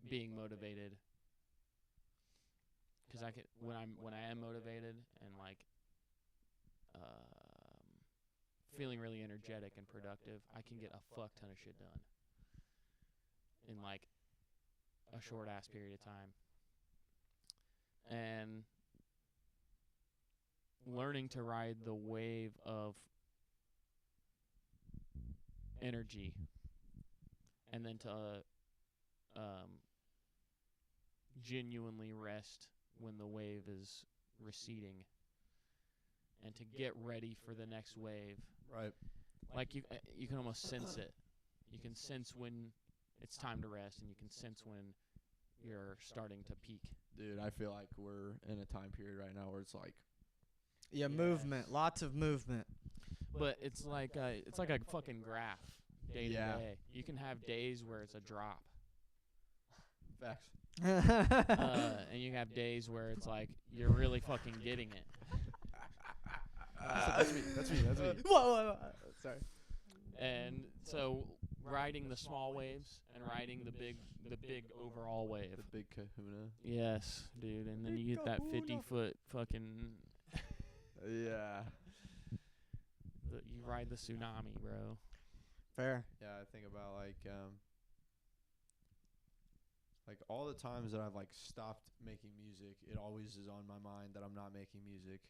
being motivated. Because when I am motivated and like feeling really energetic and productive, I can get a fuck ton of shit done in like a short ass period of time. And learning to ride the wave of energy and then to genuinely rest when the wave is receding and to get ready for the next wave. Right. Like you can almost sense it. You can sense when it's time to rest, and you can sense when you're starting to peak. Dude, I feel like we're in a time period right now where it's like Yeah, Yes. movement. Lots of movement. But it's like a fucking graph day Yeah. to day. You can have days where it's a drop. facts. And you have days where it's like you're really fucking getting it. That's me. Whoa. Sorry. And so riding the small waves and riding the big overall wave. The big kahuna. Yes, dude. And then you get that 50-foot fucking Yeah. you ride the tsunami, bro. Fair. Yeah, I think about like all the times that I've like stopped making music, it always is on my mind that I'm not making music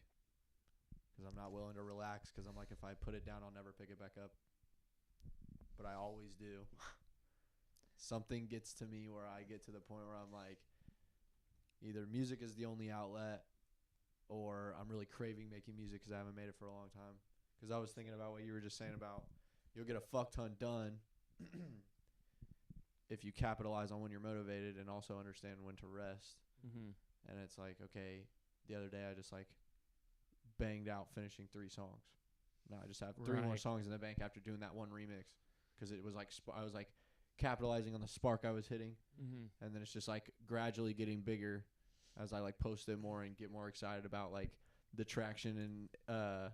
because I'm not willing to relax because I'm like, if I put it down, I'll never pick it back up. But I always do. Something gets to me where I get to the point where I'm like, either music is the only outlet or I'm really craving making music because I haven't made it for a long time. Because I was thinking about what you were just saying about you'll get a fuck ton done if you capitalize on when you're motivated and also understand when to rest. Mm-hmm. And it's like, okay, the other day I just like banged out finishing 3 songs. Now I just have 3 more Right. songs in the bank after doing that one remix because it was like I was like capitalizing on the spark I was hitting. Mm-hmm. And then it's just like gradually getting bigger as I like post it more and get more excited about like the traction and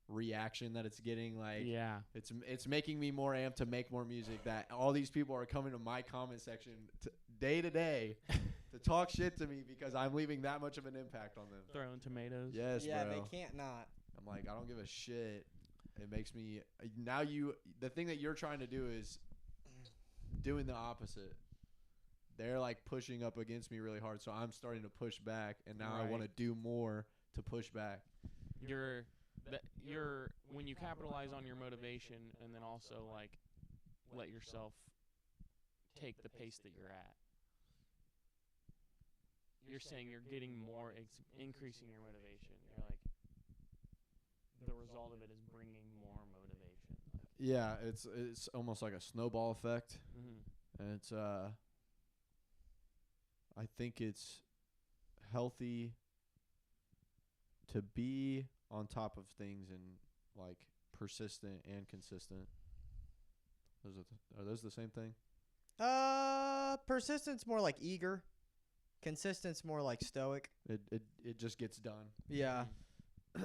reaction that it's getting. Like Yeah. it's making me more amped to make more music, that all these people are coming to my comment section day to day to talk shit to me because I'm leaving that much of an impact on them. Throwing tomatoes. Yes, Yeah, bro. they can't not. I'm like, I don't give a shit. It makes me now the thing that you're trying to do is doing the opposite. They're like pushing up against me really hard, so I'm starting to push back, and now I Right. want to do more to push back. You're when you capitalize on your motivation and then also like let yourself take the pace that you're at. You're saying you're getting more, increasing your motivation. You're like, the result of it is bringing more motivation. Yeah, it's almost like a snowball effect, and it's I think it's healthy to be on top of things and like persistent and consistent. Are those the same thing? Persistence more like eager. Consistence more like stoic. It just gets done. Yeah.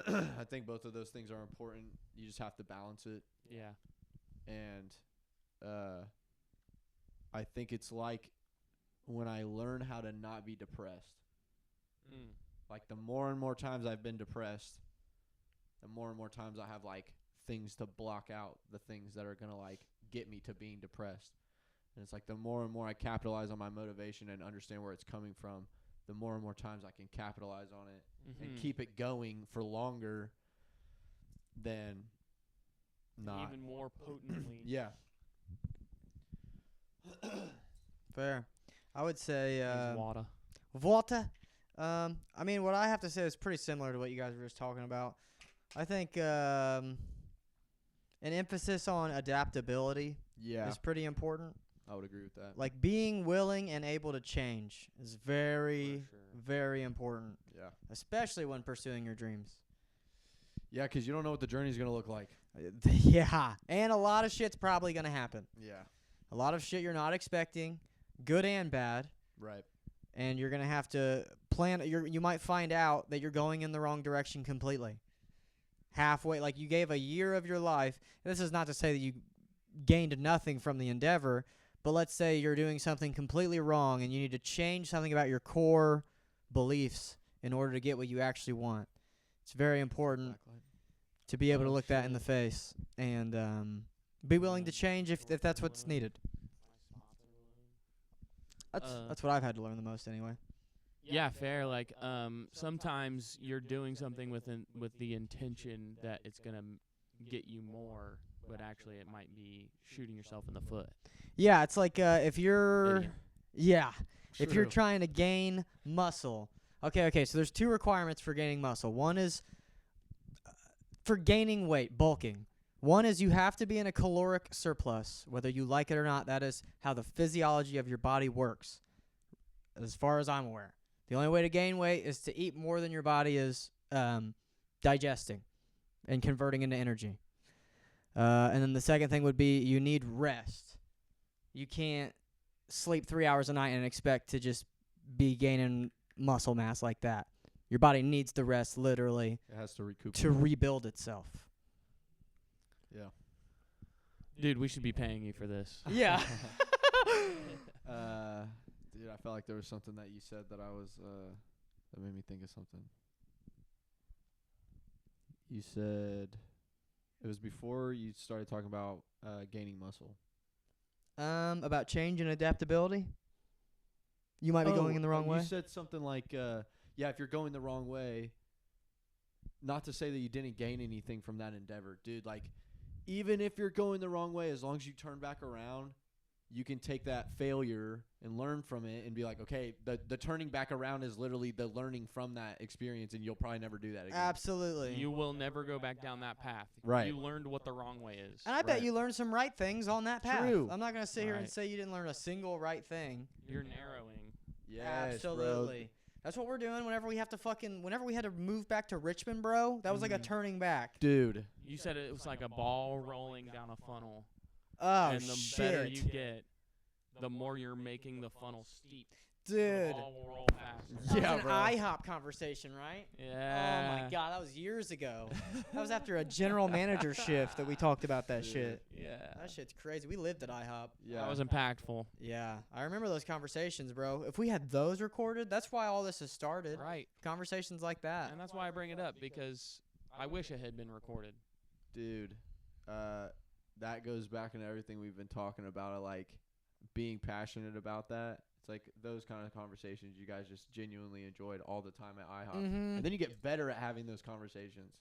I think both of those things are important. You just have to balance it. Yeah. And I think it's like when I learn how to not be depressed. Like the more and more times I've been depressed, the more and more times I have like things to block out the things that are going to like get me to being depressed. And it's like the more and more I capitalize on my motivation and understand where it's coming from, the more and more times I can capitalize on it and keep it going for longer than not. Even more potently. Yeah. Fair. I would say Water. water. I mean, what I have to say is pretty similar to what you guys were just talking about. I think an emphasis on adaptability is pretty important. I would agree with that. Like being willing and able to change is very, very important. Yeah. Especially when pursuing your dreams. Yeah, because you don't know what the journey's going to look like. Yeah. And a lot of shit's probably going to happen. Yeah. A lot of shit you're not expecting, good and bad. Right. And you're going to have to plan. You might find out that you're going in the wrong direction completely. Halfway, like you gave a year of your life. This is not to say that you gained nothing from the endeavor, but let's say you're doing something completely wrong and you need to change something about your core beliefs in order to get what you actually want. It's very important to be able to look that in the face and be willing to change if that's what's needed. That's what I've had to learn the most anyway. Yeah, fair. Like, sometimes you're doing something with the intention that it's gonna get you more, but actually it might be shooting yourself in the foot. Yeah, it's like if you're, Idiot. if you're trying to gain muscle. Okay. So there's two requirements for gaining muscle. One is for gaining weight, bulking. One is you have to be in a caloric surplus, whether you like it or not. That is how the physiology of your body works, as far as I'm aware. The only way to gain weight is to eat more than your body is digesting and converting into energy. And then the second thing would be you need rest. You can't sleep 3 hours a night and expect to just be gaining muscle mass like that. Your body needs the rest, literally. It has to recoup. To rebuild itself. Yeah. Dude, we should be paying you for this. Yeah. Dude, I felt like there was something that you said that that made me think of something. You said it was before you started talking about gaining muscle. About change and adaptability. You might be going in the wrong way. You said something like, if you're going the wrong way, not to say that you didn't gain anything from that endeavor. Dude, like, even if you're going the wrong way, as long as you turn back around, you can take that failure and learn from it and be like, okay, the turning back around is literally the learning from that experience, and you'll probably never do that again. Absolutely. You will never go back down that path. Right. You learned what the wrong way is. And I bet you learned some right things on that path. True. I'm not going to sit here and Right. say you didn't learn a single right thing. You're narrowing. Yes, Absolutely. That's what we're doing whenever we had to move back to Richmond, bro. That was like a turning back. Dude. You said it was like a ball rolling down a funnel. Oh, and the shit. better you get, the more you're making the funnel steep. Dude. The ball will roll faster. That Yeah, was an bro. IHOP conversation, right? Yeah. Oh, my God. That was years ago. That was after a general manager shift that we talked about that shit. Yeah. That shit's crazy. We lived at IHOP. Yeah. That was impactful. Yeah. I remember those conversations, bro. If we had those recorded, that's why all this has started. Right. Conversations like that. And that's why I bring it up, because I wish it had been recorded. Dude, that goes back into everything we've been talking about, like being passionate about that. It's like those kind of conversations you guys just genuinely enjoyed all the time at IHOP. Mm-hmm. And then you get better at having those conversations.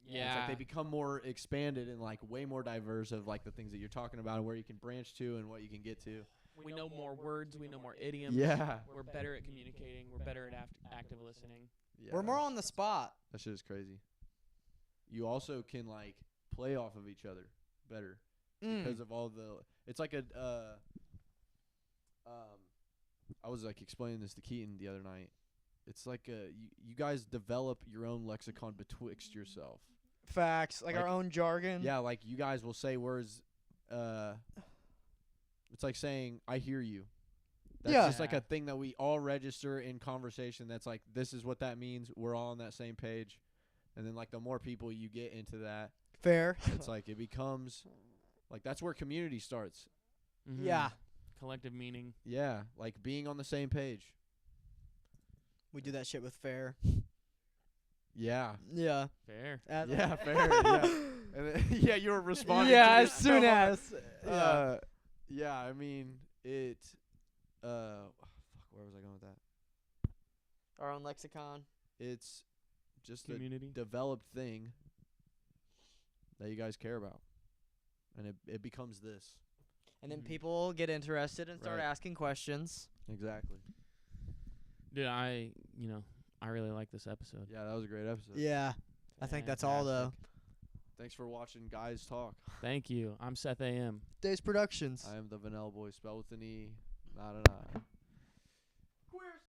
Yeah. It's like they become more expanded and like way more diverse of like the things that you're talking about and where you can branch to and what you can get to. We know more words. We know more idioms. Yeah. We're better at communicating. We're better at active listening. Yeah, We're more on the spot. That shit is crazy. You also can like play off of each other better because of all the. It's like a. I was like explaining this to Keaton the other night. It's like you guys develop your own lexicon betwixt yourself. Facts, like our own jargon. Yeah, like you guys will say words. It's like saying "I hear you." That's just like a thing that we all register in conversation. That's like this is what that means. We're all on that same page, and then like the more people you get into that, Fair. it's like it becomes like that's where community starts. Mm-hmm. Yeah. Collective meaning. Yeah, like being on the same page. We do that shit with fair. Yeah. Yeah. Fair. Yeah, fair. Yeah. And then, yeah, you were responding. Yeah, to as soon as. Yeah, I mean it. Fuck, where was I going with that? Our own lexicon. It's just Community. a developed thing that you guys care about, and it becomes this. And then people get interested and start Right. asking questions. Exactly. Dude, I really like this episode. Yeah, that was a great episode. Yeah. I think that's all, though. Thanks for watching Guys Talk. Thank you. I'm Seth A.M. Days Productions. I am the Vanella Boy, spelled with an E, not an I.